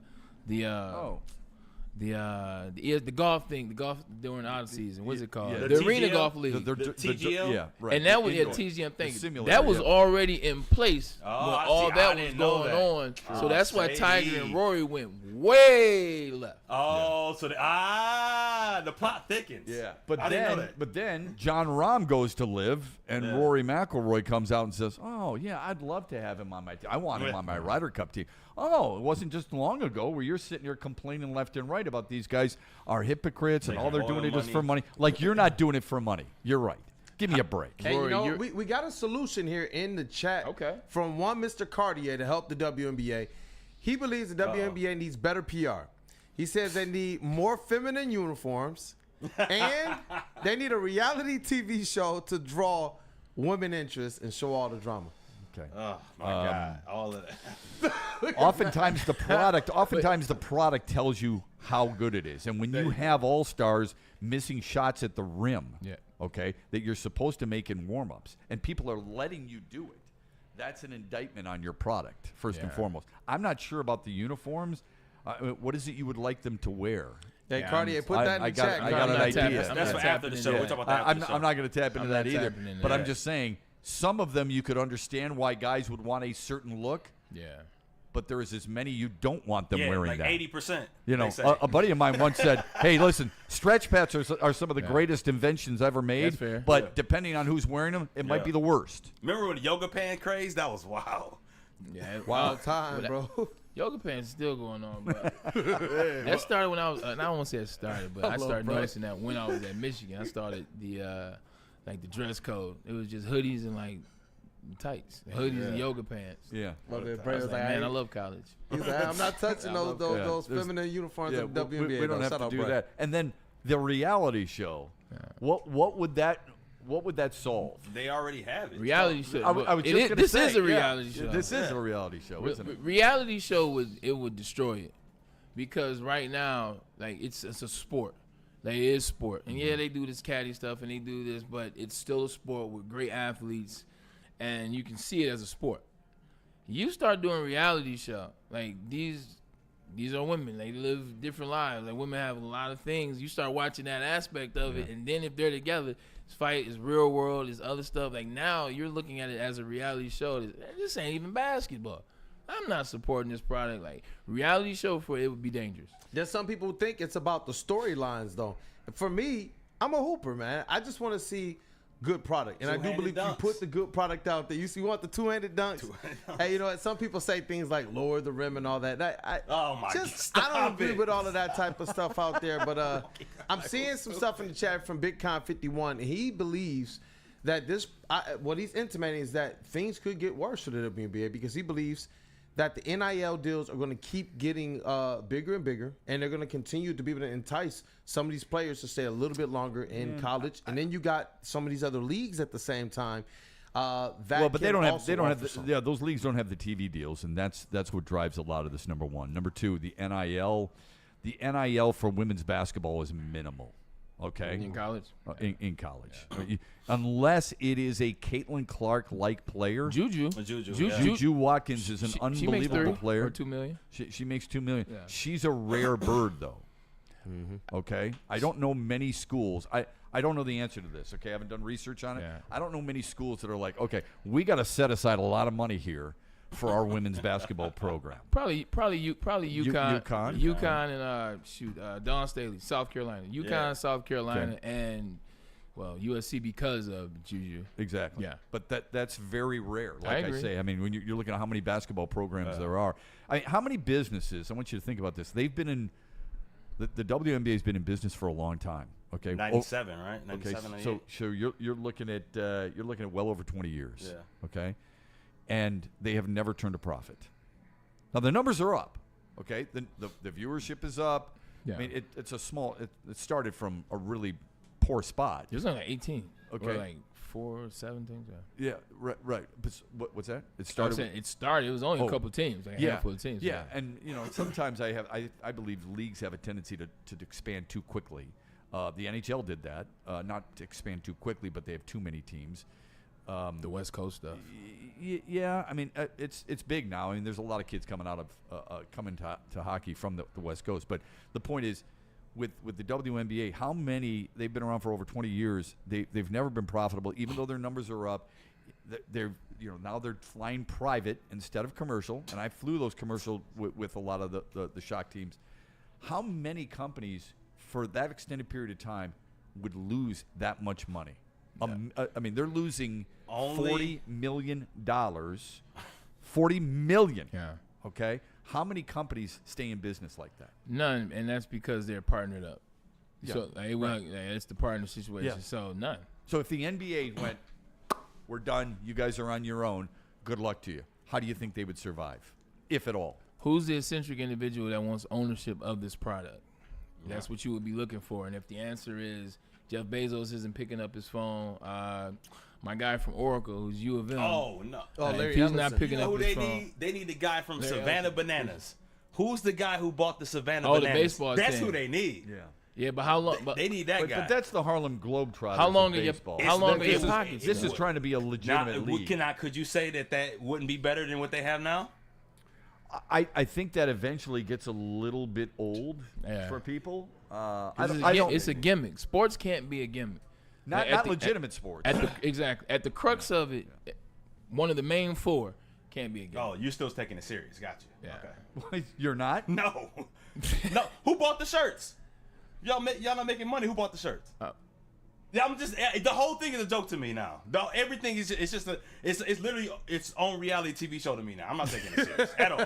the golf thing, the golf during the odd season. What's it called? Yeah. The The Arena TGM? Golf League. The TGM? Yeah, right. And that was Indoor. TGM thing. Simulator, That was yeah. already in place when I all see. I that was didn't know going that. on. So that's why say. Tiger and Rory went way left. Oh, so the plot thickens. Yeah, I didn't know that. then John Rahm goes to live, and Yeah. Rory McIlroy comes out and says, "Oh yeah, I'd love to have him on my team. I want him on my Ryder Cup team." Oh, it wasn't just long ago where you're sitting here complaining left and right about these guys are hypocrites and all they're doing it is for money. Like you're not doing it for money. You're right. Give me a break. Hey, Rory, you know, we got a solution here in the chat from one Mr. Cartier to help the WNBA. He believes the WNBA needs better PR. He says they need more feminine uniforms and they need a reality TV show to draw women interest and show all the drama. Okay. Oh my God, all of that. Oftentimes the product tells you how good it is. And when you have all-stars missing shots at the rim, okay, that you're supposed to make in warm-ups, and people are letting you do it, that's an indictment on your product, first and foremost. I'm not sure about the uniforms. What is it you would like them to wear? Hey, Cartier, put that in the chat. I got an idea. That's what after the show. We're talking about that after the show. I'm not going to tap into that either. But I'm just saying, some of them you could understand why guys would want a certain look. Yeah. But there is as many you don't want them wearing like that. 80%. You know, a buddy of mine once said, "Hey, listen, stretch pants are some of the greatest inventions ever made. That's fair. But depending on who's wearing them, it might be the worst." Remember when the yoga pant craze? That was wild. Yeah, Wild time, bro. Yoga pants still going on, but that started when I was. I don't want to say it started, but I started noticing that when I was at Michigan. I started the the dress code. It was just hoodies and like tights, hoodies and yoga pants. Yeah. I was like, man, I love college. He's like, I'm not touching those feminine uniforms of the WNBA. We don't have to do that. And then the reality show. What would that solve? They already have it. Reality show. I was just gonna this say, is a reality show. This is a reality show, isn't it? Reality show would destroy it, because right now, like it's a sport. Like, it is sport, and yeah, they do this caddy stuff and they do this, but it's still a sport with great athletes, and you can see it as a sport. You start doing reality show, like these are women. They live different lives. Like, women have a lot of things. You start watching that aspect of it, and then if they're together, it's fight, it's real world, it's other stuff. Like, now you're looking at it as a reality show. This ain't even basketball. I'm not supporting this product. Like, reality show for it would be dangerous. There's some people who think it's about the storylines, though. For me, I'm a hooper, man. I just want to see good product, and I do believe you put the good product out there. You want the two-handed dunks? Hey, you know what? Some people say things like lower the rim and all that. I don't agree with all of that type of stuff out there. But I'm seeing some stuff in the chat from BigCon51, and he believes that what he's intimating is that things could get worse for the WNBA, because he believes that the NIL deals are going to keep getting bigger and bigger, and they're going to continue to be able to entice some of these players to stay a little bit longer in college. And then you got some of these other leagues at the same time. But they don't have those leagues don't have the TV deals, and that's what drives a lot of this. Number one. Number two, the NIL for women's basketball is minimal. Okay, in college, in college, unless it is a Caitlin Clark-like player. Juju Watkins is an unbelievable player. Or $2 million. She makes $2 million. Yeah. She's a rare bird, though. Okay, I don't know many schools. I don't know the answer to this. Okay, I haven't done research on it. Yeah. I don't know many schools that are like, okay, we got to set aside a lot of money here for our women's basketball program. Probably UConn. UConn and Dawn Staley, South Carolina. UConn, South Carolina, and USC because of Juju. Exactly. Yeah. But that's very rare. Like I say, I mean, when you're looking at how many basketball programs there are, how many businesses? I want you to think about this. They've been in the WNBA has been in business for a long time. Okay. 97, right? 97, okay. So you're looking at well over 20 years. Yeah. Okay. And they have never turned a profit. Now the numbers are up. Okay. The viewership is up. Yeah. I mean, it's a small. It started from a really poor spot. It was only like 18. Okay. Or like 4 or 7 teams. Yeah. Right. But what's that? It started. It started. It was only a couple teams. Like a handful of teams. Yeah. And sometimes I believe leagues have a tendency to expand too quickly. The NHL did that, not to expand too quickly, but they have too many teams. The West Coast stuff. Yeah, I mean, it's big now. I mean, there's a lot of kids coming out of coming to hockey from the West Coast. But the point is, with the WNBA, how many they've been around for over 20 years. They've never been profitable, even though their numbers are up. They're now they're flying private instead of commercial, and I flew those commercial with a lot of the Shock teams. How many companies for that extended period of time would lose that much money? Yeah. I mean, they're losing $40 million. $40 million. Yeah. Okay. How many companies stay in business like that? None, and that's because they're partnered up. Yeah. So it's the partner situation. Yeah. So none. So if the NBA went, we're done, you guys are on your own, good luck to you. How do you think they would survive, if at all? Who's the eccentric individual that wants ownership of this product? That's what you would be looking for. And if the answer is Jeff Bezos isn't picking up his phone, my guy from Oracle, who's U of M. Oh, no. If he's not picking up his phone. Need? They need the guy from Savannah Bananas. Who's the guy who bought the Savannah The Bananas? baseball That's team. who they need. Yeah. Yeah, but how long? They need that guy. But that's the Harlem Globetrotters. How long of are your baseball. pockets? This is trying to be a legitimate league. Could you say that wouldn't be better than what they have now? I think that eventually gets a little bit old for people. It's a gimmick. Sports can't be a gimmick. Not legitimate sports. Exactly. At the crux of it, one of the main four can't be a gimmick. Oh, you're still taking it serious. Got you. Yeah. Okay. You're not? No. No. Who bought the shirts? Y'all not making money. Who bought the shirts? Yeah, I'm just the whole thing is a joke to me now. Everything is it's literally its own reality TV show to me now. I'm not taking it serious at all.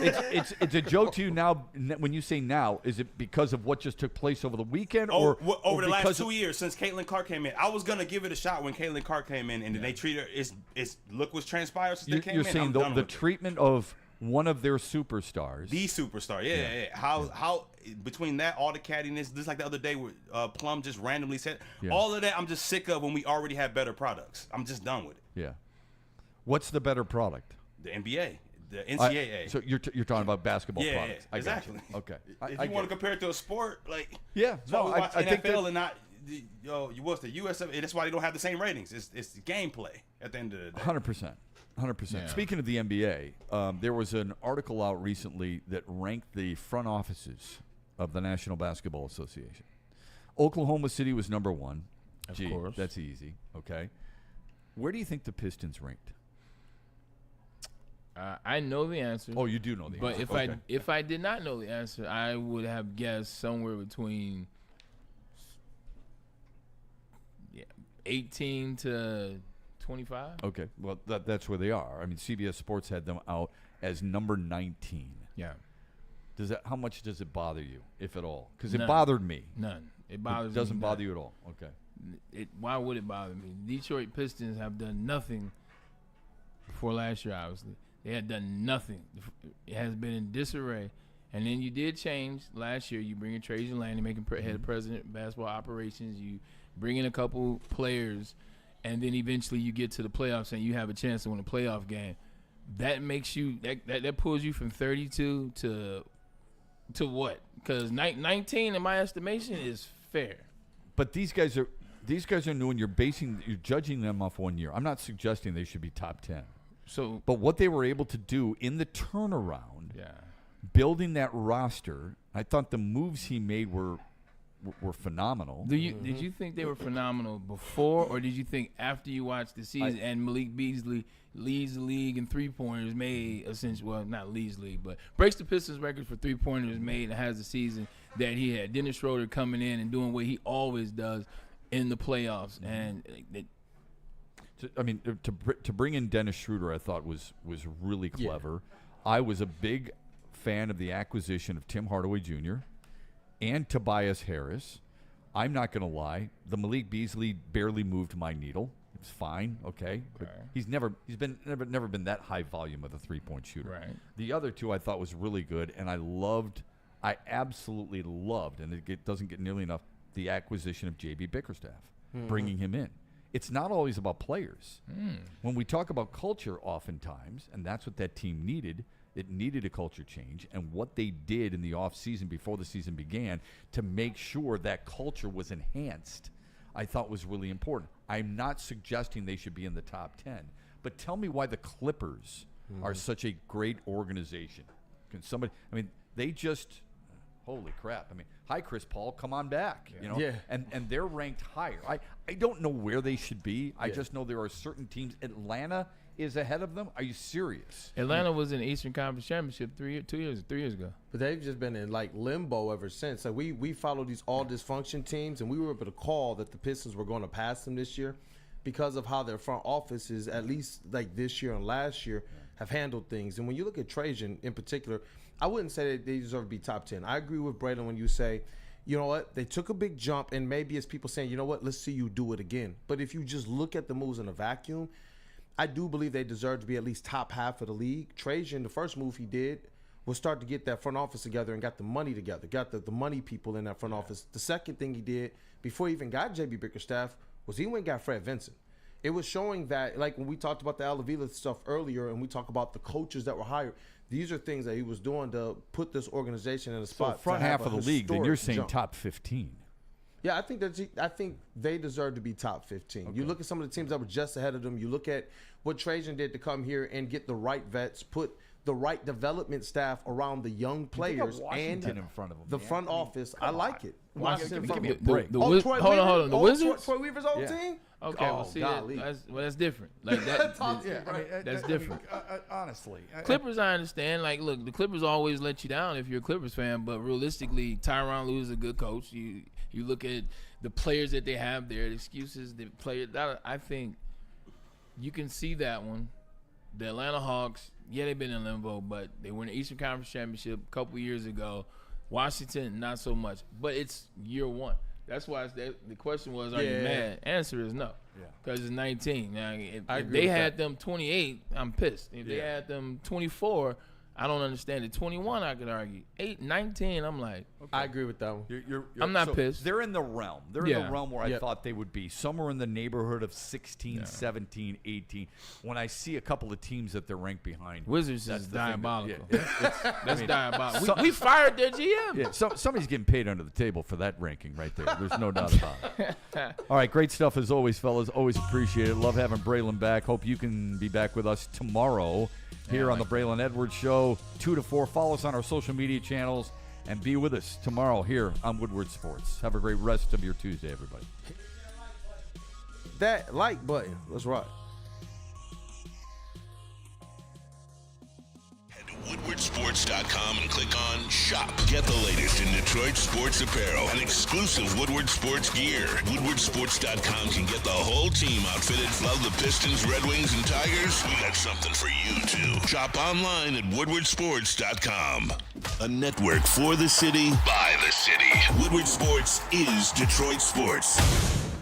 It's a joke to you now. When you say now, is it because of what just took place over the weekend, or over the last 2 years since Caitlin Clark came in? I was gonna give it a shot when Caitlin Clark came in, and then they treat her. It's look what's transpired since they came in. You're saying the treatment of one of their superstars. The superstar, yeah. How between that, all the cattiness, just like the other day where Plum just randomly said, all of that I'm just sick of when we already have better products. I'm just done with it. Yeah. What's the better product? The NBA, the NCAA. So you're talking about basketball products. Yeah, exactly. Okay. If you want to compare it to a sport, like yeah, no, I watch think NFL and not what's the USF? That's why they don't have the same ratings. It's the gameplay at the end of the day. 100%. 100%. Yeah. Speaking of the NBA, there was an article out recently that ranked the front offices of the National Basketball Association. Oklahoma City was number one. Of course. That's easy. Okay. Where do you think the Pistons ranked? I know the answer. Oh, you do know the answer. But if I did not know the answer, I would have guessed somewhere between 18 to 25. Okay, well that's where they are. I mean, CBS Sports had them out as number 19. Yeah. How much does it bother you, if at all? Because it bothered me. None. It bothers me. It doesn't bother you at all. Okay. Why would it bother me? Detroit Pistons have done nothing before last year. Obviously, they had done nothing. It has been in disarray. And then you did change last year. You bring in Trajan Landy, making head of president of basketball operations. You bring in a couple players. And then eventually you get to the playoffs and you have a chance to win a playoff game. That makes you that pulls you from 32 to what? Because 19, in my estimation, is fair. But these guys are new, and you're judging them off 1 year. I'm not suggesting they should be top 10. But what they were able to do in the turnaround, building that roster, I thought the moves he made were phenomenal. Did you think they were phenomenal before, or did you think after you watched the season and Malik Beasley leads the league in three-pointers made, essentially, well, not leads the league, but breaks the Pistons record for three-pointers made and has the season that he had. Dennis Schroeder coming in and doing what he always does in the playoffs. And to bring in Dennis Schroeder, I thought was really clever. Yeah. I was a big fan of the acquisition of Tim Hardaway Jr. and Tobias Harris. I'm not going to lie. The Malik Beasley barely moved my needle. It's fine, okay. But he's never been that high volume of a three-point shooter. Right. The other two I thought was really good, and I absolutely loved, and it doesn't get nearly enough, the acquisition of J.B. Bickerstaff, bringing him in. It's not always about players. When we talk about culture oftentimes, and that's what that team needed, it needed a culture change, and what they did in the offseason before the season began to make sure that culture was enhanced, I thought was really important. I'm not suggesting they should be in the top 10, but tell me why the Clippers are such a great organization. Can somebody, I mean, they just, holy crap. I mean, hi, Chris Paul, come on back. You know? Yeah. And they're ranked higher. I don't know where they should be. I just know there are certain teams. Atlanta is ahead of them. Are you serious? Atlanta was in the Eastern Conference Championship 3 years ago. But they've just been in like limbo ever since. Like we followed these all dysfunction teams, and we were able to call that the Pistons were going to pass them this year because of how their front offices, at least like this year and last year, have handled things. And when you look at Trajan in particular, I wouldn't say that they deserve to be top 10. I agree with Braylon when you say, you know what, they took a big jump, and maybe it's people saying, you know what, let's see you do it again. But if you just look at the moves in a vacuum, I do believe they deserve to be at least top half of the league. Trajan, the first move he did was start to get that front office together and got the money together, got the money people in that front office. The second thing he did before he even got J.B. Bickerstaff was he went and got Fred Vincent. It was showing that, like when we talked about the Alavila stuff earlier and we talk about the coaches that were hired, these are things that he was doing to put this organization in a spot. So front half of the league, then you're saying top 15. Yeah, I think they deserve to be top 15. Okay. You look at some of the teams that were just ahead of them. You look at what Trajan did to come here and get the right vets, put the right development staff around the young players and in front of them, the front office. I like it. Washington, give me a break. Hold on. The Wizards? Troy Weaver's old team? Okay, well, see, that's different. Like that, that's different. Honestly, Clippers, I understand. Like, look, the Clippers always let you down if you're a Clippers fan, but realistically, Tyronn Lue is a good coach. You look at the players that they have there, the excuses, the players. I think you can see that one. The Atlanta Hawks, yeah, they've been in limbo, but they won the Eastern Conference Championship a couple years ago. Washington, not so much, but it's year one. That's why the question was, are you mad? Answer is no, because it's 19. Now, if they had them 28, I'm pissed. If they had them 24, I don't understand it. 21, I could argue. 19, I'm like, okay. I agree with that one. I'm not pissed. They're in the realm. They're in the realm where I thought they would be. Somewhere in the neighborhood of 16, 17, 18. When I see a couple of teams that they're ranked behind. Wizards is diabolical. That's diabolical. We fired their GM. Yeah, somebody's getting paid under the table for that ranking right there. There's no doubt about it. All right, great stuff as always, fellas. Always appreciate it. Love having Braylon back. Hope you can be back with us tomorrow here on the Braylon Edwards Show, 2 to 4. Follow us on our social media channels and be with us tomorrow here on Woodward Sports. Have a great rest of your Tuesday, everybody. That like button. Let's rock. Head to WoodwardSports.com and click on Shop. Get the latest in Detroit sports apparel and exclusive Woodward Sports gear. WoodwardSports.com can get the whole team outfitted. Love the Pistons, Red Wings, and Tigers? We got something for you, too. Shop online at WoodwardSports.com. A network for the city, by the city. Woodward Sports is Detroit sports.